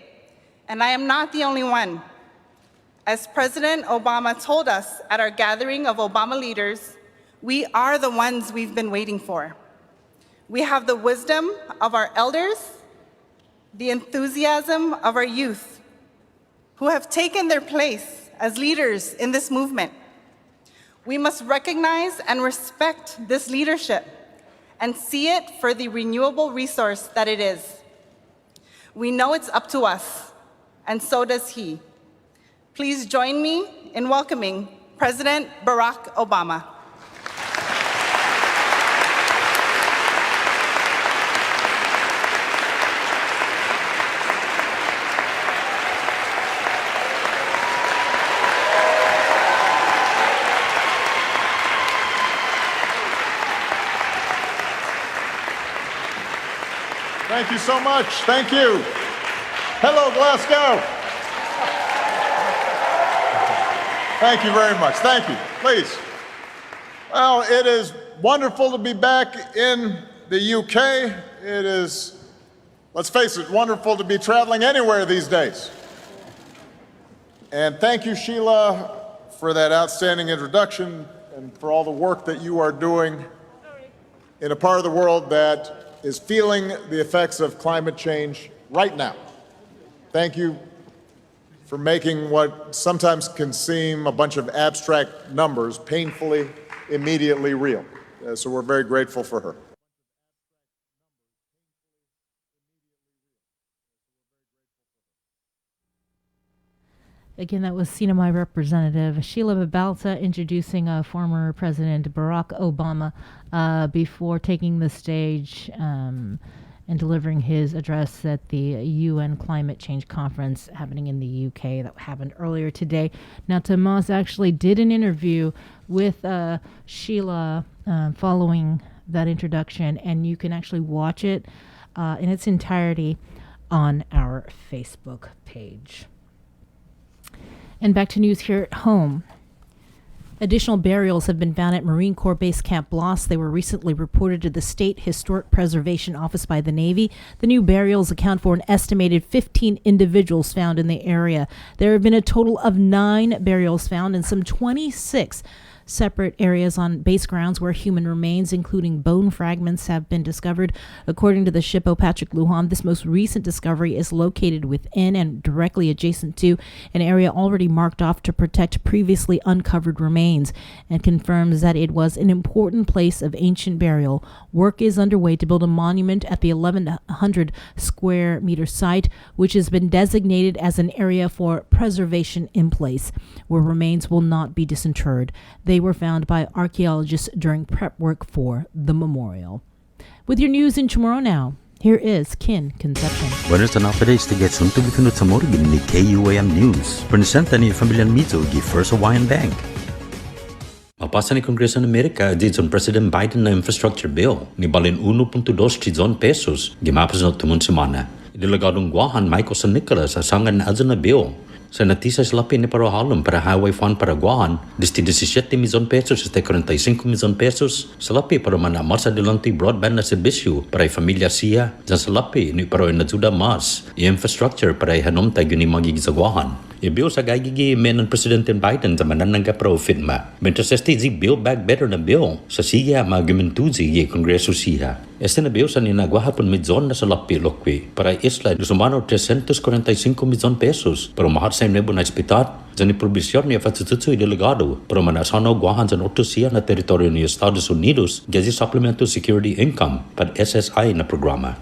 and I am not the only one. As President Obama told us at our gathering of Obama leaders, we are the ones we've been waiting for. We have the wisdom of our elders, the enthusiasm of our youth, who have taken their place as leaders in this movement. We must recognize and respect this leadership and see it for the renewable resource that it is. We know it's up to us, and so does he. Please join me in welcoming President Barack Obama. Thank you so much. Thank you. Hello, Glasgow. Thank you very much. Thank you. Please. Well, it is wonderful to be back in the UK. It is, let's face it, wonderful to be traveling anywhere these days. And thank you, Sheila, for that outstanding introduction and for all the work that you are doing in a part of the world that is feeling the effects of climate change right now. Thank you for making what sometimes can seem a bunch of abstract numbers painfully, immediately real. So we're very grateful for her. Again, that was CNMI Representative Sheila Babalta introducing former President Barack Obama before taking the stage and delivering his address at the UN Climate Change Conference happening in the UK that happened earlier today. Now, Tomas actually did an interview with Sheila following that introduction, and you can actually watch it in its entirety on our Facebook page. And back to news here at home. Additional burials have been found at Marine Corps Base Camp Bloss. They were recently reported to the State Historic Preservation Office by the Navy. The new burials account for an estimated 15 individuals found in the area. There have been a total of 9 burials found in some 26 separate areas on base grounds where human remains, including bone fragments, have been discovered. According to the SHPO Patrick Lujan, this most recent discovery is located within and directly adjacent to an area already marked off to protect previously uncovered remains, and confirms that it was an important place of ancient burial. Work is underway to build a monument at the 1,100 square meter site, which has been designated as an area for preservation in place, where remains will not be disinterred. They were found by archaeologists during prep work for the memorial. With your news in Chamorro now, here is Kin Concepcion. Buenas updates to get some to be kunut sa morgan ni KUAM News. Presenta ni Familian Mito gi First Hawaiian Bank. Mapasa ni Kongreso ng Amerika dito President Biden na infrastructure bill ni balin 1.2 trilyon pesos gimapos na tumun semana. Delegadong Guahan Michael San Nicolas asangan na na bill. Sa natisas lapin ni Parohalom para Highway Fund para Guahan, 17 milyon pesos hasta 45 milyon pesos sa lapi para manamar sa dilanti broadband na serbisyo para familia siya. Diyan sa lapi ni para natuda mas infrastructure para hanom tayo ni magiging sa Guahan. Ibiyo sa gagigi menon Presidente Biden sa mananangga pro FINMA. Mientras zi Build Back Better na bill sa siya magimentuzi gi Kongreso siya. Este na bill sa ninagwahapon midzon na sa lapi lokwi para isla sumano 345 milyon pesos para mahar sa nebo na hospital. Diyan ni probisyon ni Fatsututu delegado para manasano guahan sa noto siya na teritoryo ni Estados Unidos gazi Supplemental Security Income para SSI na programa.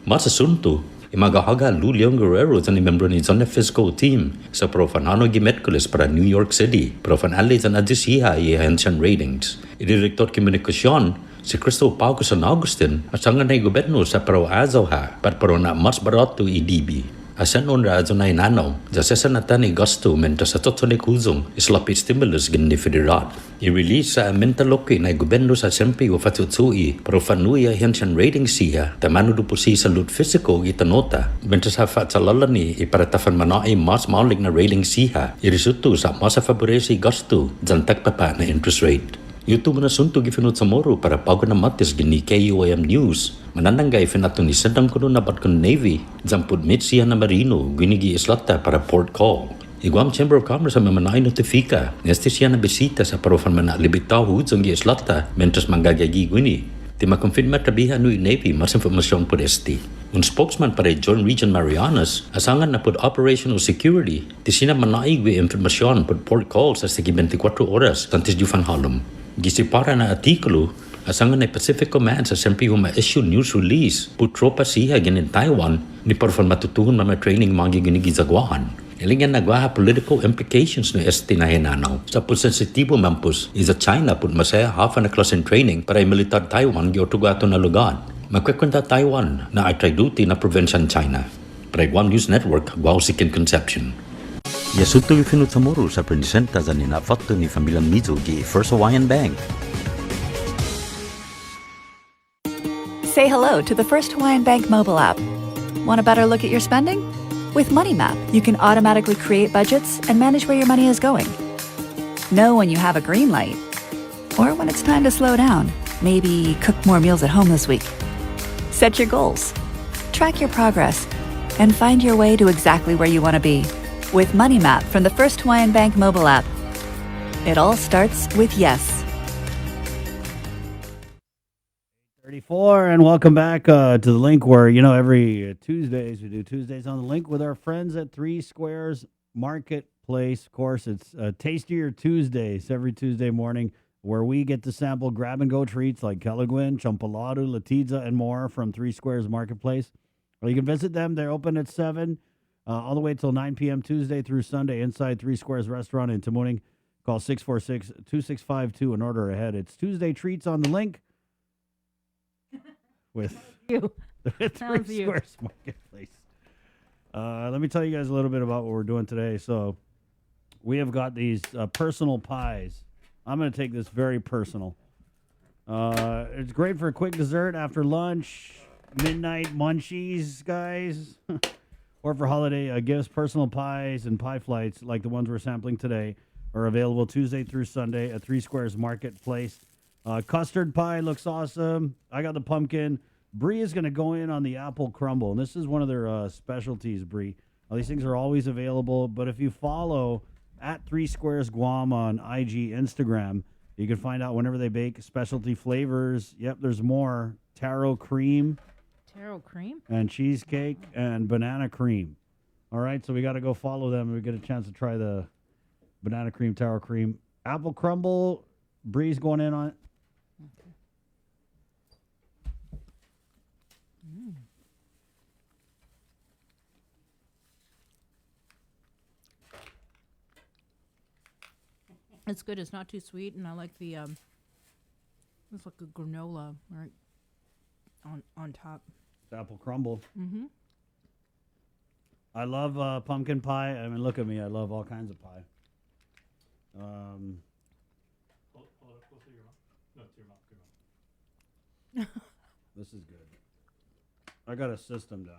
Mas asunto, imagahaga Lu Leon Guerrero sa ni membro ni Zone Fiscal Team sa Profanano Gimetcules para New York City. Profanali sa nadisiha i-ancient ratings. Idirektor Komunikasyon si Crystal Pauco San Agustin at sangan na gobyerno sa Pro-Azo ha para na mas barato i-DB. Asan on razo na inanaw, sa sesanatan ni gasto menta sa totonik huzong islapit stimulus gini federal. I-release sa mentaloki na gobyerno sa sempi o fatutsui pero fanuya hensyan rating siya tamano dupo si sa loot physical itanota menta sa fatsalalani iparatafan manai mas maulig na rating siya irisuto sa masa favoresi gasto jantak papa na interest rate. YouTube na sunto gifinut sa moro para pago na matis gini KUAM News. Manananggay finato ni Saddam kuno na batkon Navy. Jampud mit siya na Marino ginigi islata para port call. Iguam Chamber of Commerce sa mamanay notifika. Neste siya na bisita sa parofan mana libitaw hudzong gi islata mentos manggagagi gini. Di makonfirma trabiha nui Navy mas informasyon po esti. Un spokesman para John Region Marianas asangan na pod operational security. Di sina manaig wi informasyon pod port call sa sige 24 oras tantis jufan halom. Gisipara na artikulo asangan na Pacific Command sa sempi huma-issue news release po tropa siya ginin Taiwan ni parfan matutuhon mga training mga ginigizagwahan. Ilingan nagwaha political implications no esti na hinanaw. Sa po sensitibo mampus is a China po masaya half na class in training para militar Taiwan giotugato na lugar. Magkwekwenta Taiwan na atray duty na provincial China. Para Guam News Network, Guam Sikin Concepcion. Yasuto ifinut sa moro sa presenta sa ninafato ni Familian Mizo gi First Hawaiian Bank. Say hello to the First Hawaiian Bank mobile app. Want a better look at your spending? With Money Map, you can automatically create budgets and manage where your money is going. Know when you have a green light or when it's time to slow down. Maybe cook more meals at home this week. Set your goals, track your progress, and find your way to exactly where you want to be. With Money Map from the First Hawaiian Bank mobile app, It all starts with yes. 34, and welcome back to the link where, every Tuesdays, we do Tuesdays on the link with our friends at Three Squares Marketplace. Of course, it's Tastier Tuesdays every Tuesday morning where we get to sample grab-and-go treats like Kelaguen, Champaladu, Latiza, and more from Three Squares Marketplace. Well, you can visit them. They're open at 7 all the way till 9 p.m. Tuesday through Sunday inside Three Squares Restaurant in Tamuning. Call 646-2652 and order ahead. It's Tuesday Treats on the link. With Three Squares Marketplace. Let me tell you guys a little bit about what we're doing today. So we have got these personal pies. I'm going to take this very personal. It's great for a quick dessert after lunch, midnight munchies, guys, or for holiday gifts. Personal pies and pie flights like the ones we're sampling today are available Tuesday through Sunday at Three Squares Marketplace. Custard pie looks awesome. I got the pumpkin. Brie is going to go in on the apple crumble. And this is one of their specialties, Brie. These things are always available. But if you follow at Three Squares Guam on IG, Instagram, you can find out whenever they bake specialty flavors. Yep, there's more. Taro cream. Taro cream? And cheesecake and banana cream. All right, so we got to go follow them. And we get a chance to try the banana cream, taro cream. Apple crumble. Brie's going in on it. It's good. It's not too sweet, and I like the it's like a granola right on top. It's apple crumble. Mm-hmm. I love pumpkin pie. I mean, look at me. I love all kinds of pie. This is good. I got a system down.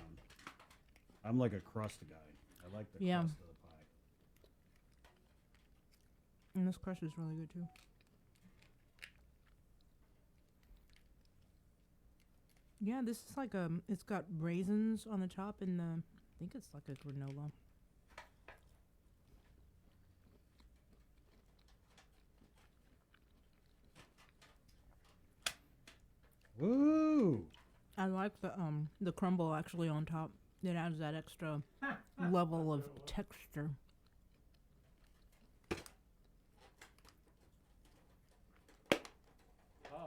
I'm like a crust guy. I like the crust of the pie. And this crust is really good too. Yeah, this is like it's got raisins on the top and I think it's like a granola. Woo! I like the crumble actually on top. It adds that extra level of texture.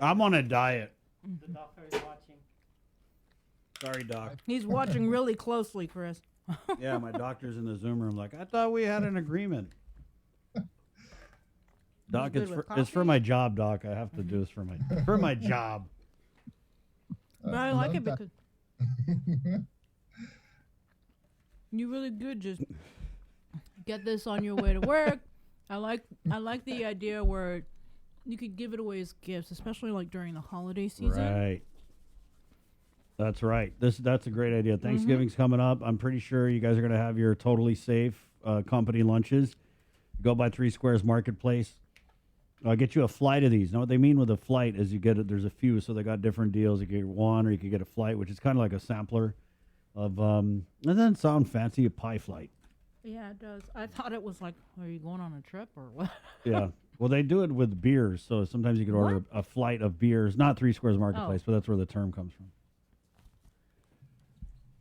I'm on a diet. The doctor is watching. Sorry, Doc. He's watching really closely, Chris. Yeah, my doctor's in the Zoom room like, I thought we had an agreement. Doc, it's for my job, Doc. I have to do this for my job. But I like it because you really good. Just get this on your way to work. I like the idea where you could give it away as gifts, especially like during the holiday season. Right. That's right. That's a great idea. Thanksgiving's coming up. I'm pretty sure you guys are going to have your totally safe company lunches. Go by Three Squares Marketplace. I'll get you a flight of these. Now, what they mean with a flight is you get it. There's a few, so they got different deals. You get one, or you could get a flight, which is kind of like a sampler of. It doesn't sound fancy, a pie flight. Yeah, it does. I thought it was like, are you going on a trip or what? Yeah. Well, they do it with beers, so sometimes you could order a flight of beers. Not Three Squares Marketplace, but that's where the term comes from.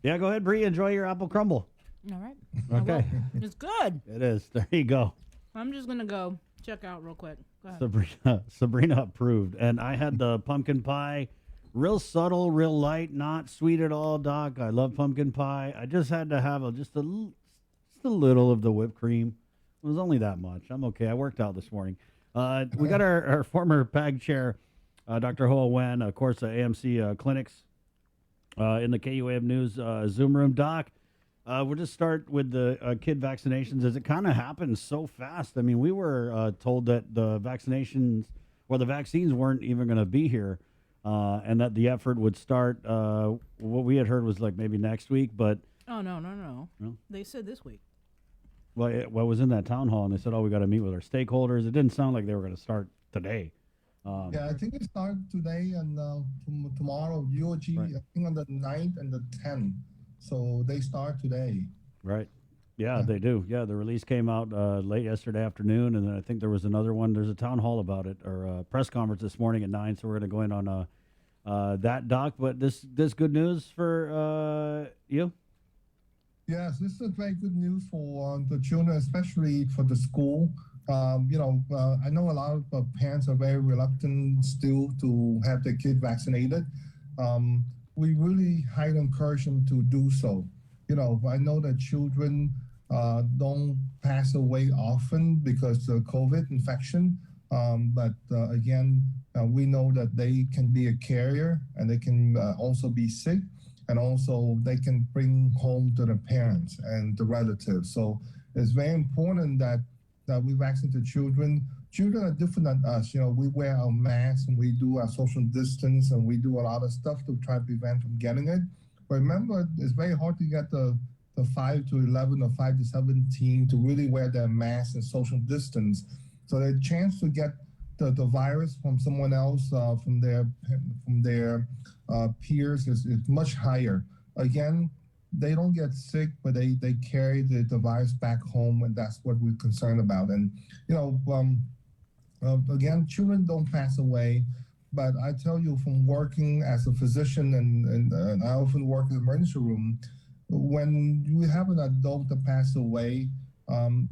Yeah, go ahead, Bree. Enjoy your apple crumble. All right. Okay. It's good. It is. There you go. I'm just going to go check out real quick. Go ahead. Sabrina approved. And I had the pumpkin pie. Real subtle, real light, not sweet at all, Doc. I love pumpkin pie. I just had to have just a little of the whipped cream. It was only that much. I'm okay. I worked out this morning. We got our former PAG chair, Dr. Hoa Wen, of course, AMC Clinics in the KUAM News Zoom room. Doc, we'll just start with the kid vaccinations as it kind of happened so fast. I mean, we were told that the vaccinations or the vaccines weren't even going to be here and that the effort would start. What we had heard was like maybe next week, but. Oh, no. They said this week. Well, it was in that town hall, and they said, we got to meet with our stakeholders. It didn't sound like they were going to start today. Yeah, I think it starts today and tomorrow, UOG, right. I think on the 9th and the 10th. So they start today. Right. Yeah, they do. Yeah, the release came out late yesterday afternoon, and then I think there was another one. There's a town hall about it, or a press conference this morning at 9, so we're going to go in on that, Doc. But this good news for you? Yes, this is very good news for the children, especially for the school. I know a lot of parents are very reluctant still to have their kid vaccinated. We really highly encourage them to do so. I know that children don't pass away often because of COVID infection, but again, we know that they can be a carrier and they can also be sick, and also they can bring home to the parents and the relatives. So it's very important that we vaccinate the children. Children are different than us. We wear our masks and we do our social distance and we do a lot of stuff to try to prevent from getting it. But remember, it's very hard to get the 5 to 11 or 5 to 17 to really wear their masks and social distance. So the chance to get the virus from someone else, from their peers is much higher. Again, they don't get sick, but they carry the virus back home, and that's what we're concerned about. And, again, children don't pass away, but I tell you, from working as a physician and I often work in the emergency room, when you have an adult that passed away,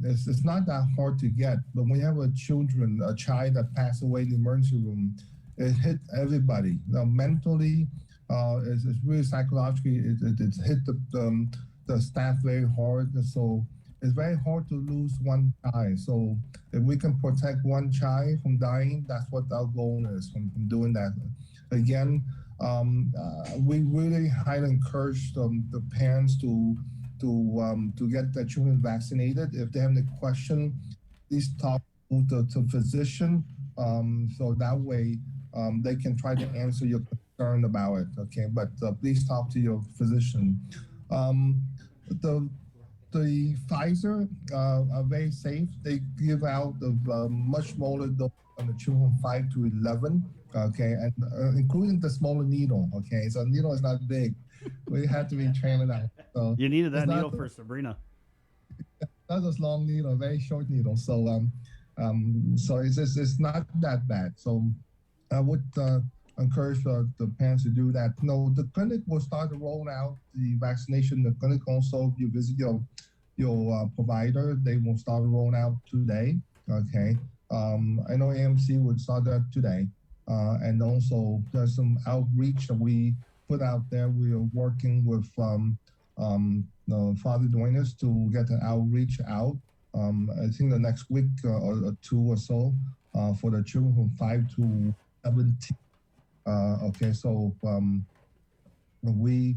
it's not that hard to get. But when you have a child that passed away in the emergency room, it hit everybody. Mentally, it's really psychologically, it's hit the staff very hard. So it's very hard to lose one child. So if we can protect one child from dying, that's what our goal is from doing that. Again, we really highly encourage the parents to get their children vaccinated. If they have any question, please talk to the physician, so that way they can try to answer your concern about it. Okay, but please talk to your physician. The Pfizer are very safe. They give out a much smaller dose on the children 5 to 11. Okay, and including the smaller needle. Okay, so needle is not big. We have to be trained out. So You needed that needle for Sabrina. That's a long needle, very short needle. So so it's not that bad. So I would encourage the parents to do that. The clinic will start to roll out the vaccination. The clinic also, you visit your provider, they will start rolling out today. Okay, I know AMC would start that today. And also there's some outreach that we put out there. We are working with Father Duenas to get an outreach out. I think the next week or two or so for the children from 5 to 17. Okay, so we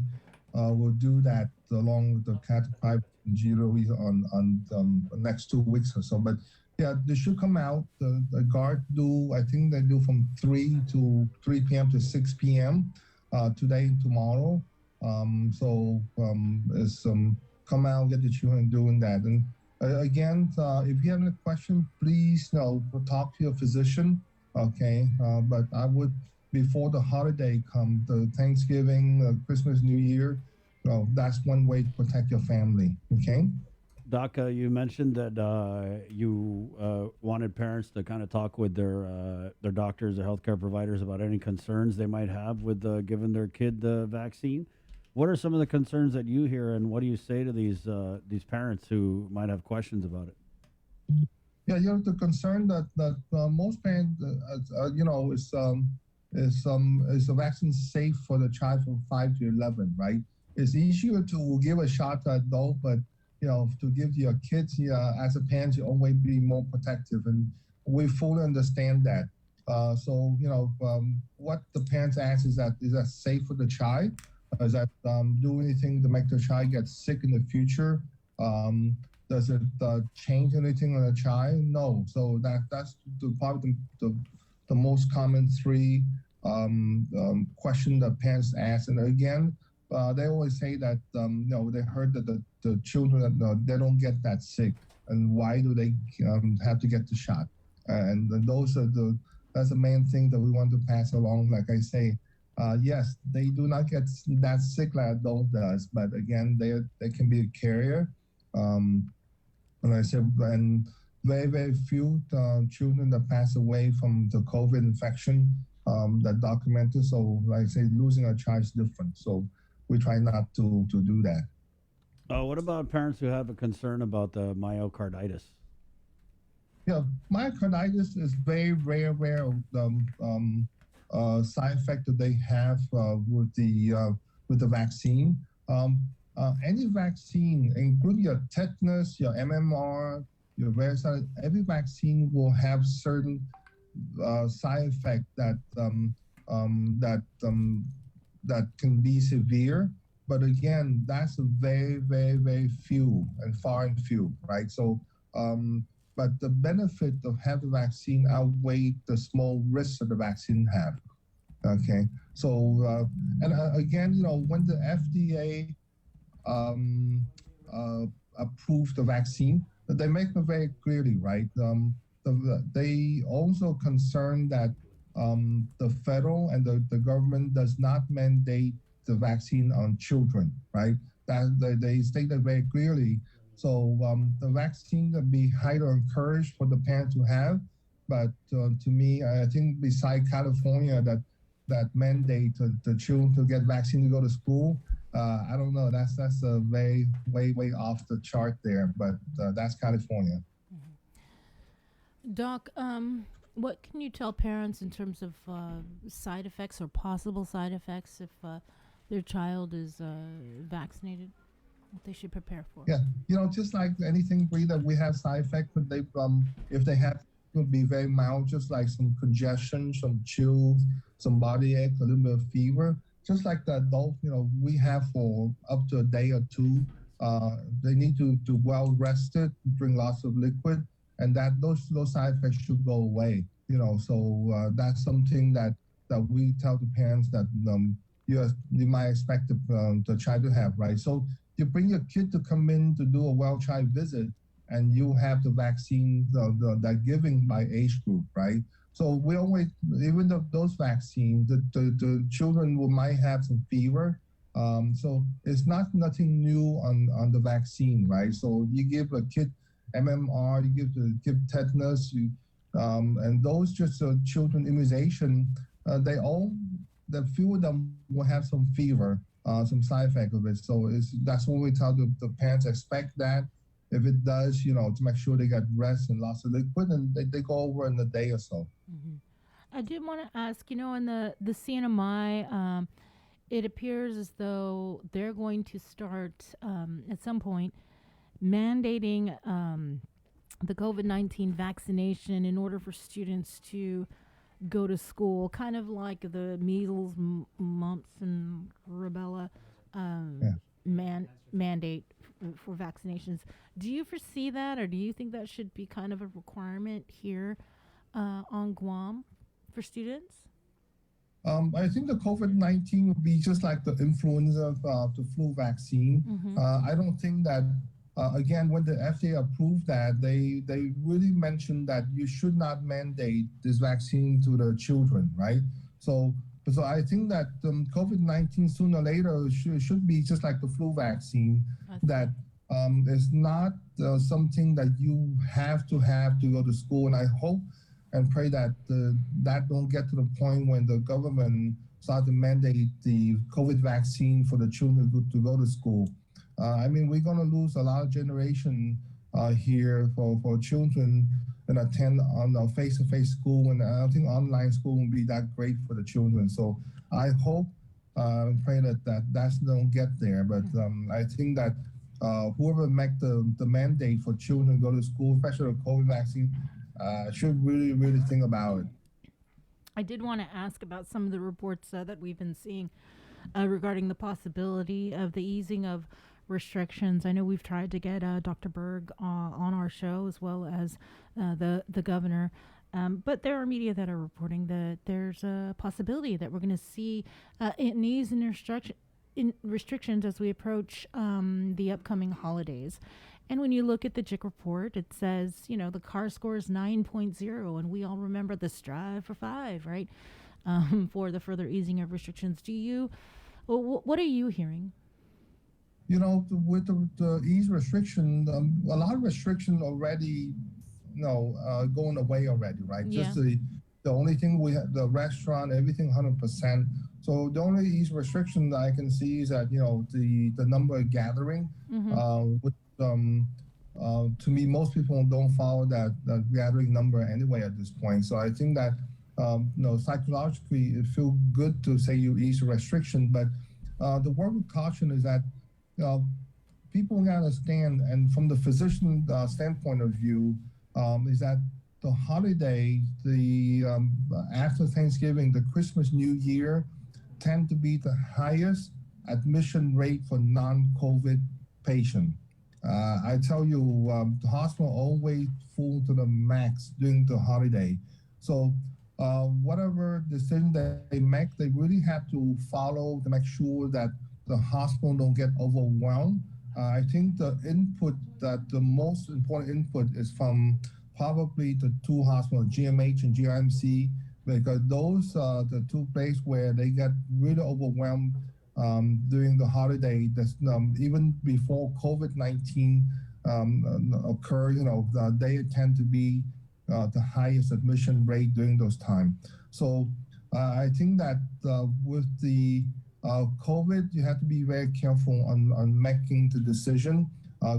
will do that along with the Cat 5 and Giro on the next 2 weeks or so. But yeah, they should come out. The guard I think they do from 3 p.m. to 6 p.m. Today and tomorrow. It's come out, get the children doing that. And again, if you have any question, please talk to your physician. Okay, but I would, before the holiday come, the Thanksgiving, Christmas, New Year, that's one way to protect your family. Okay. Doc, you mentioned that you wanted parents to kind of talk with their doctors or healthcare providers about any concerns they might have with giving their kid the vaccine. What are some of the concerns that you hear, and what do you say to these parents who might have questions about it? Yeah, the concern that most parents, is the vaccine safe for the child from 5 to 11, right? It's easier to give a shot to adult, but to give your kids, as a parent, you always be more protective, and we fully understand that. What the parents ask is that safe for the child? Does that do anything to make the child get sick in the future? Does it change anything on the child? No. So that's probably the most common three question that parents ask. And again, they always say that they heard that the children they don't get that sick, and why do they have to get the shot? And that's the main thing that we want to pass along. Like I say, yes, they do not get that sick like adult does, but again, they can be a carrier. And I said, and very, very few children that pass away from the COVID infection that documented. So, like I say, losing a child is different. So we try not to do that. What about parents who have a concern about the myocarditis? Yeah, myocarditis is very rare side effect that they have with the vaccine. Any vaccine, including your tetanus, your MMR, your varicella, every vaccine will have certain side effect that can be severe. But again, that's a very, very, very few and far and few, right? So, but the benefit of having the vaccine outweigh the small risks that the vaccine have. Okay, so again, when the FDA approved the vaccine, they make it very clearly, right? They also concerned that the federal and the government does not mandate the vaccine on children, right? That they state that very clearly. So the vaccine would be highly encouraged for the parents to have, but to me, I think beside California that mandate the children to get vaccine to go to school, I don't know. That's a way off the chart there, but that's California. Doc, what can you tell parents in terms of side effects or possible side effects if their child is vaccinated? What they should prepare for? Yeah, just like anything, that we have side effects, but they if they have, it would be very mild, just like some congestion, some chills, some body ache, a little bit of fever. Just like the adult, we have for up to a day or two. They need to well rested, drink lots of liquid, and that those side effects should go away. So that's something that we tell the parents that you might expect the child to have, right? So you bring your kid to come in to do a well child visit, and you have the vaccine that giving by age group, right? So we always, even though those vaccines, the children might have some fever. So it's nothing new on the vaccine, right? So you give a kid MMR, you give tetanus, and those just children immunization. The few of them will have some fever, some side effect of it. So that's when we tell the parents expect that. If it does, to make sure they get rest and lots of liquid, and they go over in a day or so. Mm-hmm. I did want to ask, in the CNMI, it appears as though they're going to start at some point mandating the COVID-19 vaccination in order for students to go to school, kind of like the measles, mumps, and rubella mandate for vaccinations. Do you foresee that, or do you think that should be kind of a requirement here on Guam for students? I think the COVID-19 would be just like the influenza, the flu vaccine. Mm-hmm. I don't think that, again, when the FDA approved that, they really mentioned that you should not mandate this vaccine to the children, right? So I think that COVID-19 sooner or later should be just like the flu vaccine, that is not something that you have to go to school. And I hope and pray that that don't get to the point when the government start to mandate the COVID vaccine for the children to go to school. I mean, we're going to lose a lot of generation here for children and attend on a face-to-face school, and I don't think online school will be that great for the children. So I hope and pray that don't get there. But I think that whoever make the mandate for children to go to school, especially the COVID vaccine, should really, really think about it. I did want to ask about some of the reports that we've been seeing regarding the possibility of the easing of restrictions. I know we've tried to get Dr. Berg on our show, as well as the governor, but there are media that are reporting that there's a possibility that we're going to see an ease in restrictions as we approach the upcoming holidays. And when you look at the JIC report, it says, the CAR score is 9.0, and we all remember the strive for 5, right? For the further easing of restrictions. What are you hearing? With the ease restriction, a lot of restriction already, going away already, right? Yeah. Just the only thing we have, the restaurant, everything 100%. So the only ease restriction that I can see is that the number of gathering. Which, to me, most people don't follow that gathering number anyway at this point. So I think that psychologically it feels good to say you ease the restriction, but the word with caution is that people gotta understand, and from the physician standpoint of view, is that the holiday, after Thanksgiving, the Christmas, New Year, tend to be the highest admission rate for non-COVID patient. I tell you, the hospital always full to the max during the holiday. So whatever decision they make, they really have to follow to make sure that the hospital don't get overwhelmed. I think the most important input is from probably the two hospitals, GMH and GRMC, because those are the two places where they get really overwhelmed during the holiday. Even before COVID-19 occurred, they tend to be the highest admission rate during those times. So I think that with the COVID, you have to be very careful on making the decision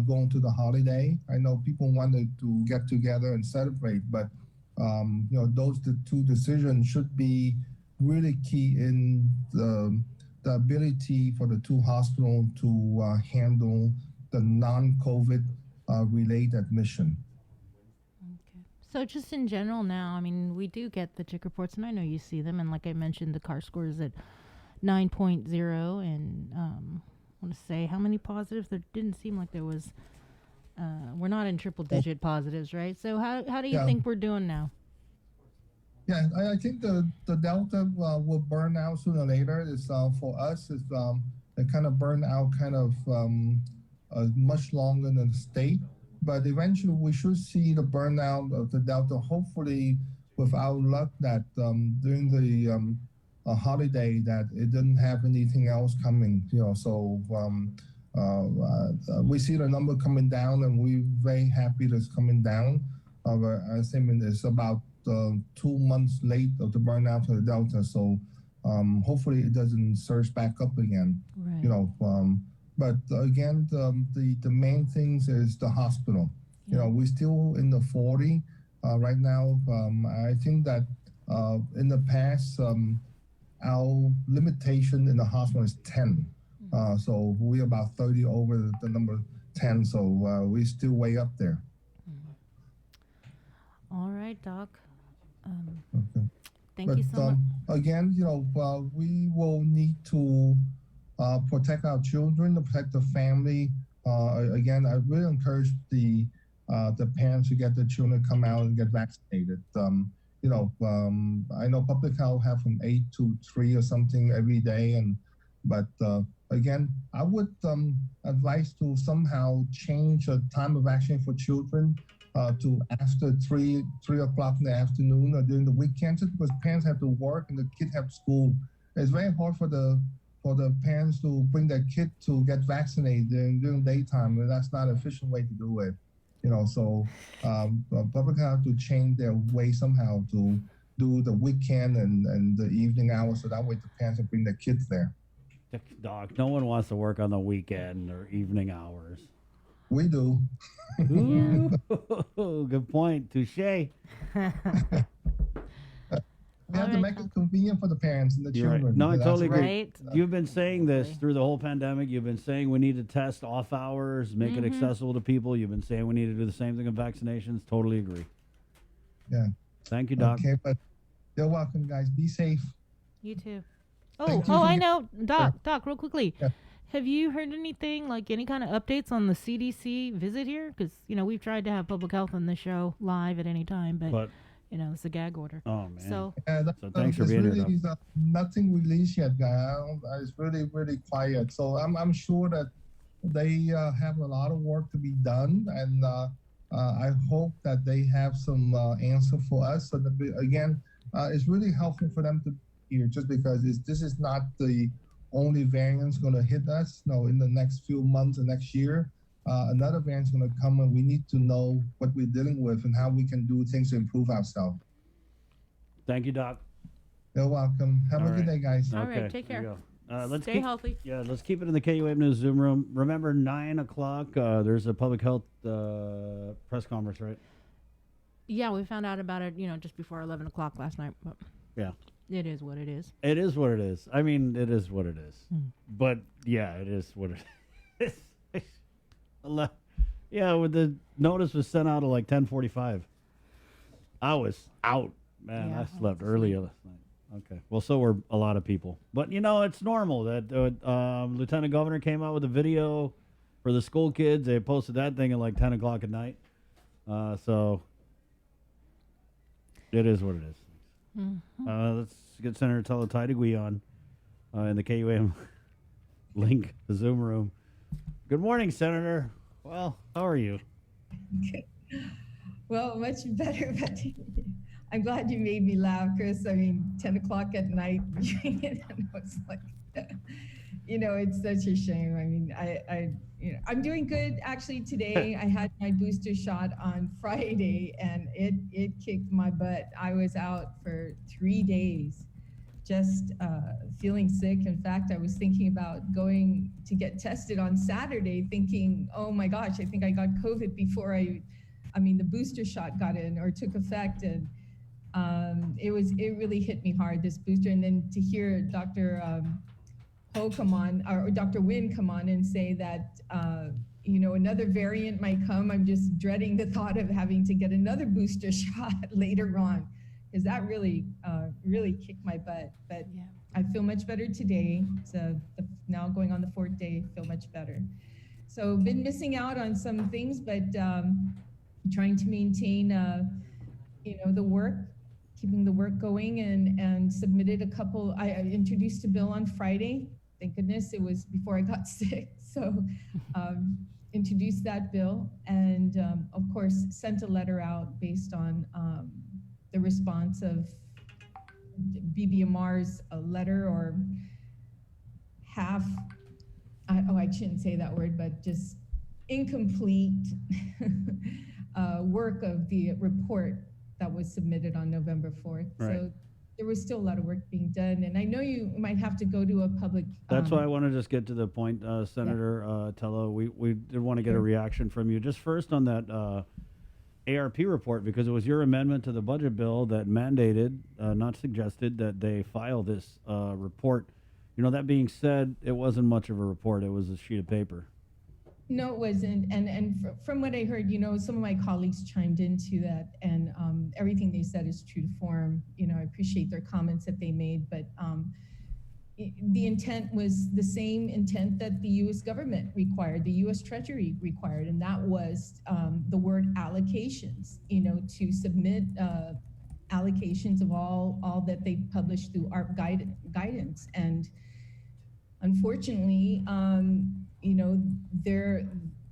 going to the holiday. I know people wanted to get together and celebrate, but the two decisions should be really key in the ability for the two hospitals to handle the non-COVID related admission. So just in general now, I mean, we do get the tick reports, and I know you see them, and like I mentioned, the CAR score is at 9.0, and I want to say how many positives? There didn't seem like there was, we're not in triple digit positives, right? So how do you think we're doing now? Yeah, I think the Delta will burn out sooner or later. It's for us, it's it kind of burn out much longer than the state. But eventually we should see the burnout of the Delta, hopefully without luck that during the holiday that it didn't have anything else coming, so we see the number coming down and we're very happy that it's coming down. I think it's about 2 months late of the burnout of the Delta, so hopefully it doesn't surge back up again. Right. But again, the main things is the hospital. We're still in the 40 right now. I think that in the past, our limitation in the hospital is 10. So we're about 30 over the number 10. So we're still way up there. All right, Doc. Okay. Thank you so much. Again, we will need to protect our children, to protect the family. Again, I really encourage the parents to get their children to come out and get vaccinated. I know public health have from 8 to 3 or something every day, but again, I would advise to somehow change the time of vaccination for children to after 3 o'clock in the afternoon or during the weekends, because parents have to work and the kids have school. It's very hard for the parents to bring their kid to get vaccinated during daytime, and that's not an efficient way to do it. So public health to change their way somehow to do the weekend and the evening hours, so that way the parents can bring their kids there. Doc, no one wants to work on the weekend or evening hours. We do. Ooh, good point. Touche. We have to make it convenient for the parents and the children. Right. No, I totally agree. Right. You've been saying this through the whole pandemic. You've been saying we need to test off hours, make it accessible to people. You've been saying we need to do the same thing with vaccinations. Totally agree. Yeah. Thank you, Doc. Okay, but you're welcome, guys. Be safe. You too. I know. Doc, real quickly. Yeah. Have you heard anything, like any kind of updates on the CDC visit here? Because, we've tried to have public health on the show live at any time, but it's a gag order. Oh, man. So thanks for being here, Doc. Nothing released yet, guys. It's really, really quiet. So I'm sure that they have a lot of work to be done, and I hope that they have some answer for us. So that, again, it's really helpful for them to be here, just because this is not the only variant's going to hit us. No, in the next few months or next year, another variant's going to come, and we need to know what we're dealing with and how we can do things to improve ourselves. Thank you, Doc. You're welcome. Have a good day, guys. All right, take there care. you go. Let's Stay keep, healthy. Yeah, let's keep it in the KUAM News Zoom room. Remember, 9 o'clock, there's a public health press conference, right? Yeah, we found out about it, just before 11 o'clock last night. But Yeah. it is what it is. It is what it is. I mean, it is what it is. But, yeah, it is what it is. Yeah, when the notice was sent out at like 10:45. I was out. Man, Yeah, I slept early last night. Okay. Well, so were a lot of people. But, it's normal that Lieutenant Governor came out with a video for the school kids. They posted that thing at like 10 o'clock at night. So it is what it is. Let's get Senator Talataitigui on in the KUAM link, the Zoom room. Good morning, Senator. Well, how are you? Well, much better, but I'm glad you made me laugh, Chris. I mean, 10 o'clock at night, it's like, it's such a shame. I mean, I'm doing good actually today. I had my booster shot on Friday and it kicked my butt. I was out for 3 days, just feeling sick. In fact, I was thinking about going to get tested on Saturday, thinking, oh my gosh, I think I got COVID before the booster shot got in or took effect. And it really hit me hard, this booster. And then to hear Dr. Ho come on, or Dr. Wynn come on and say that, another variant might come. I'm just dreading the thought of having to get another booster shot later on, because that really kicked my butt. But yeah. I feel much better today. It's now going on the 4th day, feel much better. So been missing out on some things, but trying to maintain, the work, keeping the work going, and submitted a couple. I introduced a bill on Friday. Thank goodness it was before I got sick. So introduced that bill, and of course sent a letter out based on the response of BBMR's letter, or half, I shouldn't say that word, but just incomplete work of the report that was submitted on November 4th. Right. So there was still a lot of work being done. And I know you might have to go to a public... That's why I want to just get to the point, Senator Tello. We did want to get a reaction from you. Just first on that ARP report, because it was your amendment to the budget bill that mandated, not suggested, that they file this report. That being said, it wasn't much of a report. It was a sheet of paper. No, it wasn't. And from what I heard, some of my colleagues chimed into that, and everything they said is true to form. I appreciate their comments that they made, but the intent was the same intent that the U.S. government required, the U.S. Treasury required, and that was the word allocations, to submit allocations of all that they published through ARP guidance. And unfortunately,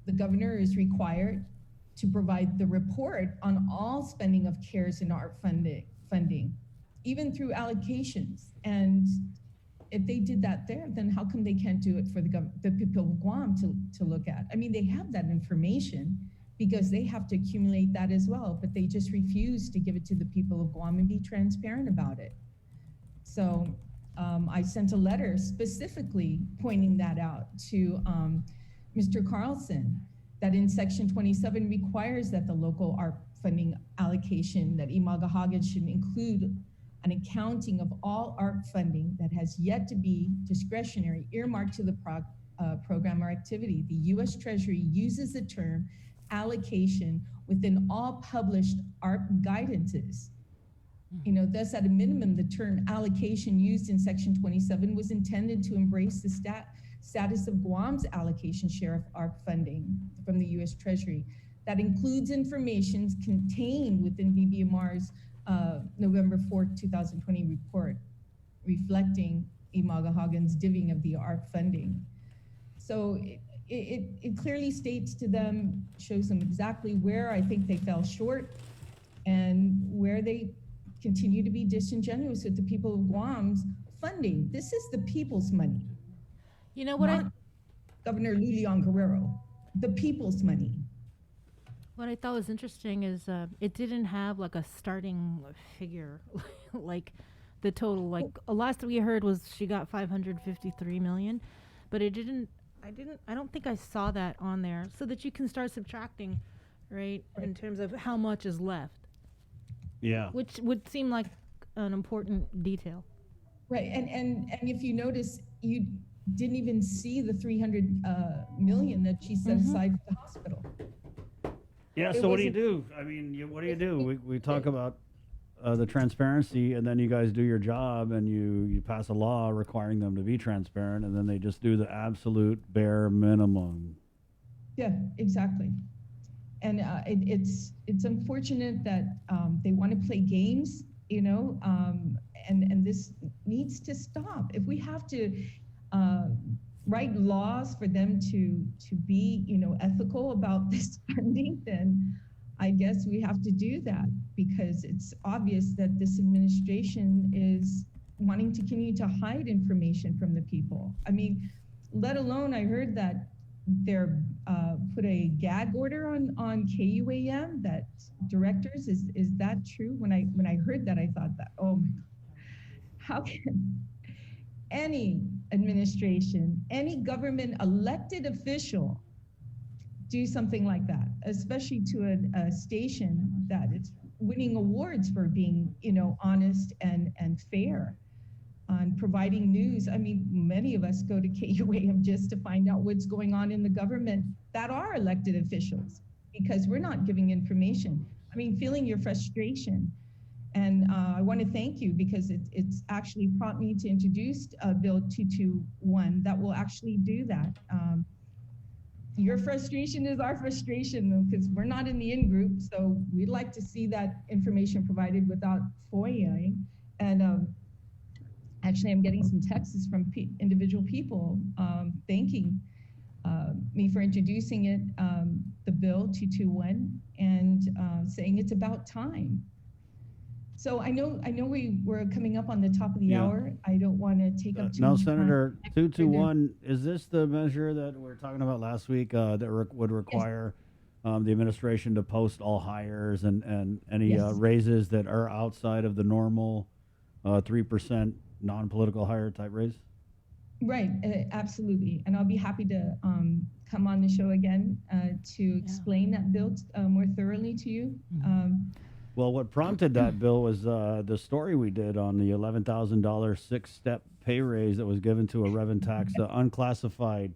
the governor is required to provide the report on all spending of CARES and ARP funding, even through allocations. And if they did that there, then how come they can't do it for the people of Guam to look at? I mean, they have that information because they have to accumulate that as well, but they just refuse to give it to the people of Guam and be transparent about it. So I sent a letter specifically pointing that out to Mr. Carlson, that in Section 27 requires that the local ARP funding allocation, that Imagahagan should include an accounting of all ARP funding that has yet to be discretionary, earmarked to the program or activity. The U.S. Treasury uses the term allocation within all published ARP guidances. Thus, at a minimum, the term allocation used in Section 27 was intended to embrace the status of Guam's allocation share of ARP funding from the U.S. Treasury. That includes information contained within BBMR's November 4, 2020 report, reflecting Imagahagan's divvying of the ARP funding. So it clearly states to them, shows them exactly where I think they fell short and where they continue to be disingenuous with the people of Guam's funding. This is the people's money. You know what? Not Governor Lujan Guerrero, the people's money. What I thought was interesting is it didn't have like a starting figure, like the total. Like last we heard was she got 553 million, but it didn't. I don't think I saw that on there, so that you can start subtracting, right, in terms of how much is left. Yeah. Which would seem like an important detail. Right, and if you notice, you didn't even see the 300 million that she set aside for the hospital. Yeah, It so what do you wasn't- do? I mean, what do you do? We talk about the transparency, and then you guys do your job, and you pass a law requiring them to be transparent, and then they just do the absolute bare minimum. Yeah, exactly. And it's unfortunate that they want to play games, you know, and this needs to stop. If we have to write laws for them to be, you know, ethical about this funding, then I guess we have to do that, because it's obvious that this administration is wanting to continue to hide information from the people. I mean, let alone I heard that they're put a gag order on KUAM, that directors. Is that true? When I heard that, I thought that, oh my God, how can any administration, any government elected official do something like that, especially to a station that is winning awards for being, you know, honest and fair on providing news. I mean, many of us go to KUAM just to find out what's going on in the government that are elected officials, because we're not giving information. I mean, feeling your frustration. And I want to thank you, because it's actually prompted me to introduce Bill 221 that will actually do that. Your frustration is our frustration, though, because we're not in the in-group, so we'd like to see that information provided without FOIAing. And actually, I'm getting some texts from individual people thanking me for introducing it, the Bill 221, and saying it's about time. So I know we were coming up on the top of the hour. I don't want to take up too Now, much Senator, time. 221, is this the measure that we were talking about last week that would require the administration to post all hires and any raises that are outside of the normal 3% non-political hire type raise? Right, absolutely. And I'll be happy to come on the show again to explain that bill more thoroughly to you. Well, what prompted that bill was the story we did on the $11,000 6-step pay raise that was given to a Revenue tax, unclassified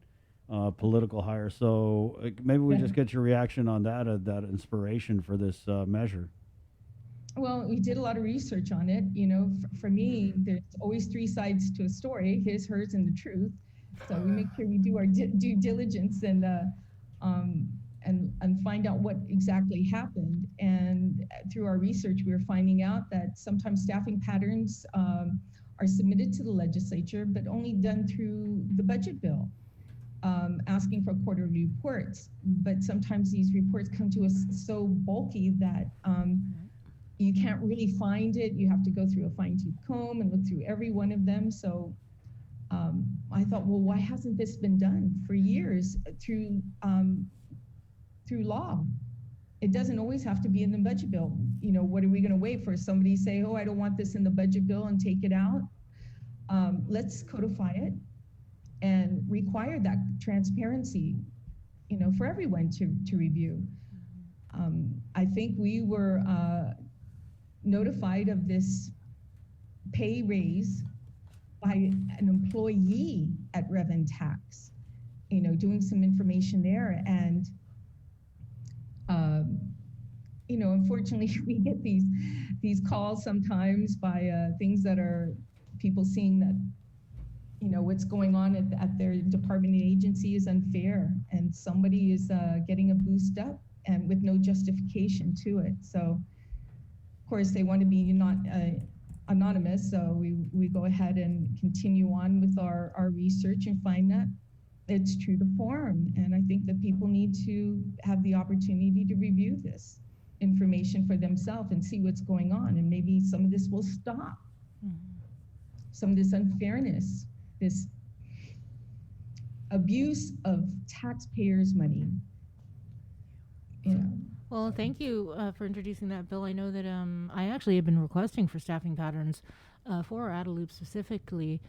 political hire. So maybe we just get your reaction on that inspiration for this measure. Well, we did a lot of research on it. You know, for me, there's always 3 sides to a story: his, hers, and the truth. So we make sure we do our due diligence and find out what exactly happened. And through our research, we were finding out that sometimes staffing patterns are submitted to the legislature, but only done through the budget bill, asking for quarterly reports. But sometimes these reports come to us so bulky that you can't really find it. You have to go through a fine-tooth comb and look through every one of them. So I thought, well, why hasn't this been done for years through law? It doesn't always have to be in the budget bill. You know, what are we going to wait for? Somebody say, oh, I don't want this in the budget bill, and take it out. Let's codify it and require that transparency, you know, for everyone to review. I think we were notified of this pay raise by an employee at Revenue Tax, you know, doing some information there. And you know, unfortunately, we get these calls sometimes by things that are people seeing that, you know, what's going on at their department and agency is unfair, and somebody is getting a boost up and with no justification to it. So, of course, they want to be not anonymous, so we go ahead and continue on with our research and find that it's true to form. And I think that people need to have the opportunity to review this information for themselves and see what's going on. And maybe some of this will stop. Some of this unfairness, this abuse of taxpayers' money. Well, thank you for introducing that bill. I know that I actually have been requesting for staffing patterns for Adelup specifically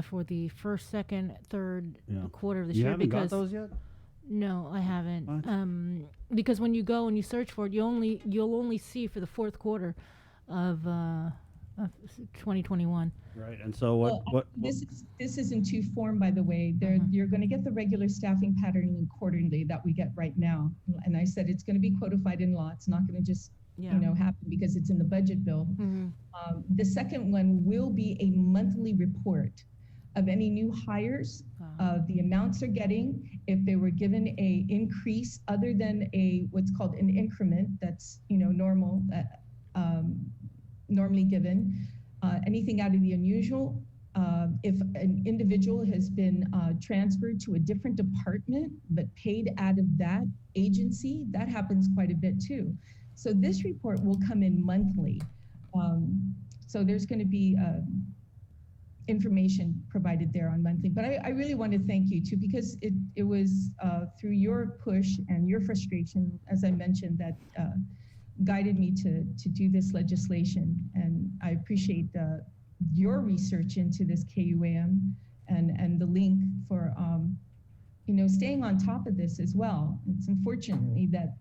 for the first, second, third quarter of this you year. haven't Because got those yet? No, I haven't. Because when you go and you search for it, you'll only see for the fourth quarter of 2021. Right. And so This is in two form, by the way. You're going to get the regular staffing pattern quarterly that we get right now, and I said it's going to be codified in law. It's not going to just happen because it's in the budget bill. The second one will be a monthly report of any new hires, the amounts they're getting, if they were given a increase other than what's called an increment that's normally given, anything out of the unusual. If an individual has been transferred to a different department but paid out of that agency, that happens quite a bit too. So this report will come in monthly. So there's going to be information provided there on monthly. But I really want to thank you too, because it was through your push and your frustration, as I mentioned, that guided me to do this legislation. And I appreciate your research into this KUAM and the link for staying on top of this as well. It's unfortunately that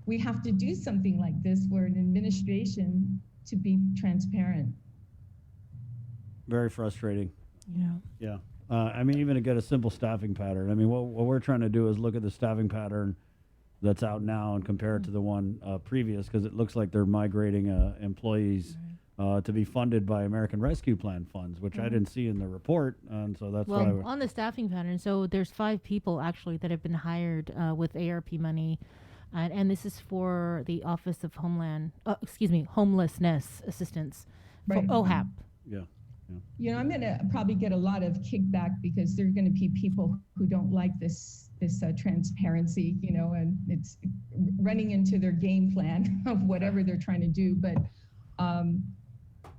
we have to do something like this for an administration to be transparent. Very frustrating. Yeah. Yeah. I mean, even to get a simple staffing pattern. I mean, what we're trying to do is look at the staffing pattern that's out now and compare it to the one previous, because it looks like they're migrating employees to be funded by American Rescue Plan funds, which I didn't see in the report, and so that's why. On the staffing pattern, so there's 5 people actually that have been hired with ARP money, and this is for the Office of Homelessness Assistance, for OHAP. Yeah. I'm going to probably get a lot of kickback because there are going to be people who don't like this transparency, and it's running into their game plan of whatever they're trying to do. But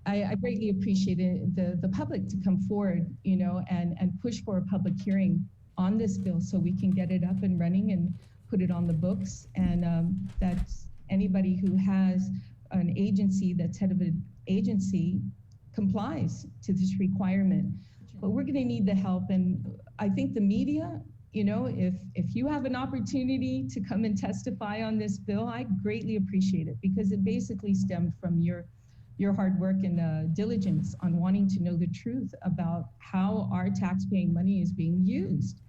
I greatly appreciate the public to come forward, and push for a public hearing on this bill so we can get it up and running and put it on the books. And that anybody who has an agency that's head of an agency complies to this requirement. But we're going to need the help. And I think the media, if you have an opportunity to come and testify on this bill, I greatly appreciate it, because it basically stemmed from your hard work and diligence on wanting to know the truth about how our taxpaying money is being used.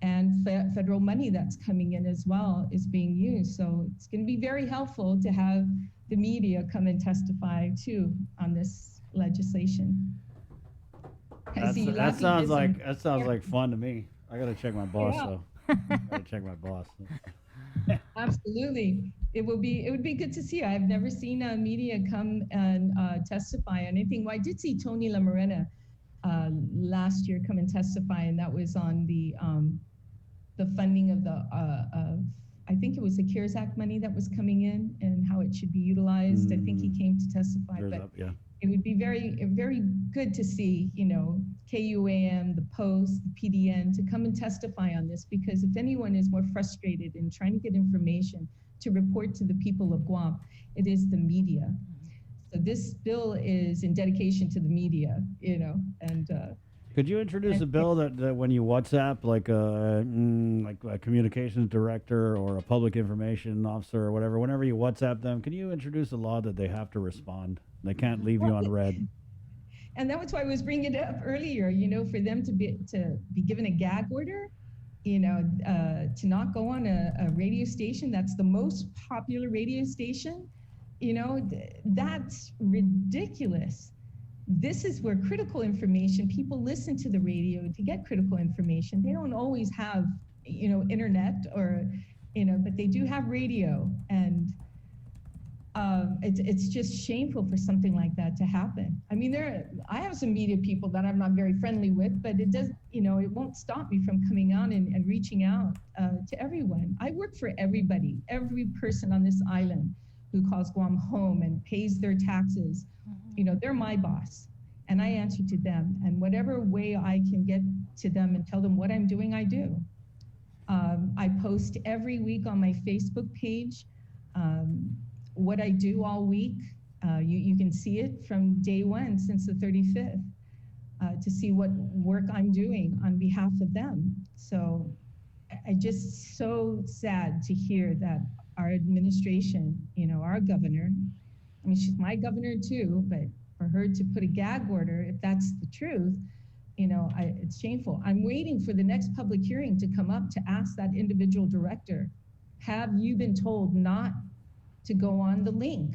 And federal money that's coming in as well is being used. So it's going to be very helpful to have the media come and testify too on this legislation. That sounds like fun to me. I gotta check my boss though. Gotta check my boss. Absolutely, it would be good to see. I've never seen media come and testify on anything. Well, I did see Tony La Morena last year come and testify, and that was on the funding of I think it was the CARES Act money that was coming in and how it should be utilized. I think he came to testify, but it would be very, very good to see, KUAM, the Post, the PDN to come and testify on this, because if anyone is more frustrated in trying to get information to report to the people of Guam, it is the media. So this bill is in dedication to the media, and could you introduce a bill that when you WhatsApp, like a communications director or a public information officer or whatever, whenever you WhatsApp them, can you introduce a law that they have to respond? They can't leave you on red. And that was why I was bringing it up earlier, for them to be given a gag order, to not go on a radio station that's the most popular radio station, that's ridiculous. This is where critical information, people listen to the radio to get critical information. They don't always have, internet or, but they do have radio. And it's just shameful for something like that to happen. I mean, I have some media people that I'm not very friendly with, but it does, it won't stop me from coming on and reaching out to everyone. I work for everybody, every person on this island who calls Guam home and pays their taxes. They're my boss. and I answer to them. And whatever way I can get to them and tell them what I'm doing, I do. I post every week on my Facebook page what I do all week. You can see it from day one since the 35th to see what work I'm doing on behalf of them. So I just so sad to hear that our administration, our governor, I mean, she's my governor too, but for her to put a gag order, if that's the truth, it's shameful. I'm waiting for the next public hearing to come up to ask that individual director, have you been told not to go on the link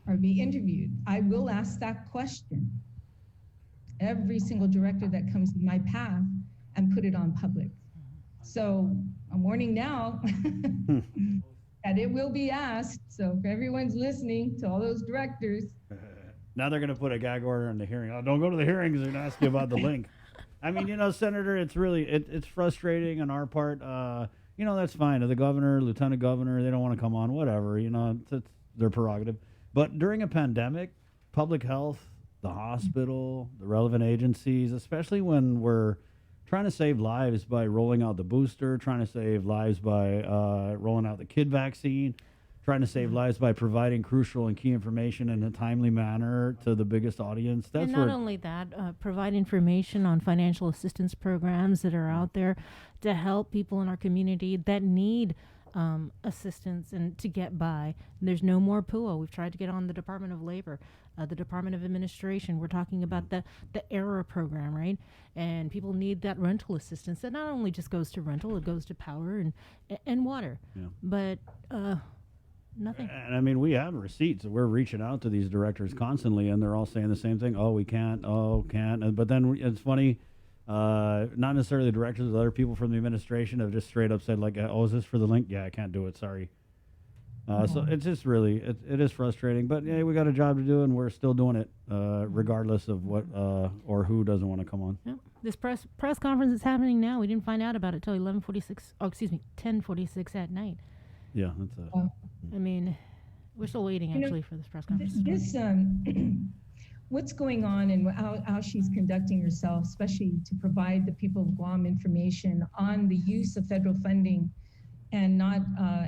or be interviewed? I will ask that question. Every single director that comes in my path and put it on public. So I'm warning now that it will be asked. So if everyone's listening to all those directors. Now they're going to put a gag order on the hearing. Oh, don't go to the hearings. They're going to ask you about the link. I mean, Senator, it's really, it's frustrating on our part. That's fine. The governor, lieutenant governor, they don't want to come on, whatever. It's their prerogative. But during a pandemic, public health, the hospital, the relevant agencies, especially when we're trying to save lives by rolling out the booster, trying to save lives by rolling out the kid vaccine, trying to save lives by providing crucial and key information in a timely manner to the biggest audience. That's and not only that, provide information on financial assistance programs that are out there to help people in our community that need assistance and to get by. There's no more PUA. We've tried to get on the Department of Labor, the Department of Administration. We're talking about the ERA program, right? And people need that rental assistance. That not only just goes to rental, it goes to power and water. Yeah. But nothing. And I mean, we have receipts. We're reaching out to these directors constantly, and they're all saying the same thing. Oh, we can't. Oh, can't. But then it's funny. Not necessarily the directors, but other people from the administration have just straight up said, like, oh, is this for the link? Yeah, I can't do it. Sorry. So it's just really, it is frustrating. But, yeah, we got a job to do, and we're still doing it, regardless of what or who doesn't want to come on. Yeah. This press conference is happening now. We didn't find out about it till 10:46 at night. Yeah, that's I mean, we're still waiting, actually, for this press conference. What's going on and how she's conducting herself, especially to provide the people of Guam information on the use of federal funding and not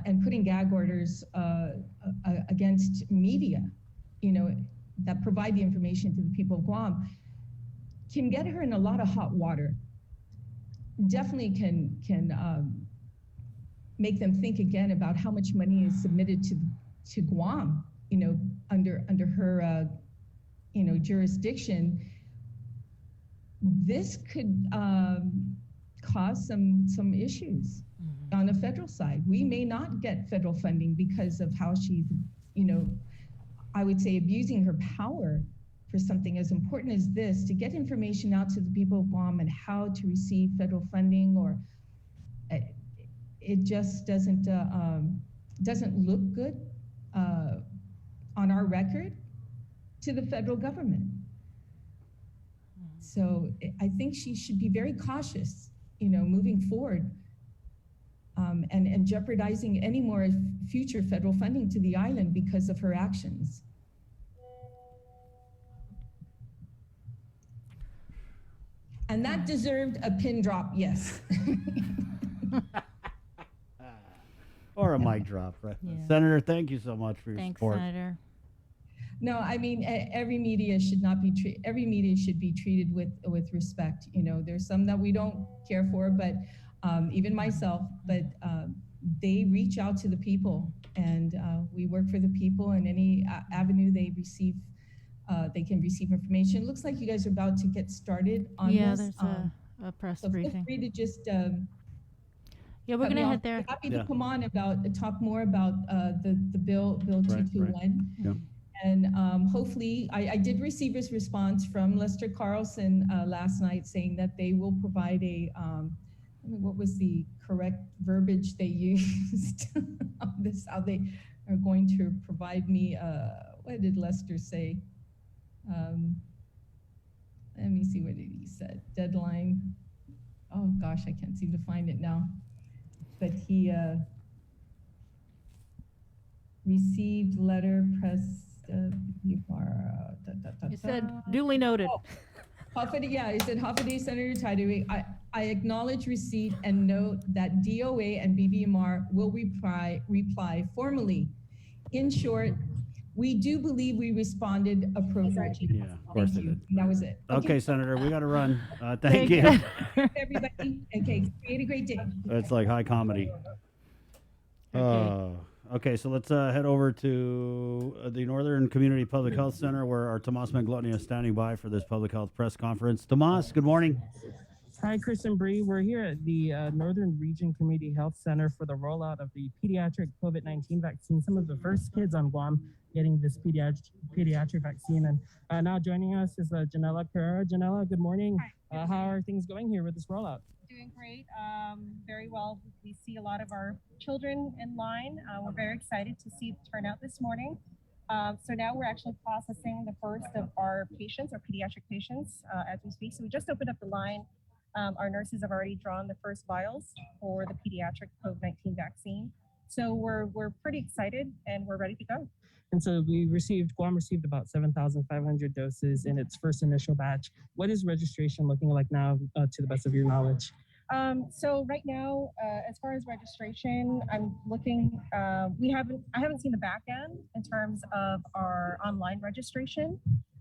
and putting gag orders against media, that provide the information to the people of Guam, can get her in a lot of hot water. Definitely can make them think again about how much money is submitted to Guam, under her jurisdiction. This could cause some issues on the federal side. We may not get federal funding because of how she's, I would say, abusing her power for something as important as this, to get information out to the people of Guam and how to receive federal funding, or it just doesn't look good on our record to the federal government. So I think she should be very cautious, moving forward, and jeopardizing any more future federal funding to the island because of her actions. And that deserved a pin drop, yes. Or a mic drop, right? Yeah. Senator, thank you so much for your support. Thanks, Senator. No, I mean, every media should not be every media should be treated with respect. There's some that we don't care for, but even myself, but they reach out to the people, and we work for the people, and any avenue they receive, they can receive information. It looks like you guys are about to get started on this. Yeah, there's a press briefing. Feel free to just yeah, we're gonna head there. Happy to come on talk more about the bill 221. Right. Yeah. And hopefully, I did receive his response from Lester Carlson last night, saying that they will provide what was the correct verbiage they used on this, how they are going to provide me, what did Lester say? Let me see, what he said, deadline. Oh gosh, I can't seem to find it now. But he received letter press You said duly noted. Yeah, I said Hafide, Senator Tideway. I acknowledge receipt and note that DOA and BBMR will reply formally. In short, we do believe we responded appropriately. Yeah, of course they did. That was it. Okay, Senator, we got to run. Thank you. Everybody. Okay, create a great day. It's like high comedy. Okay, so let's head over to the Northern Community Public Health Center, where our Tomas Manglotny is standing by for this public health press conference. Tomas, good morning. Hi, Chris and Bree. We're here at the Northern Region Community Health Center for the rollout of the pediatric COVID-19 vaccine. Some of the first kids on Guam getting this pediatric vaccine. And now joining us is Janela Pereira. Janela, good morning. How are things going here with this rollout? Doing great, very well. We see a lot of our children in line. We're very excited to see the turnout this morning. So now we're actually processing the first of our patients, our pediatric patients, as we speak. So we just opened up the line. Our nurses have already drawn the first vials for the pediatric COVID-19 vaccine. So we're pretty excited and we're ready to go. And so Guam received about 7,500 doses in its first initial batch. What is registration looking like now, to the best of your knowledge? So right now, as far as registration, I'm looking, I haven't seen the back end in terms of our online registration,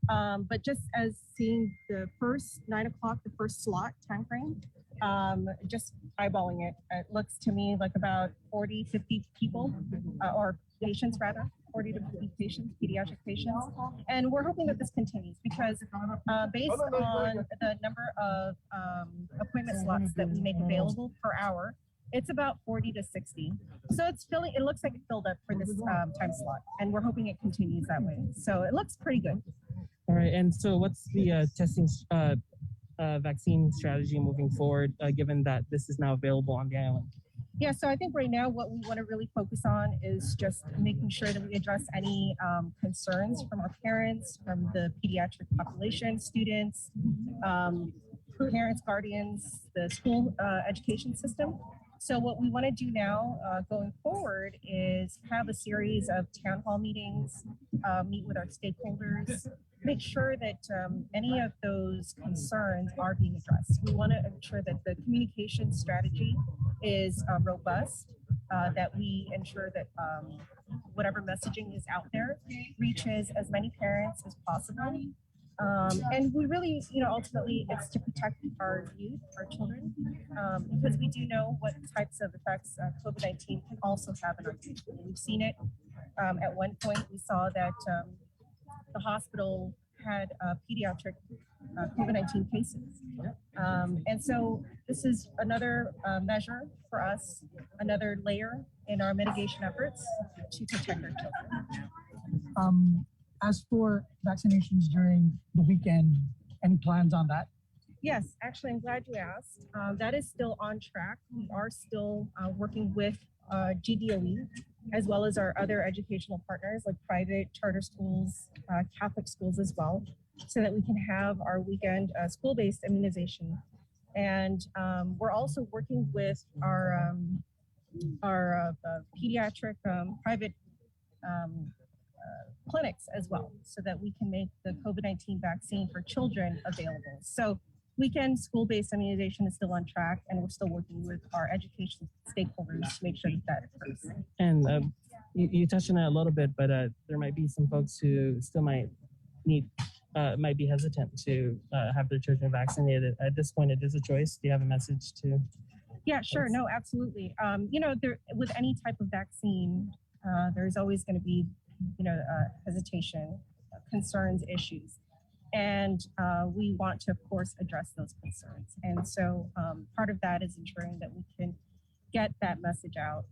but just as seeing the first 9 o'clock, the first slot time frame, just eyeballing it, it looks to me like about 40, 50 people, or patients rather, 40 to 50 patients, pediatric patients. And we're hoping that this continues because based on the number of appointment slots that we make available per hour, it's about 40 to 60. So it looks like it filled up for this time slot, and we're hoping it continues that way. So it looks pretty good. All right, and so what's the testing vaccine strategy moving forward, given that this is now available on the island? Yeah, so I think right now what we want to really focus on is just making sure that we address any concerns from our parents, from the pediatric population, students, parents, guardians, the school education system. So what we want to do now going forward is have a series of town hall meetings, meet with our stakeholders, make sure that any of those concerns are being addressed. We want to ensure that the communication strategy is robust, that we ensure that whatever messaging is out there reaches as many parents as possible. And we really, ultimately it's to protect our youth, our children, because we do know what types of effects COVID-19 can also have in our youth. We've seen it. At one point, we saw that the hospital had pediatric COVID-19 cases. And so this is another measure for us, another layer in our mitigation efforts to protect our children. As for vaccinations during the weekend, any plans on that? Yes, actually, I'm glad you asked. That is still on track. We are still working with GDOE, as well as our other educational partners like private charter schools, Catholic schools as well, so that we can have our weekend school-based immunization. And we're also working with our pediatric private clinics as well, so that we can make the COVID-19 vaccine for children available. So weekend school-based immunization is still on track, and we're still working with our education stakeholders to make sure that occurs. And you touched on that a little bit, but there might be some folks who still might be hesitant to have their children vaccinated. At this point, it is a choice. Do you have a message to? Yeah, sure. No, absolutely. With any type of vaccine, there's always going to be, hesitation, concerns, issues. And we want to, of course, address those concerns. And so part of that is ensuring that we can get that message out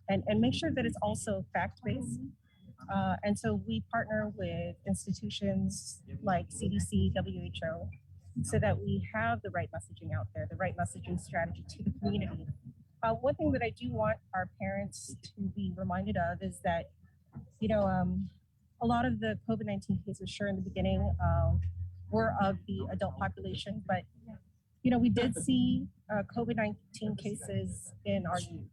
and make sure that it's also fact-based. And so we partner with institutions like CDC, WHO, so that we have the right messaging out there, the right messaging strategy to the community. One thing that I do want our parents to be reminded of is that, a lot of the COVID-19 cases, sure, in the beginning were of the adult population, but, we did see COVID-19 cases in our youth,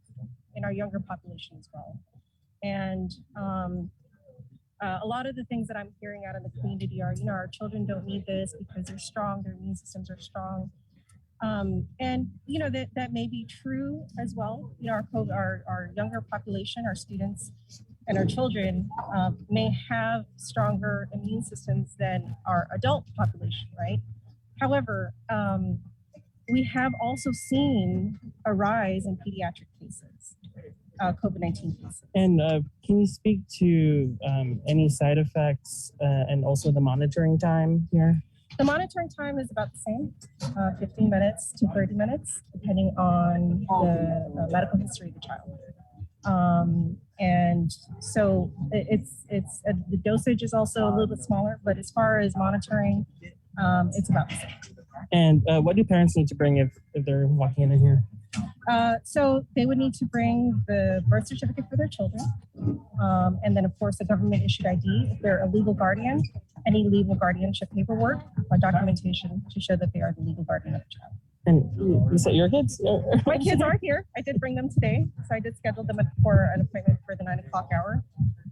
in our younger population as well. And A lot of the things that I'm hearing out in the community are, our children don't need this because they're strong, their immune systems are strong. And that may be true as well. Our younger population, our students and our children may have stronger immune systems than our adult population, right? However, we have also seen a rise in pediatric cases, COVID-19 cases. And can you speak to any side effects and also the monitoring time here? The monitoring time is about the same, 15 minutes to 30 minutes, depending on the medical history of the child. And so the dosage is also a little bit smaller, but as far as monitoring, it's about the same. And what do parents need to bring if they're walking in here? So they would need to bring the birth certificate for their children. And then, of course, a government issued ID. If they're a legal guardian, any legal guardianship paperwork or documentation to show that they are the legal guardian of the child. And you said your kids? My kids are here. I did bring them today. So I did schedule them for an appointment for the 9 o'clock hour.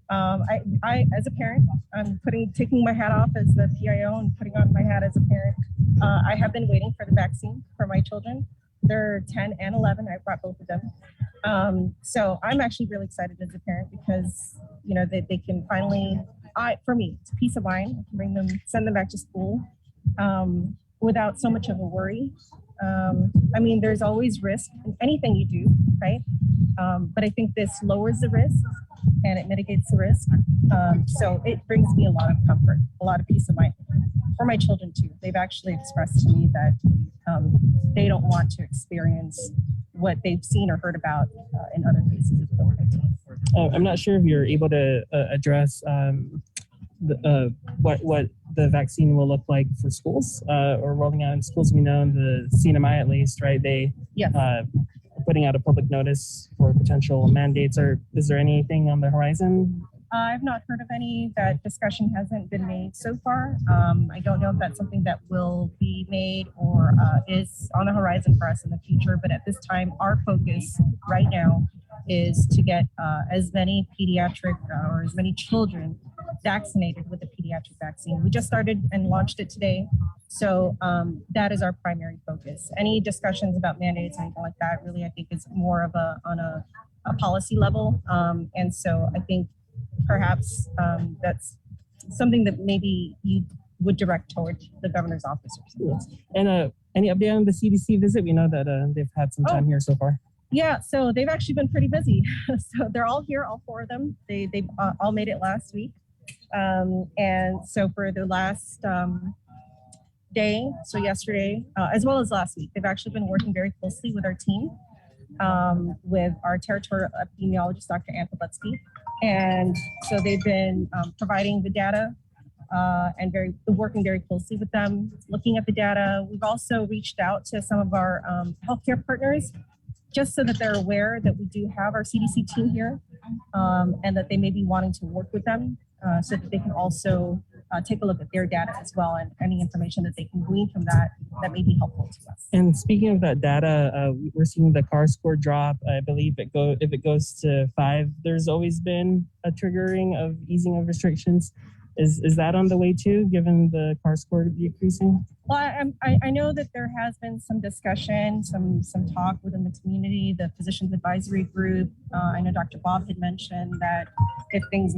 I, as a parent, I'm taking my hat off as the PIO and putting on my hat as a parent. I have been waiting for the vaccine for my children. They're 10 and 11. I brought both of them. So I'm actually really excited as a parent because, they can finally, for me, it's peace of mind. I can send them back to school without so much of a worry. There's always risk in anything you do, right? But I think this lowers the risk and it mitigates the risk. So it brings me a lot of comfort, a lot of peace of mind. For my children too. They've actually expressed to me that they don't want to experience what they've seen or heard about in other cases of COVID-19. I'm not sure if you're able to address what the vaccine will look like for schools or rolling out in schools. We know in the CNMI at least, right? They putting out a public notice for potential mandates. Or is there anything on the horizon? I've not heard of any. That discussion hasn't been made so far. I don't know if that's something that will be made or is on the horizon for us in the future. But at this time, our focus right now is to get as many pediatric or as many children vaccinated with the pediatric vaccine. We just started and launched it today. So that is our primary focus. Any discussions about mandates, anything like that, really, I think is more of on a policy level. And so I think perhaps that's something that maybe you would direct towards the governor's office. And any update on the CDC visit? We know that they've had some time here so far. Yeah, so they've actually been pretty busy. So they're all here, all four of them. They all made it last week. And so for the last day, so yesterday, as well as last week, they've actually been working very closely with our team, with our territorial epidemiologist, Dr. Ann Pobutsky. And so they've been providing the data and working very closely with them, looking at the data. We've also reached out to some of our healthcare partners, just so that they're aware that we do have our CDC team here, and that they may be wanting to work with them so that they can also take a look at their data as well, and any information that they can glean from that may be helpful to us. And speaking of that data, we're seeing the CAR score drop. I believe if it goes to 5, there's always been a triggering of easing of restrictions. Is that on the way too, given the CAR score decreasing? Well, I know that there has been some discussion, some talk within the community, the physicians advisory group. I know Dr. Bob had mentioned that if things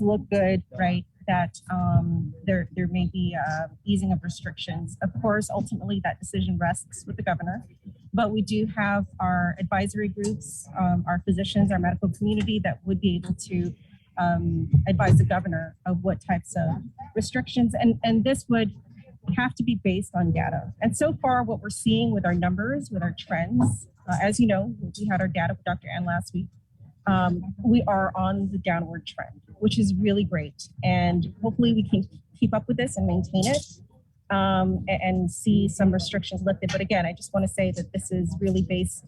look good, right, that there may be easing of restrictions. Of course, ultimately that decision rests with the governor, but we do have our advisory groups, our physicians, our medical community that would be able to advise the governor of what types of restrictions, and this would have to be based on data. And so far, what we're seeing with our numbers, with our trends, as you know, we had our data with Dr. Ann last week. We are on the downward trend, which is really great. And hopefully we can keep up with this and maintain it and see some restrictions lifted. But again, I just want to say that this is really based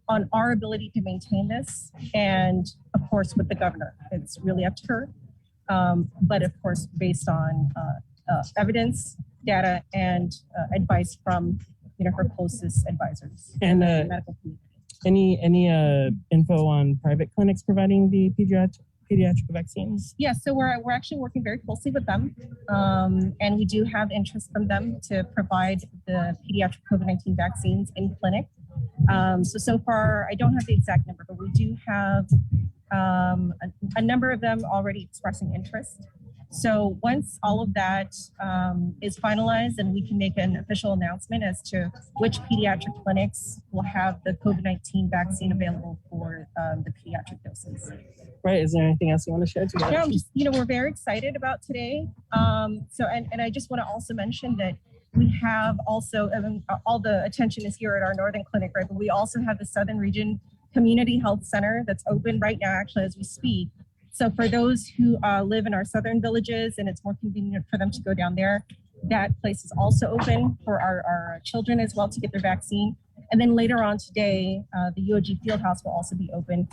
on our ability to maintain this, and of course with the governor, it's really up to her. But of course, based on evidence, data, and advice from her closest advisors and the medical community. Any info on private clinics providing the pediatric vaccines? Yeah, so we're actually working very closely with them, and we do have interest from them to provide the pediatric COVID-19 vaccines in clinic. So far, I don't have the exact number, but we do have a number of them already expressing interest. So once all of that is finalized, then we can make an official announcement as to which pediatric clinics will have the COVID-19 vaccine available for the pediatric doses. Right. Is there anything else you want to share today? Yeah, I'm just, we're very excited about today. And I just want to also mention that we have also, all the attention is here at our Northern Clinic, right? But we also have the Southern Region Community Health Center that's open right now, actually, as we speak. So for those who live in our southern villages and it's more convenient for them to go down there, that place is also open for our children as well to get their vaccine. And then later on today, the UOG Fieldhouse will also be open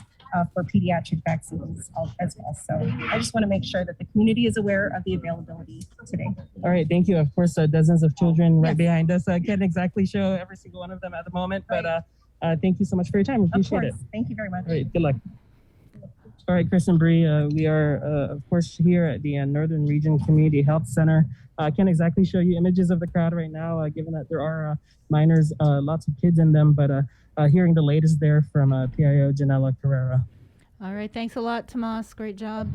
for pediatric vaccines as well. So I just want to make sure that the community is aware of the availability today. All right, thank you. Of course, dozens of children right behind us. I can't exactly show every single one of them at the moment, but thank you so much for your time. Appreciate it. Thank you very much. All right, good luck. All right, Chris and Bree, we are, of course, here at the Northern Region Community Health Center. I can't exactly show you images of the crowd right now, given that there are minors, lots of kids in them, but hearing the latest there from PIO Janela Carrera. All right, thanks a lot, Tomas. Great job.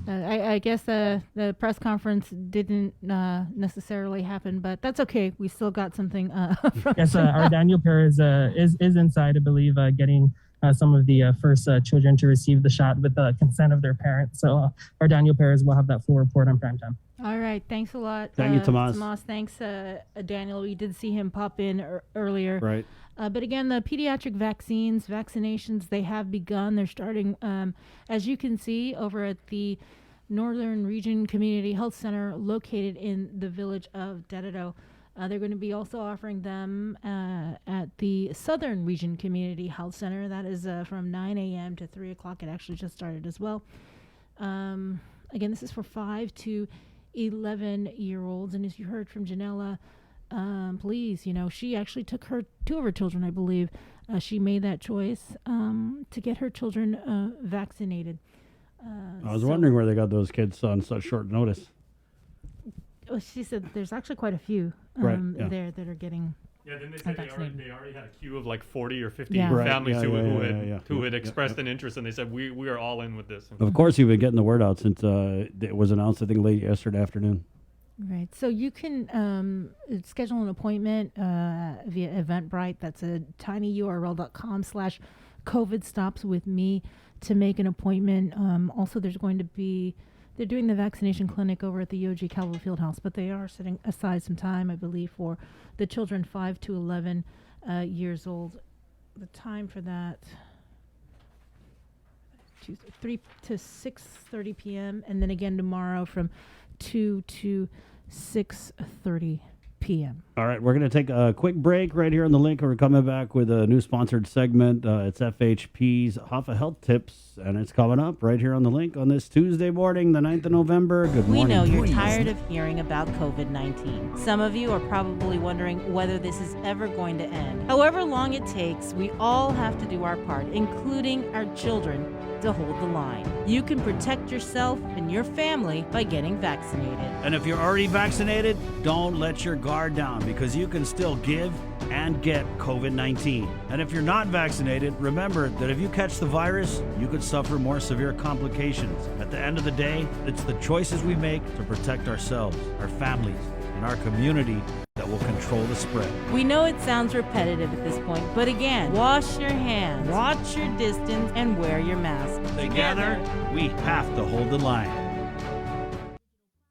I guess the press conference didn't necessarily happen, but that's okay. We still got something from Yes, our Daniel Perez is inside, I believe, getting some of the first children to receive the shot with the consent of their parents. So our Daniel Perez will have that full report on prime time. All right. Thanks a lot. Thank you, Tomas. Tomas, thanks, Daniel. We did see him pop in earlier. Right. But again, the pediatric vaccinations, they have begun. They're starting, as you can see, over at the Northern Region Community Health Center located in the village of Dededo. They're going to be also offering them at the Southern Region Community Health Center. That is from 9 a.m. to 3 o'clock. It actually just started as well. Again, this is for 5 to 11-year-olds. And as you heard from Janela, please, she actually took two of her children, I believe. She made that choice to get her children vaccinated. I was wondering where they got those kids on such short notice. Well, she said there's actually quite a few there that are getting. Yeah, then they said they already had a queue of like 40 or 50 Yeah. families who had Yeah, expressed an interest, and they said we are all in with this. Of course, you've been getting the word out since it was announced, I think, late yesterday afternoon. Right. So you can schedule an appointment via Eventbrite. That's a tinyurl.com/COVID stops with me to make an appointment. Also, they're doing the vaccination clinic over at the UOG Calvo Fieldhouse, but they are setting aside some time, I believe, for the children 5 to 11 years old. The time for that, 3 to 6:30 p.m., and then again tomorrow from 2 to 6:30 p.m. All right, we're going to take a quick break right here on the link. We're coming back with a new sponsored segment. It's FHP's Hoffa Health Tips, and it's coming up right here on the link on this Tuesday morning, the 9th of November. Good morning. We know you're tired of hearing about COVID-19. Some of you are probably wondering whether this is ever going to end. However long it takes, we all have to do our part, including our children, to hold the line. You can protect yourself and your family by getting vaccinated. And if you're already vaccinated, don't let your guard down, because you can still give and get COVID-19. And if you're not vaccinated, remember that if you catch the virus, you could suffer more severe complications. At the end of the day, it's the choices we make to protect ourselves, our families, and our community that will control the spread. We know it sounds repetitive at this point, but again, wash your hands, watch your distance, and wear your mask. Together, we have to hold the line.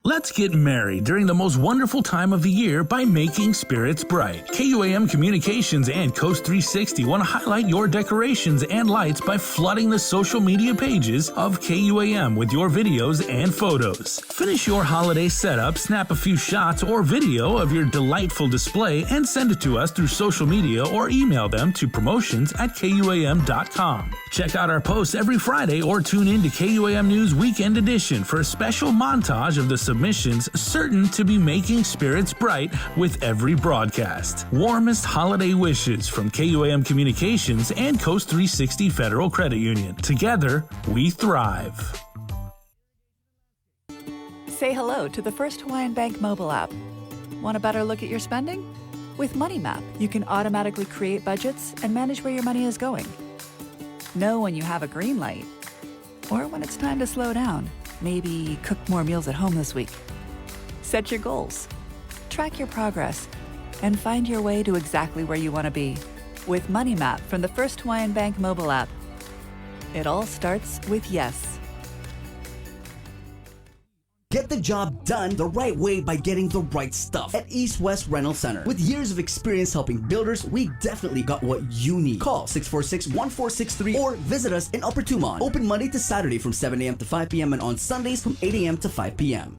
Let's get merry during the most wonderful time of the year by making spirits bright. KUAM Communications and Coast 360 want to highlight your decorations and lights by flooding the social media pages of KUAM with your videos and photos. Finish your holiday setup, snap a few shots or video of your delightful display, and send it to us through social media or email them to promotions@kuam.com. Check out our posts every Friday or tune in to KUAM News Weekend Edition for a special montage of the submissions certain to be making spirits bright with every broadcast. Warmest holiday wishes from KUAM Communications and Coast 360 Federal Credit Union. Together, we thrive. Say hello to the first Hawaiian Bank mobile app. Want a better look at your spending? With Money Map, you can automatically create budgets and manage where your money is going. Know when you have a green light, or when it's time to slow down. Maybe cook more meals at home this week. Set your goals, track your progress, and find your way to exactly where you want to be. With Money Map from the First Hawaiian Bank mobile app. It all starts with yes. Get the job done the right way by getting the right stuff at East West Rental Center. With years of experience helping builders, we definitely got what you need. Call 646-1463 or visit us in Upper Tumon. Open Monday to Saturday from 7 a.m. to 5 p.m. and on Sundays from 8 a.m. to 5 p.m.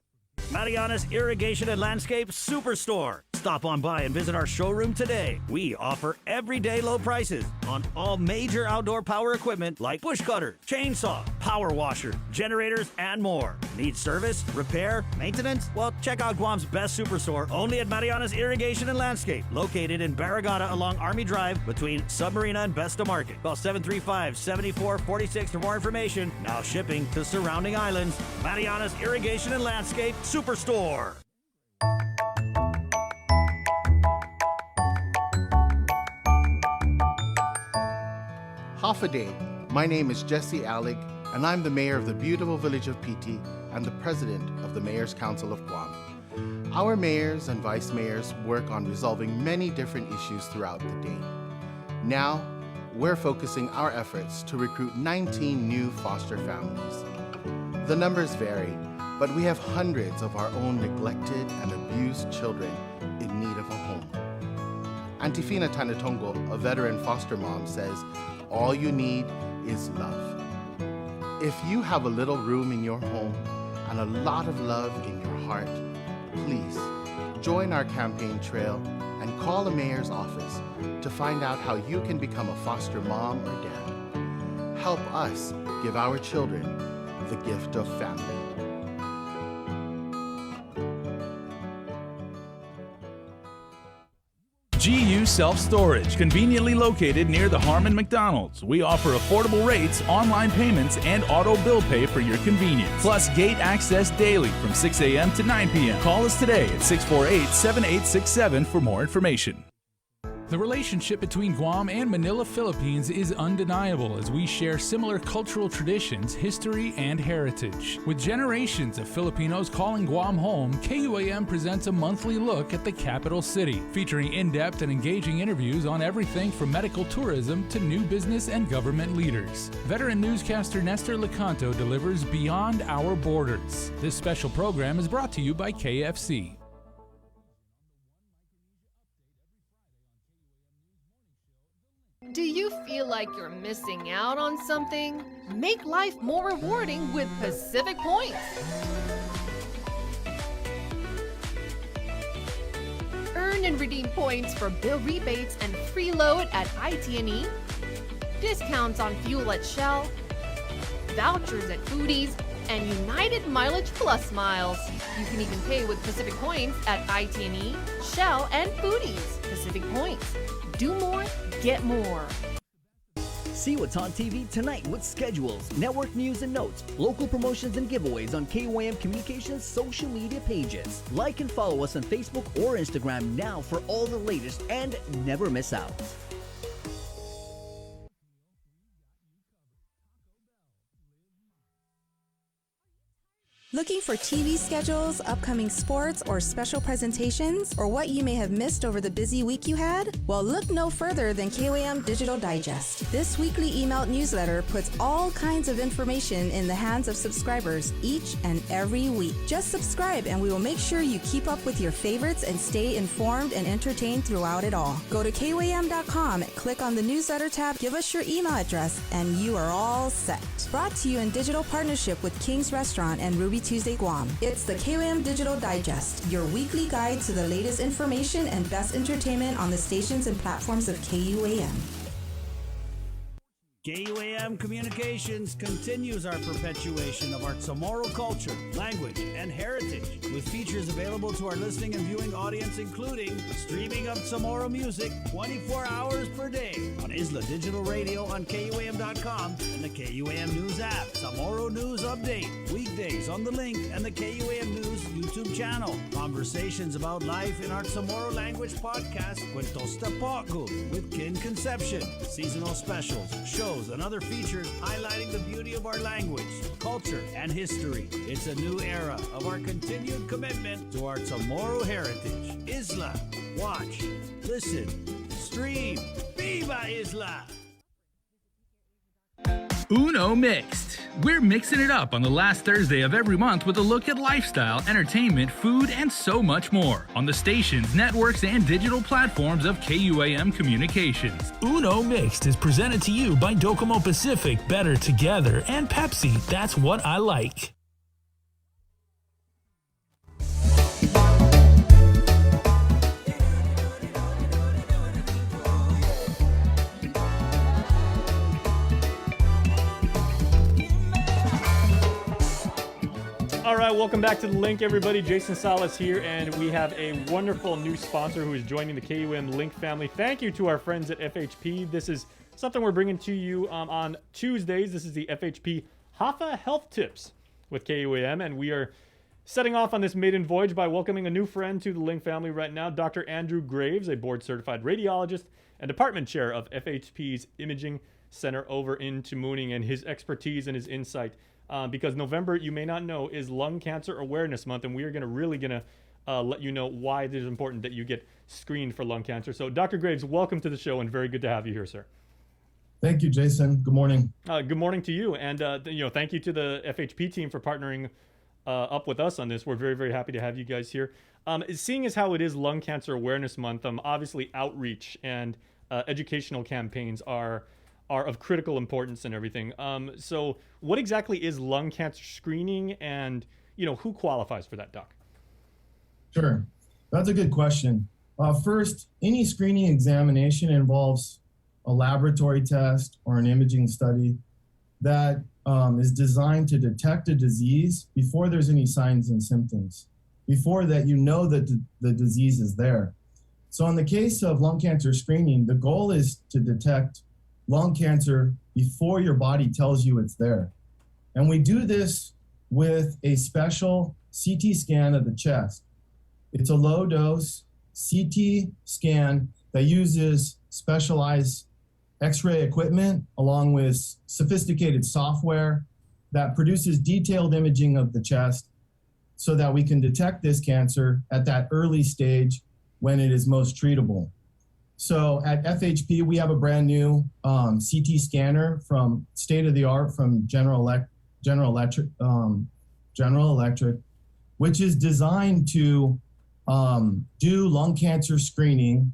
Mariana's Irrigation and Landscape Superstore. Stop on by and visit our showroom today. We offer everyday low prices on all major outdoor power equipment like bush cutters, chainsaw, power washer, generators, and more. Need service, repair, maintenance? Well, check out Guam's best superstore only at Mariana's Irrigation and Landscape, located in Barragata along Army Drive between Submarina and Besta Market. Call 735-7446 for more information. Now shipping to surrounding islands. Mariana's Irrigation and Landscape Superstore. Half a day. My name is Jesse Allig, and I'm the mayor of the beautiful village of Piti and the president of the Mayor's Council of Guam. Our mayors and vice mayors work on resolving many different issues throughout the day. Now, we're focusing our efforts to recruit 19 new foster families. The numbers vary, but we have hundreds of our own neglected and abused children in need of a home. Auntie Fena Tanatongo, a veteran foster mom, says, all you need is love. If you have a little room in your home and a lot of love in your heart, please join our campaign trail and call the mayor's office to find out how you can become a foster mom or dad. Help us give our children the gift of family. GU Self-Storage, conveniently located near the Harmon McDonald's. We offer affordable rates, online payments, and auto bill pay for your convenience. Plus gate access daily from 6 a.m. to 9 p.m. Call us today at 648-7867 for more information. The relationship between Guam and Manila, Philippines is undeniable as we share similar cultural traditions, history, and heritage. With generations of Filipinos calling Guam home, KUAM presents a monthly look at the capital city, featuring in-depth and engaging interviews on everything from medical tourism to new business and government leaders. Veteran newscaster Nestor Lecanto delivers Beyond Our Borders. This special program is brought to you by KFC. Do you feel like you're missing out on something? Make life more rewarding with Pacific Points. Earn and redeem points for bill rebates and free load at IT&E, discounts on fuel at Shell, vouchers at Foodies, and United Mileage Plus miles. You can even pay with Pacific Points at IT&E, Shell, and Foodies. Pacific Points. Do more, get more. See what's on TV tonight with schedules, network news and notes, local promotions and giveaways on KUAM Communications social media pages. Like and follow us on Facebook or Instagram now for all the latest and never miss out. Looking for TV schedules, upcoming sports, or special presentations, or what you may have missed over the busy week you had? Well, look no further than KUAM Digital Digest. This weekly emailed newsletter puts all kinds of information in the hands of subscribers each and every week. Just subscribe and we will make sure you keep up with your favorites and stay informed and entertained throughout it all. Go to KUAM.com, click on the newsletter tab, give us your email address, and you are all set. Brought to you in digital partnership with King's Restaurant and Ruby Tuesday Guam. It's the KUAM Digital Digest, your weekly guide to the latest information and best entertainment on the stations and platforms of KUAM. KUAM Communications continues our perpetuation of our Chamorro culture, language, and heritage, with features available to our listening and viewing audience, including streaming of Chamorro music 24 hours per day on Isla Digital Radio on KUAM.com and the KUAM News app. Chamorro News Update, weekdays on The Link and the KUAM News YouTube channel. Conversations about life in our Chamorro language podcast, Cuentos Tapoco, with Kin Conception. Seasonal specials, shows, and other features highlighting the beauty of our language, culture, and history. It's a new era of our continued commitment to our Chamorro heritage. Isla, watch, listen, stream. Viva Isla! Uno Mixed. We're mixing it up on the last Thursday of every month with a look at lifestyle, entertainment, food, and so much more on the stations, networks, and digital platforms of KUAM Communications. Uno Mixed is presented to you by Docomo Pacific, Better Together, and Pepsi, That's What I Like. All right, welcome back to The Link, everybody. Jason Salas here, and we have a wonderful new sponsor who is joining the KUM Link family. Thank you to our friends at FHP. This is something we're bringing to you on Tuesdays. This is the FHP Hafa Health Tips with KUAM, and we are setting off on this maiden voyage by welcoming a new friend to the Link family right now, Dr. Andrew Graves, a board-certified radiologist and department chair of FHP's Imaging Center over in Tamuning, and his expertise and his insight. Because November, you may not know, is Lung Cancer Awareness Month, and we are really going to let you know why it is important that you get screened for lung cancer. So, Dr. Graves, welcome to the show, and very good to have you here, sir. Thank you, Jason. Good morning. Good morning to you, and thank you to the FHP team for partnering up with us on this. We're very, very happy to have you guys here. Seeing as how it is Lung Cancer Awareness Month, obviously outreach and educational campaigns are of critical importance and everything. So what exactly is lung cancer screening, and who qualifies for that, Doc? Sure, that's a good question. First, any screening examination involves a laboratory test or an imaging study that is designed to detect a disease before there's any signs and symptoms, before that that the disease is there. So in the case of lung cancer screening, the goal is to detect lung cancer before your body tells you it's there. And we do this with a special CT scan of the chest. It's a low dose CT scan that uses specialized X-ray equipment along with sophisticated software that produces detailed imaging of the chest so that we can detect this cancer at that early stage when it is most treatable. So at FHP, we have a brand new CT scanner from state-of-the-art from General Electric, which is designed to do lung cancer screening,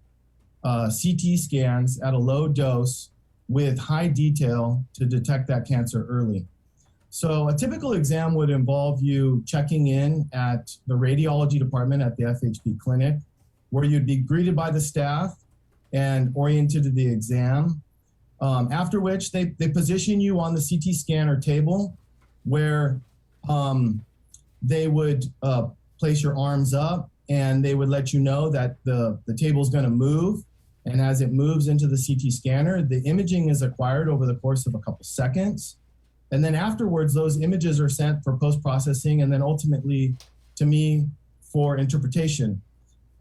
CT scans at a low dose with high detail to detect that cancer early. So a typical exam would involve you checking in at the radiology department at the FHP clinic, where you'd be greeted by the staff and oriented to the exam, after which they position you on the CT scanner table where they would place your arms up, and they would let you know that the table is going to move. And as it moves into the CT scanner, the imaging is acquired over the course of a couple seconds. And then afterwards, those images are sent for post-processing and then ultimately to me for interpretation.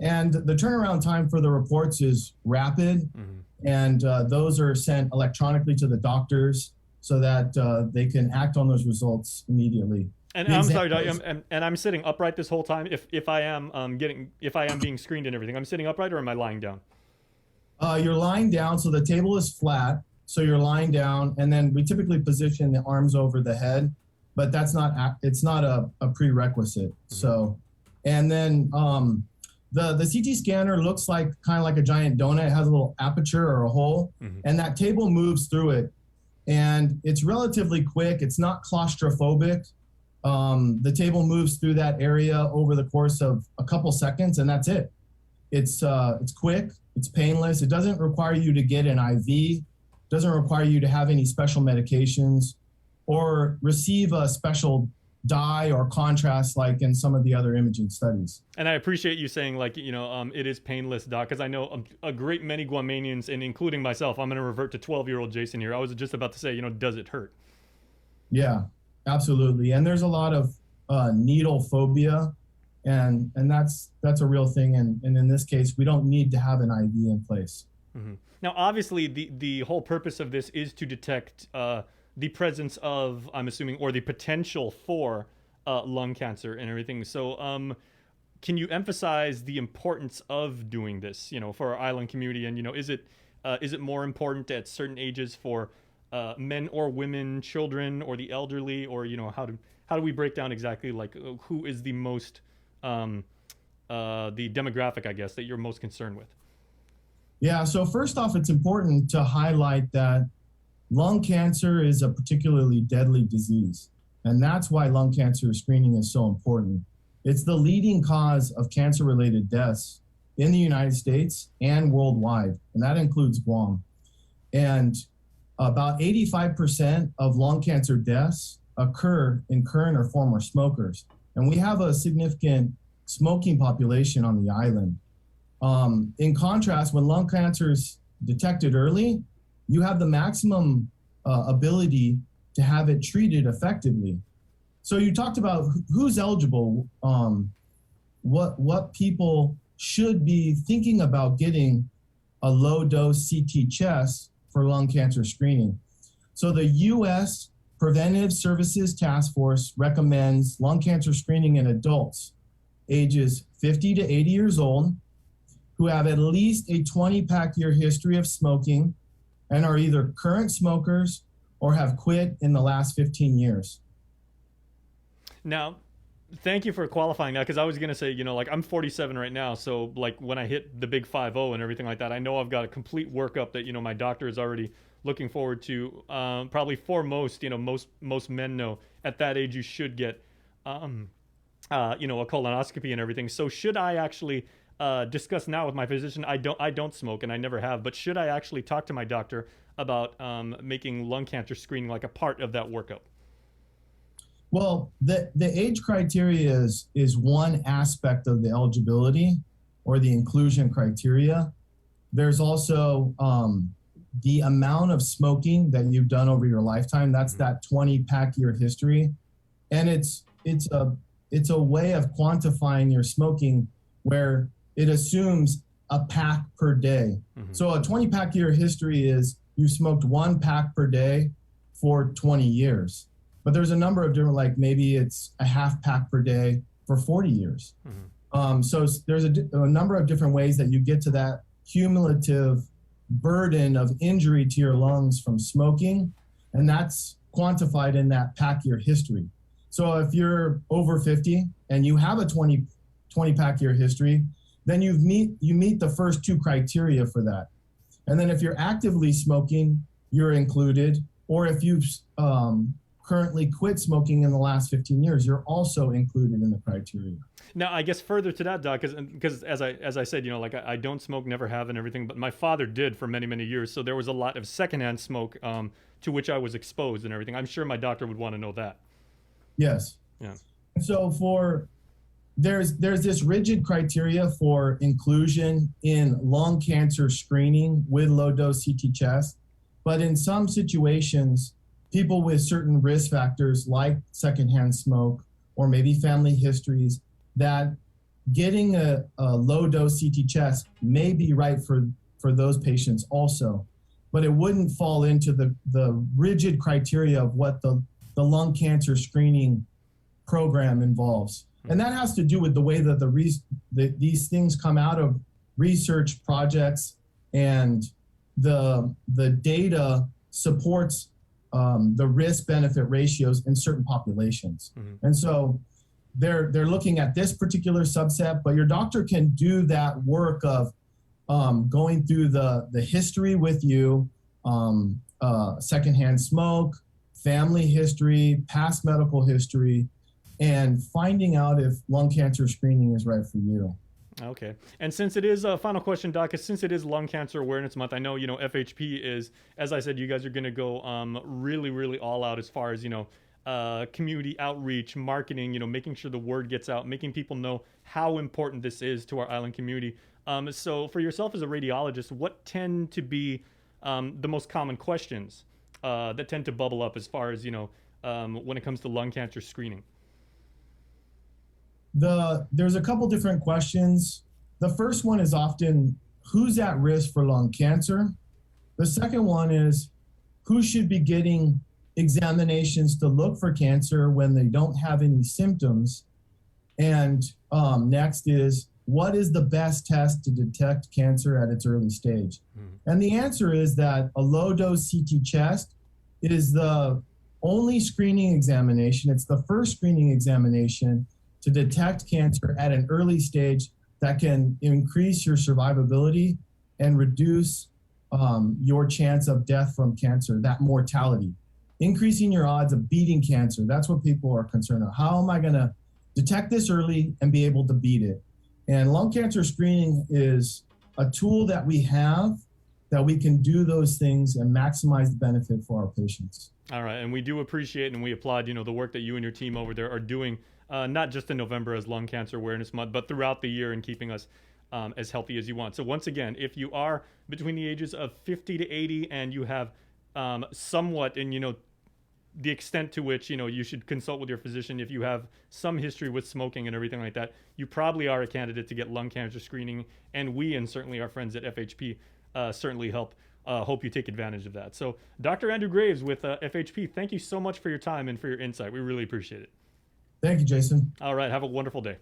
And the turnaround time for the reports is rapid, and those are sent electronically to the doctors so that they can act on those results immediately. And I'm sorry, Doc, and I'm sitting upright this whole time. If I am being screened and everything, I'm sitting upright, or am I lying down? You're lying down, so the table is flat. So you're lying down, and then we typically position the arms over the head, but that's not a prerequisite. So, and then the CT scanner looks kind of like a giant donut. It has a little aperture or a hole, and that table moves through it. And it's relatively quick. It's not claustrophobic. The table moves through that area over the course of a couple seconds, and that's it. It's quick. It's painless. It doesn't require you to get an IV. doesn't require you to have any special medications or receive a special dye or contrast like in some of the other imaging studies. And I appreciate you saying, like, it is painless, Doc, because I know a great many Guamanians, and including myself, I'm going to revert to 12-year-old Jason here. I was just about to say, does it hurt? Yeah, absolutely. And there's a lot of needle phobia, and that's a real thing. And in this case, we don't need to have an IV in place. Mm-hmm. Now, obviously, the whole purpose of this is to detect the presence of, I'm assuming, or the potential for lung cancer and everything. So can you emphasize the importance of doing this, for our island community? And, is it more important at certain ages for men or women, children, or the elderly? Or, how do we break down exactly, like, who is the most, the demographic, I guess, that you're most concerned with? Yeah, so first off, it's important to highlight that lung cancer is a particularly deadly disease, and that's why lung cancer screening is so important. It's the leading cause of cancer-related deaths in the United States and worldwide, and that includes Guam. And about 85% of lung cancer deaths occur in current or former smokers. And we have a significant smoking population on the island. In contrast, when lung cancer is detected early, you have the maximum ability to have it treated effectively. So you talked about who's eligible, what people should be thinking about getting a low-dose CT chest for lung cancer screening. So the U.S. Preventive Services Task Force recommends lung cancer screening in adults ages 50 to 80 years old who have at least a 20-pack year history of smoking and are either current smokers or have quit in the last 15 years. Now, thank you for qualifying that, because I was going to say, I'm 47 right now, so like when I hit the big 5-0 and everything like that, I know I've got a complete workup that, my doctor is already looking forward to. Probably foremost, most men know at that age you should get, a colonoscopy and everything. So should I actually discuss now with my physician? I don't smoke, and I never have, but should I actually talk to my doctor about making lung cancer screening like a part of that workup? Well, the age criteria is one aspect of the eligibility or the inclusion criteria. There's also the amount of smoking that you've done over your lifetime. That's that 20-pack year history, and it's a way of quantifying your smoking where it assumes a pack per day. Mm-hmm. So a 20-pack year history is you smoked 1 pack per day for 20 years. But there's a number of different, like maybe it's a half pack per day for 40 years. Mm-hmm. So there's a number of different ways that you get to that cumulative burden of injury to your lungs from smoking, and that's quantified in that pack year history. So if you're over 50 and you have a 20 pack year history, then you meet the first 2 criteria for that. And then if you're actively smoking, you're included, or if you've currently quit smoking in the last 15 years, you're also included in the criteria. Now, I guess further to that, Doc, because as I said, I don't smoke, never have, and everything, but my father did for many, many years. So there was a lot of secondhand smoke to which I was exposed and everything. I'm sure my doctor would want to know that. Yes. Yeah. So there's this rigid criteria for inclusion in lung cancer screening with low-dose CT chest, but in some situations, people with certain risk factors like secondhand smoke or maybe family histories, that getting a low-dose CT chest may be right for those patients also, but it wouldn't fall into the rigid criteria of what the lung cancer screening program involves. And that has to do with the way that these things come out of research projects, and the data supports the risk-benefit ratios in certain populations. Mm-hmm. And so they're looking at this particular subset, but your doctor can do that work of going through the history with you, secondhand smoke, family history, past medical history, and finding out if lung cancer screening is right for you. Okay. And since it is a final question, Doc, since it is Lung Cancer Awareness Month, I know, FHP is, as I said, you guys are going to go really, really all out as far as, community outreach, marketing, making sure the word gets out, making people know how important this is to our island community. So for yourself as a radiologist, what tend to be the most common questions that tend to bubble up as far as, when it comes to lung cancer screening? There's a couple different questions. The first one is often, who's at risk for lung cancer? The second one is, who should be getting examinations to look for cancer when they don't have any symptoms? And next is, what is the best test to detect cancer at its early stage? And the answer is that a low-dose CT chest is the only screening examination. It's the first screening examination to detect cancer at an early stage that can increase your survivability and reduce your chance of death from cancer, that mortality. Increasing your odds of beating cancer, that's what people are concerned about. How am I gonna detect this early and be able to beat it? And lung cancer screening is a tool that we have that we can do those things and maximize the benefit for our patients. All right, and we do appreciate and we applaud, the work that you and your team over there are doing, not just in November as Lung Cancer Awareness Month, but throughout the year and keeping us as healthy as you want. So once again, if you are between the ages of 50 to 80 and you have somewhat in, the extent to which, you should consult with your physician. If you have some history with smoking and everything like that, you probably are a candidate to get lung cancer screening. And we, and certainly our friends at FHP, certainly hope you take advantage of that. So Dr. Andrew Graves with FHP, thank you so much for your time and for your insight. We really appreciate it. Thank you, Jason. All right. Have a wonderful day.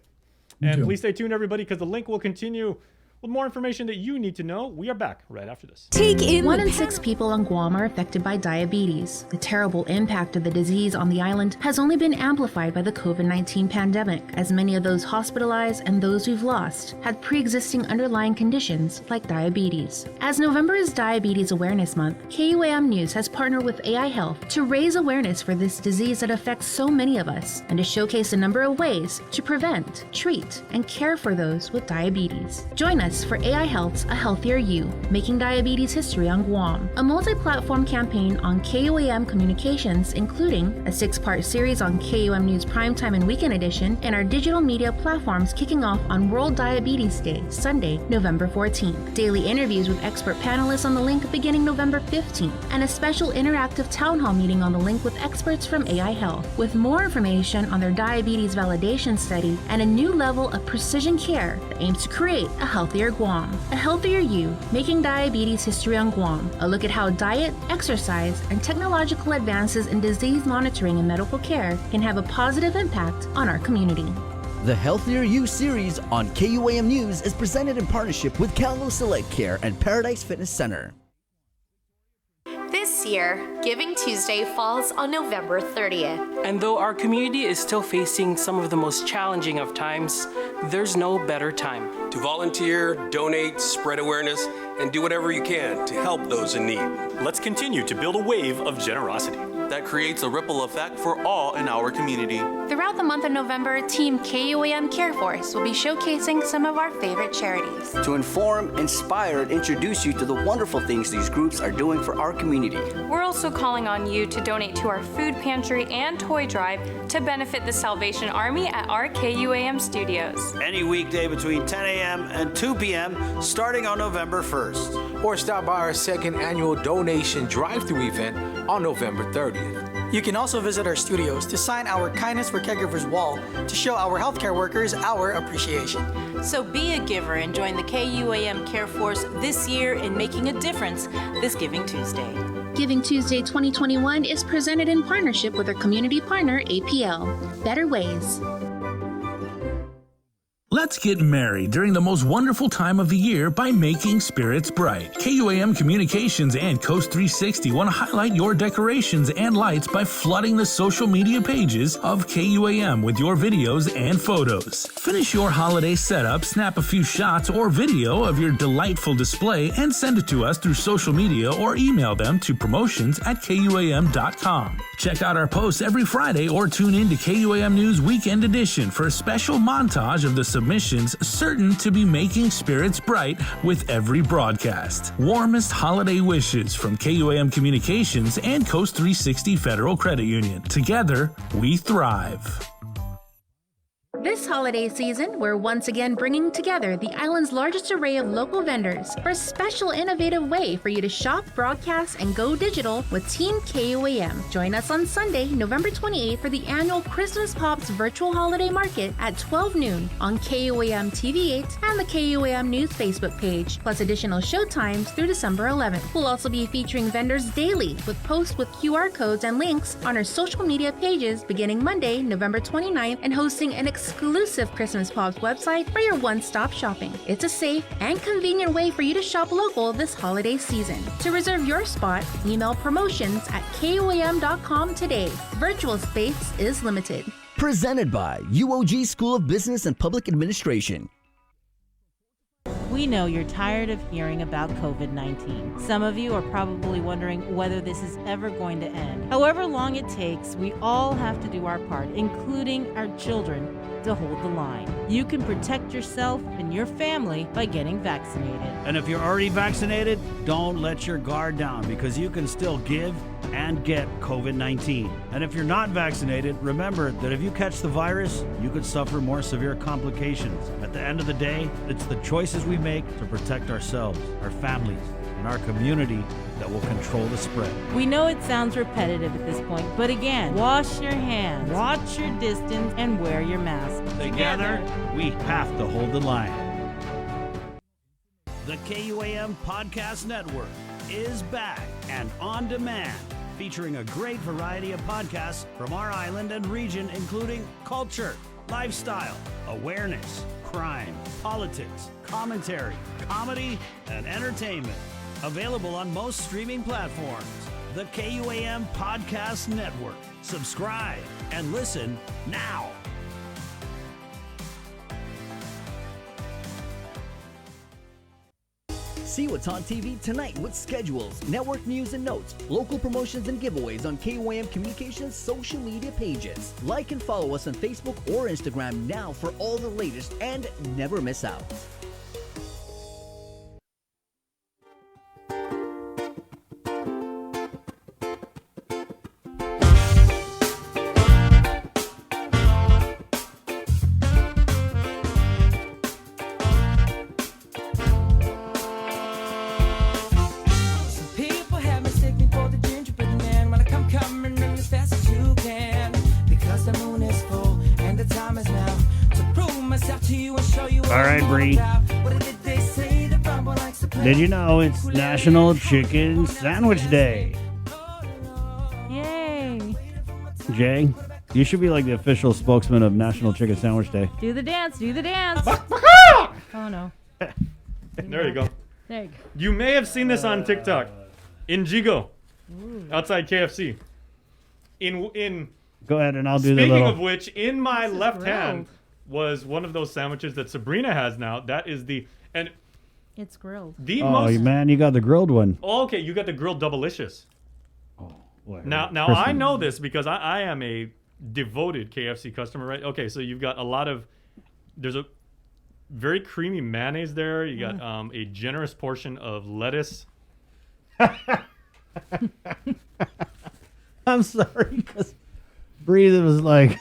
You and too. Please stay tuned, everybody, because the link will continue with more information that you need to know. We are back right after this. Take in 1 in 6 people on Guam are affected by diabetes. The terrible impact of the disease on the island has only been amplified by the COVID-19 pandemic, as many of those hospitalized and those we've lost had pre-existing underlying conditions like diabetes. As November is Diabetes Awareness Month, KUAM News has partnered with AI Health to raise awareness for this disease that affects so many of us and to showcase a number of ways to prevent, treat, and care for those with diabetes. Join us for AI Health's A Healthier You, Making Diabetes History on Guam, a multi-platform campaign on KUAM Communications, including a 6-part series on KUAM News Primetime and Weekend Edition, and our digital media platforms kicking off on World Diabetes Day, Sunday, November 14th. Daily interviews with expert panelists on the link beginning November 15th, and a special interactive town hall meeting on the link with experts from AI Health, with more information on their diabetes validation study and a new level of precision care that aims to create a healthier Guam. A Healthier You, Making Diabetes History on Guam. A look at how diet, exercise, and technological advances in disease monitoring and medical care can have a positive impact on our community. The Healthier You series on KUAM News is presented in partnership with Calvo Select Care and Paradise Fitness Center. This year, Giving Tuesday falls on November 30th. And though our community is still facing some of the most challenging of times, there's no better time to volunteer, donate, spread awareness, and do whatever you can to help those in need. Let's continue to build a wave of generosity that creates a ripple effect for all in our community. Throughout the month of November, Team KUAM Care Force will be showcasing some of our favorite charities. To inform, inspire, and introduce you to the wonderful things these groups are doing for our community. We're also calling on you to donate to our food pantry and toy drive to benefit the Salvation Army at our KUAM studios. Any weekday between 10 a.m. and 2 p.m. starting on November 1st. Or stop by our second annual donation drive-thru event on November 30th. You can also visit our studios to sign our Kindness for Caregivers wall to show our healthcare workers our appreciation. So be a giver and join the KUAM Care Force this year in making a difference this Giving Tuesday. Giving Tuesday 2021 is presented in partnership with our community partner, APL. Better Ways. Let's get merry during the most wonderful time of the year by making spirits bright. KUAM Communications and Coast 360 want to highlight your decorations and lights by flooding the social media pages of KUAM with your videos and photos. Finish your holiday setup, snap a few shots or video of your delightful display, and send it to us through social media or email them to promotions@kuam.com. Check out our posts every Friday or tune in to KUAM News Weekend Edition for a special montage of the submissions certain to be making spirits bright with every broadcast. Warmest holiday wishes from KUAM Communications and Coast 360 Federal Credit Union. Together, we thrive. This holiday season, we're once again bringing together the island's largest array of local vendors for a special innovative way for you to shop, broadcast, and go digital with Team KUAM. Join us on Sunday, November 28th for the annual Christmas Pops Virtual Holiday Market at 12 noon on KUAM TV8 and the KUAM News Facebook page, plus additional show times through December 11th. We'll also be featuring vendors daily with posts with QR codes and links on our social media pages beginning Monday, November 29th, and hosting an exclusive Christmas Pops website for your one-stop shopping. It's a safe and convenient way for you to shop local this holiday season. To reserve your spot, email promotions@kuam.com today. Virtual space is limited. Presented by UOG School of Business and Public Administration. We know you're tired of hearing about COVID-19. Some of you are probably wondering whether this is ever going to end. However long it takes, we all have to do our part, including our children, to hold the line. You can protect yourself and your family by getting vaccinated. And if you're already vaccinated, don't let your guard down because you can still give and get COVID-19. And if you're not vaccinated, remember that if you catch the virus, you could suffer more severe complications. At the end of the day, it's the choices we make to protect ourselves, our families, and our community that will control the spread. We know it sounds repetitive at this point, but again, wash your hands, watch your distance, and wear your mask. Together, we have to hold the line. The KUAM Podcast Network is back and on demand, featuring a great variety of podcasts from our island and region, including culture, lifestyle, awareness, crime, politics, commentary, comedy, and entertainment. Available on most streaming platforms. The KUAM Podcast Network. Subscribe and listen now. See what's on TV tonight with schedules, network news and notes, local promotions and giveaways on KUAM Communications social media pages. Like and follow us on Facebook or Instagram now for all the latest and never miss out. All right, Bree. Did you know it's National Chicken Sandwich Day? Yay! Jay, you should be like the official spokesman of National Chicken Sandwich Day. Do the dance, do the dance. Oh no. There you go. There you go. You may have seen this on TikTok. In Jigo, outside KFC. In Go ahead and I'll do the Speaking little. of which, in my This is left grilled. hand was one of those sandwiches that Sabrina has now. That is and It's grilled. the Oh most. man, you got the grilled one. Oh, okay, you got the grilled double-licious. Boy, Now I Christmas. know this because I am a devoted KFC customer, right? Okay, so you've got a lot of, there's a very creamy mayonnaise there. You got a generous portion of lettuce. I'm sorry, because Bree was like,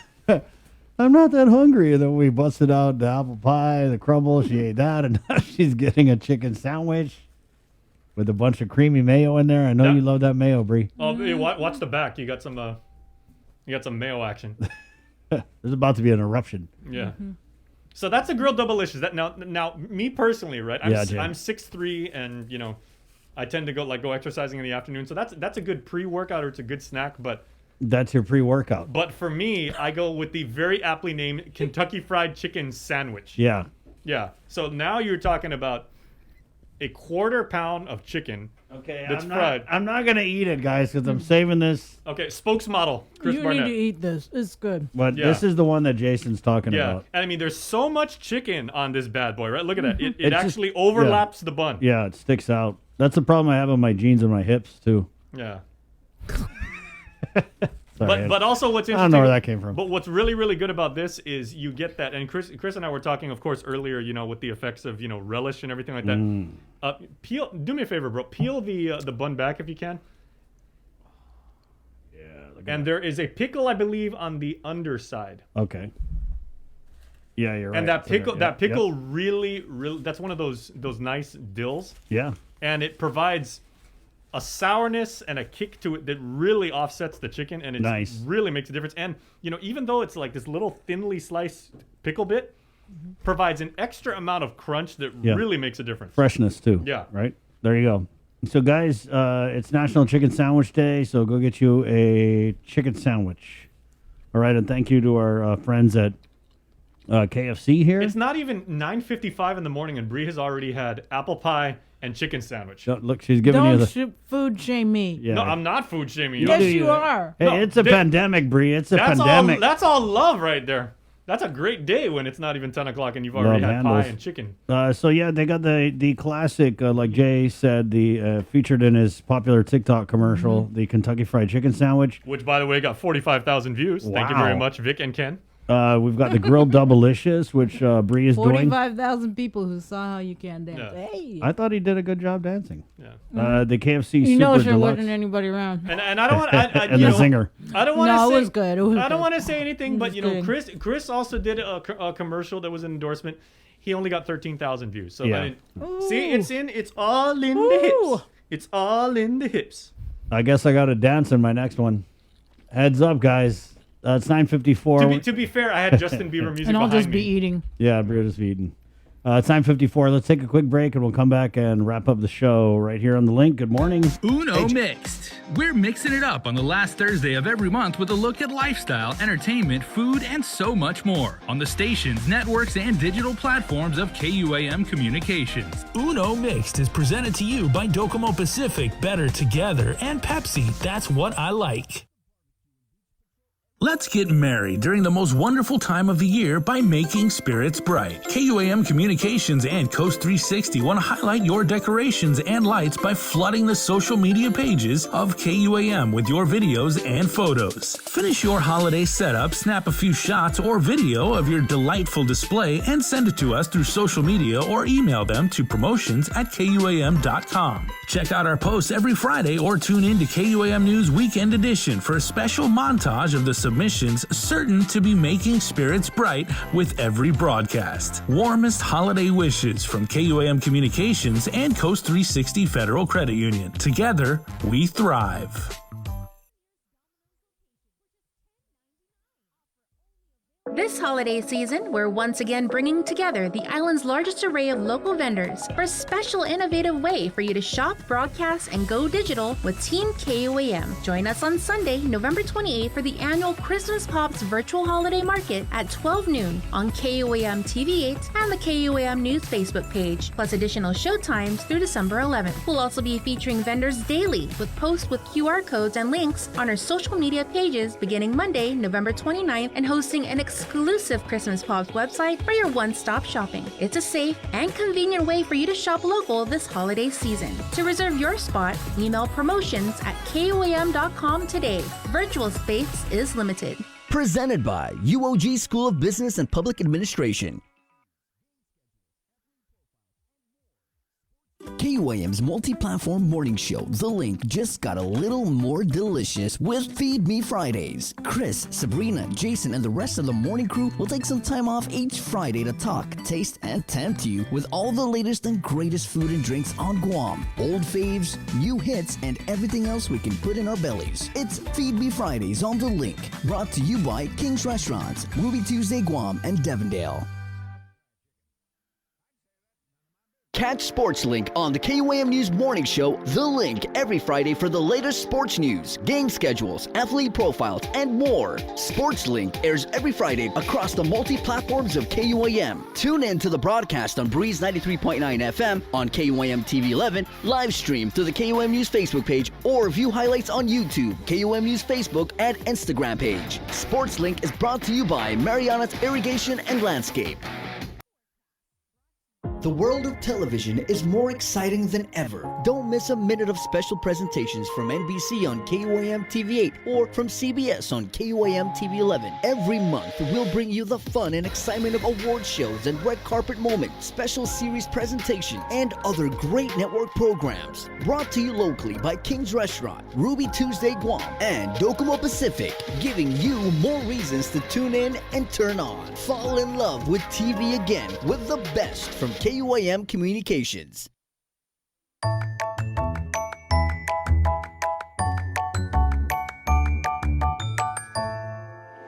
I'm not that hungry. And then we busted out the apple pie, the crumble. She ate that, and now she's getting a chicken sandwich with a bunch of creamy mayo in there. I know you love that mayo, Bree. Oh, hey, watch the back. You got some mayo action. There's about to be an eruption. Yeah. So that's a grilled double-licious. That now me personally, right? I'm Yeah, Jay. 6'3", and I tend to go exercising in the afternoon. So that's a good pre-workout, or it's a good snack, but That's your pre-workout. But for me, I go with the very aptly named Kentucky Fried Chicken Sandwich. Yeah. Yeah. So now you're talking about a quarter pound of chicken. Okay, that's I'm fried. I'm not going to eat it, guys, because I'm saving this. Okay, spokesmodel, Chris You Barnett. need to eat this. It's good. But this is the one that Jason's talking Yeah, about. and I mean, there's so much chicken on this bad boy, right? Look at that. It It's just- actually overlaps the bun. Yeah, it sticks out. That's the problem I have on my jeans and my hips, too. Yeah. Sorry, But also what's I interesting. don't know where that came from. But what's really, really good about this is you get that. And Chris and I were talking, of course, earlier, with the effects of, relish and everything like that. Peel. Do me a favor, bro. Peel the bun back if you can. Yeah. And there is a pickle, I believe, on the underside. Okay. Yeah, you're right. And that pickle, Yep. really, that's one of those nice dills. Yeah. And it provides a sourness and a kick to it that really offsets the chicken, and it really makes a difference. And even though it's like this little thinly sliced pickle bit, provides an extra amount of crunch that really makes a difference. Freshness too. Yeah. Right. There you go. So guys, it's National Chicken Sandwich Day, so go get you a chicken sandwich. All right, and thank you to our friends at KFC here. It's not even 9:55 in the morning, and Bree has already had apple pie and chicken sandwich. Look, she's giving you the. Food shame me. Yeah. No, I'm not food shaming you. Yes, you are. Hey, No, it's a pandemic, Bree. It's a that's pandemic. That's all love right there. That's a great day when it's not even 10 o'clock and you've already had pie and chicken. So yeah, they got the classic, like Jay said, the featured in his popular TikTok commercial, the Kentucky Fried Chicken sandwich. Which, by the way, got 45,000 views. Thank you very Wow. much, Vic and Ken. We've got the grilled Doublelicious, which Bree is doing. 45,000 people who saw how you can dance. Yeah. Hey. I thought he did a good job dancing. Yeah. The KFC You know, Super there Deluxe. wasn't anybody around. And I don't want And the zinger. I don't want to No, say it was good. It was I don't good. want to say anything, but It was good. Chris also did a commercial that was an endorsement. He only got 13,000 views. So Yeah. see, it's all in the hips. It's all in the hips. I guess I got to dance in my next one. Heads up, guys. It's 9:54. To be fair, I had Justin Bieber music And I'll behind just me. be eating. Yeah, Bree just eating. It's 9:54. Let's take a quick break, and we'll come back and wrap up the show right here on the link. Good morning. Uno Mixed. We're mixing it up on the last Thursday of every month with a look at lifestyle, entertainment, food, and so much more on the stations, networks, and digital platforms of KUAM Communications. Uno Mixed is presented to you by Docomo Pacific, Better Together, and Pepsi. That's what I like. Let's get merry during the most wonderful time of the year by making spirits bright. KUAM Communications and Coast 360 want to highlight your decorations and lights by flooding the social media pages of KUAM with your videos and photos. Finish your holiday setup, snap a few shots or video of your delightful display, and send it to us through social media or email them to promotions@KUAM.com. Check out our posts every Friday or tune in to KUAM News Weekend Edition for a special montage of the submissions certain to be making spirits bright with every broadcast. Warmest holiday wishes from KUAM Communications and Coast 360 Federal Credit Union. Together, we thrive. This holiday season, we're once again bringing together the island's largest array of local vendors for a special innovative way for you to shop, broadcast, and go digital with Team KUAM. Join us on Sunday, November 28th for the annual Christmas Pops Virtual Holiday Market at 12 noon on KUAM TV8 and the KUAM News Facebook page, plus additional show times through December 11th. We'll also be featuring vendors daily with posts with QR codes and links on our social media pages beginning Monday, November 29th, and hosting an exclusive Christmas Pops website for your one-stop shopping. It's a safe and convenient way for you to shop local this holiday season. To reserve your spot, email promotions@KUAM.com today. Virtual space is limited. Presented by UOG School of Business and Public Administration. KUAM's multi-platform morning show, The Link, just got a little more delicious with Feed Me Fridays. Chris, Sabrina, Jason, and the rest of the morning crew will take some time off each Friday to talk, taste, and tempt you with all the latest and greatest food and drinks on Guam. Old faves, new hits, and everything else we can put in our bellies. It's Feed Me Fridays on The Link, brought to you by King's Restaurants, Ruby Tuesday Guam, and Devondale. Catch Sports Link on the KUAM News Morning Show, The Link, every Friday for the latest sports news, game schedules, athlete profiles, and more. Sports Link airs every Friday across the multi-platforms of KUAM. Tune in to the broadcast on Breeze 93.9 FM, on KUAM TV 11, live stream through the KUAM News Facebook page, or view highlights on YouTube, KUAM News Facebook, and Instagram page. Sports Link is brought to you by Mariana's Irrigation and Landscape. The world of television is more exciting than ever. Don't miss a minute of special presentations from NBC on KUAM TV 8 or from CBS on KUAM TV 11. Every month, we'll bring you the fun and excitement of award shows and red carpet moments, special series presentations, and other great network programs. Brought to you locally by King's Restaurant, Ruby Tuesday Guam, and Docomo Pacific, giving you more reasons to tune in and turn on. Fall in love with TV again with the best from KUAM Communications.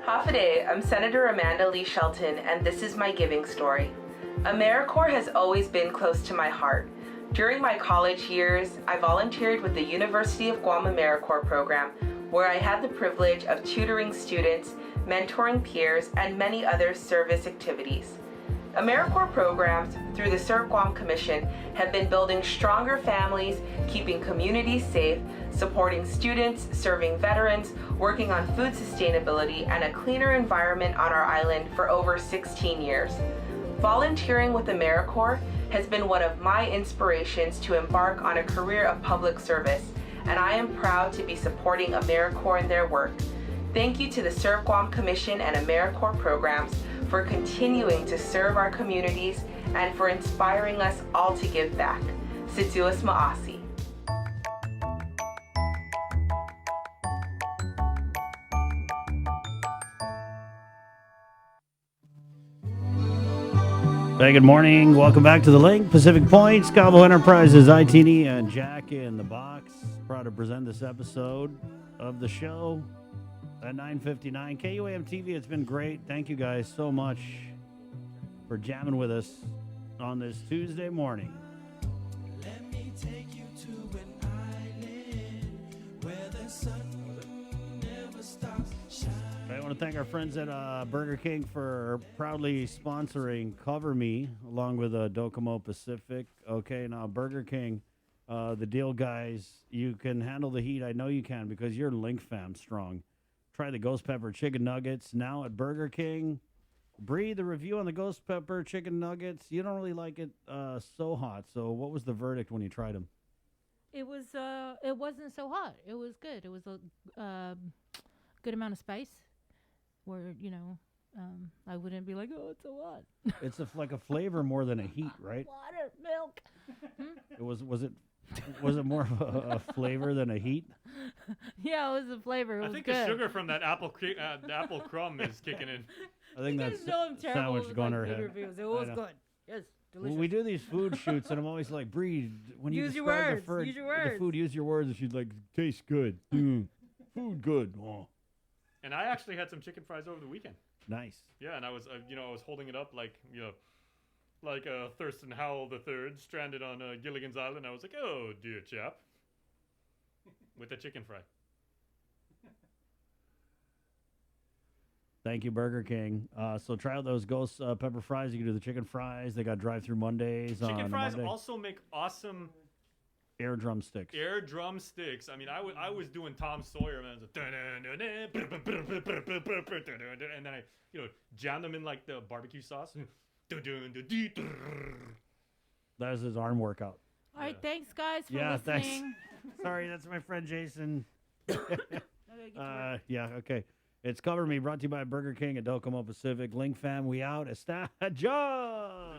Hafa, I'm Senator Amanda Lee Shelton, and this is my giving story. AmeriCorps has always been close to my heart. During my college years, I volunteered with the University of Guam AmeriCorps program, where I had the privilege of tutoring students, mentoring peers, and many other service activities. AmeriCorps programs, through the Serve Guam Commission, have been building stronger families, keeping communities safe, supporting students, serving veterans, working on food sustainability, and a cleaner environment on our island for over 16 years. Volunteering with AmeriCorps has been one of my inspirations to embark on a career of public service, and I am proud to be supporting AmeriCorps in their work. Thank you to the Serve Guam Commission and AmeriCorps programs for continuing to serve our communities and for inspiring us all to give back. Situas Ma'asi. Hey, good morning. Welcome back to the Link. Pacific Point, Scavo Enterprises, ITD, and Jack in the Box. Proud to present this episode of the show at 9:59. KUAM TV, it's been great. Thank you guys so much for jamming with us on this Tuesday morning. Let me take you to an island where the sun never stops shining. I want to thank our friends at Burger King for proudly sponsoring Cover Me along with Docomo Pacific. Okay, now Burger King, the deal guys, you can handle the heat. I know you can because you're Link fam strong. Try the Ghost Pepper Chicken Nuggets now at Burger King. Bree, the review on the Ghost Pepper Chicken Nuggets, you don't really like it so hot. So what was the verdict when you tried them? It wasn't so hot. It was good. It was a good amount of spice. Where I wouldn't be like, oh, it's so hot. It's like a flavor more than a heat, right? Water, milk. Was it more of a flavor than a heat? Yeah, it was a flavor. I think the sugar from that apple crumb is kicking in. I think that's sandwich going to her head. Reviews. It was good. Yes, delicious. When we do these food shoots, and I'm always like, Bree, when you use your describe words. Use your words. the food, use your words. And she's like, tastes good. Food good. Oh. And I actually had some chicken fries over the weekend. Nice. Yeah, and I was, I was holding it up like Thurston Howell III stranded on Gilligan's Island. I was like, oh, dear chap. With a chicken fry. Thank you, Burger King. So try out those Ghost Pepper Fries. You can do the chicken fries. They got drive-through Mondays. Chicken fries Monday. also make awesome air drumsticks. Air drumsticks. I mean, I was doing Tom Sawyer, man. And then I, jam them in like the barbecue sauce. That was his arm workout. All right, thanks, guys, for listening. Thanks. Sorry, that's my friend Jason. Yeah, okay. It's Cover Me, brought to you by Burger King at Docomo Pacific. Link fam, we out. Está Joss.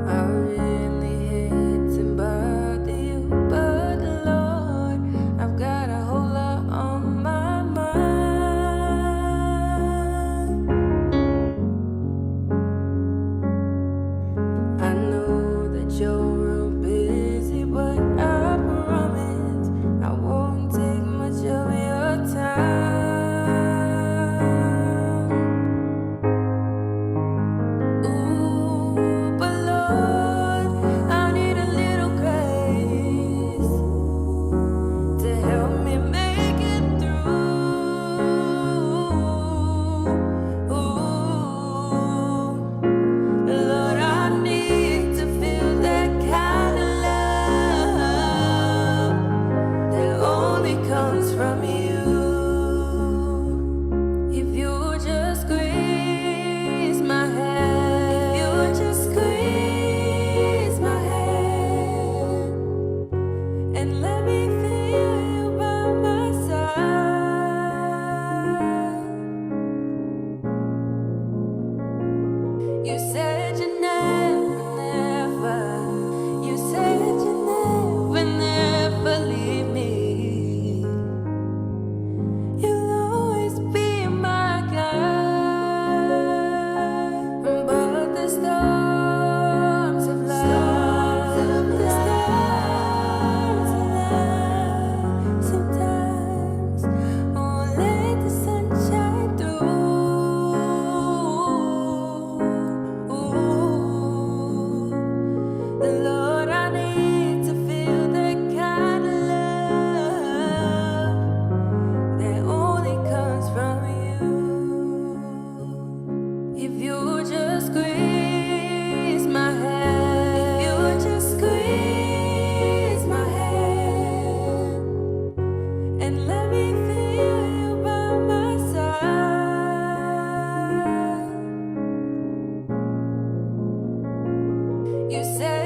I really hate to bother you, but Lord, You said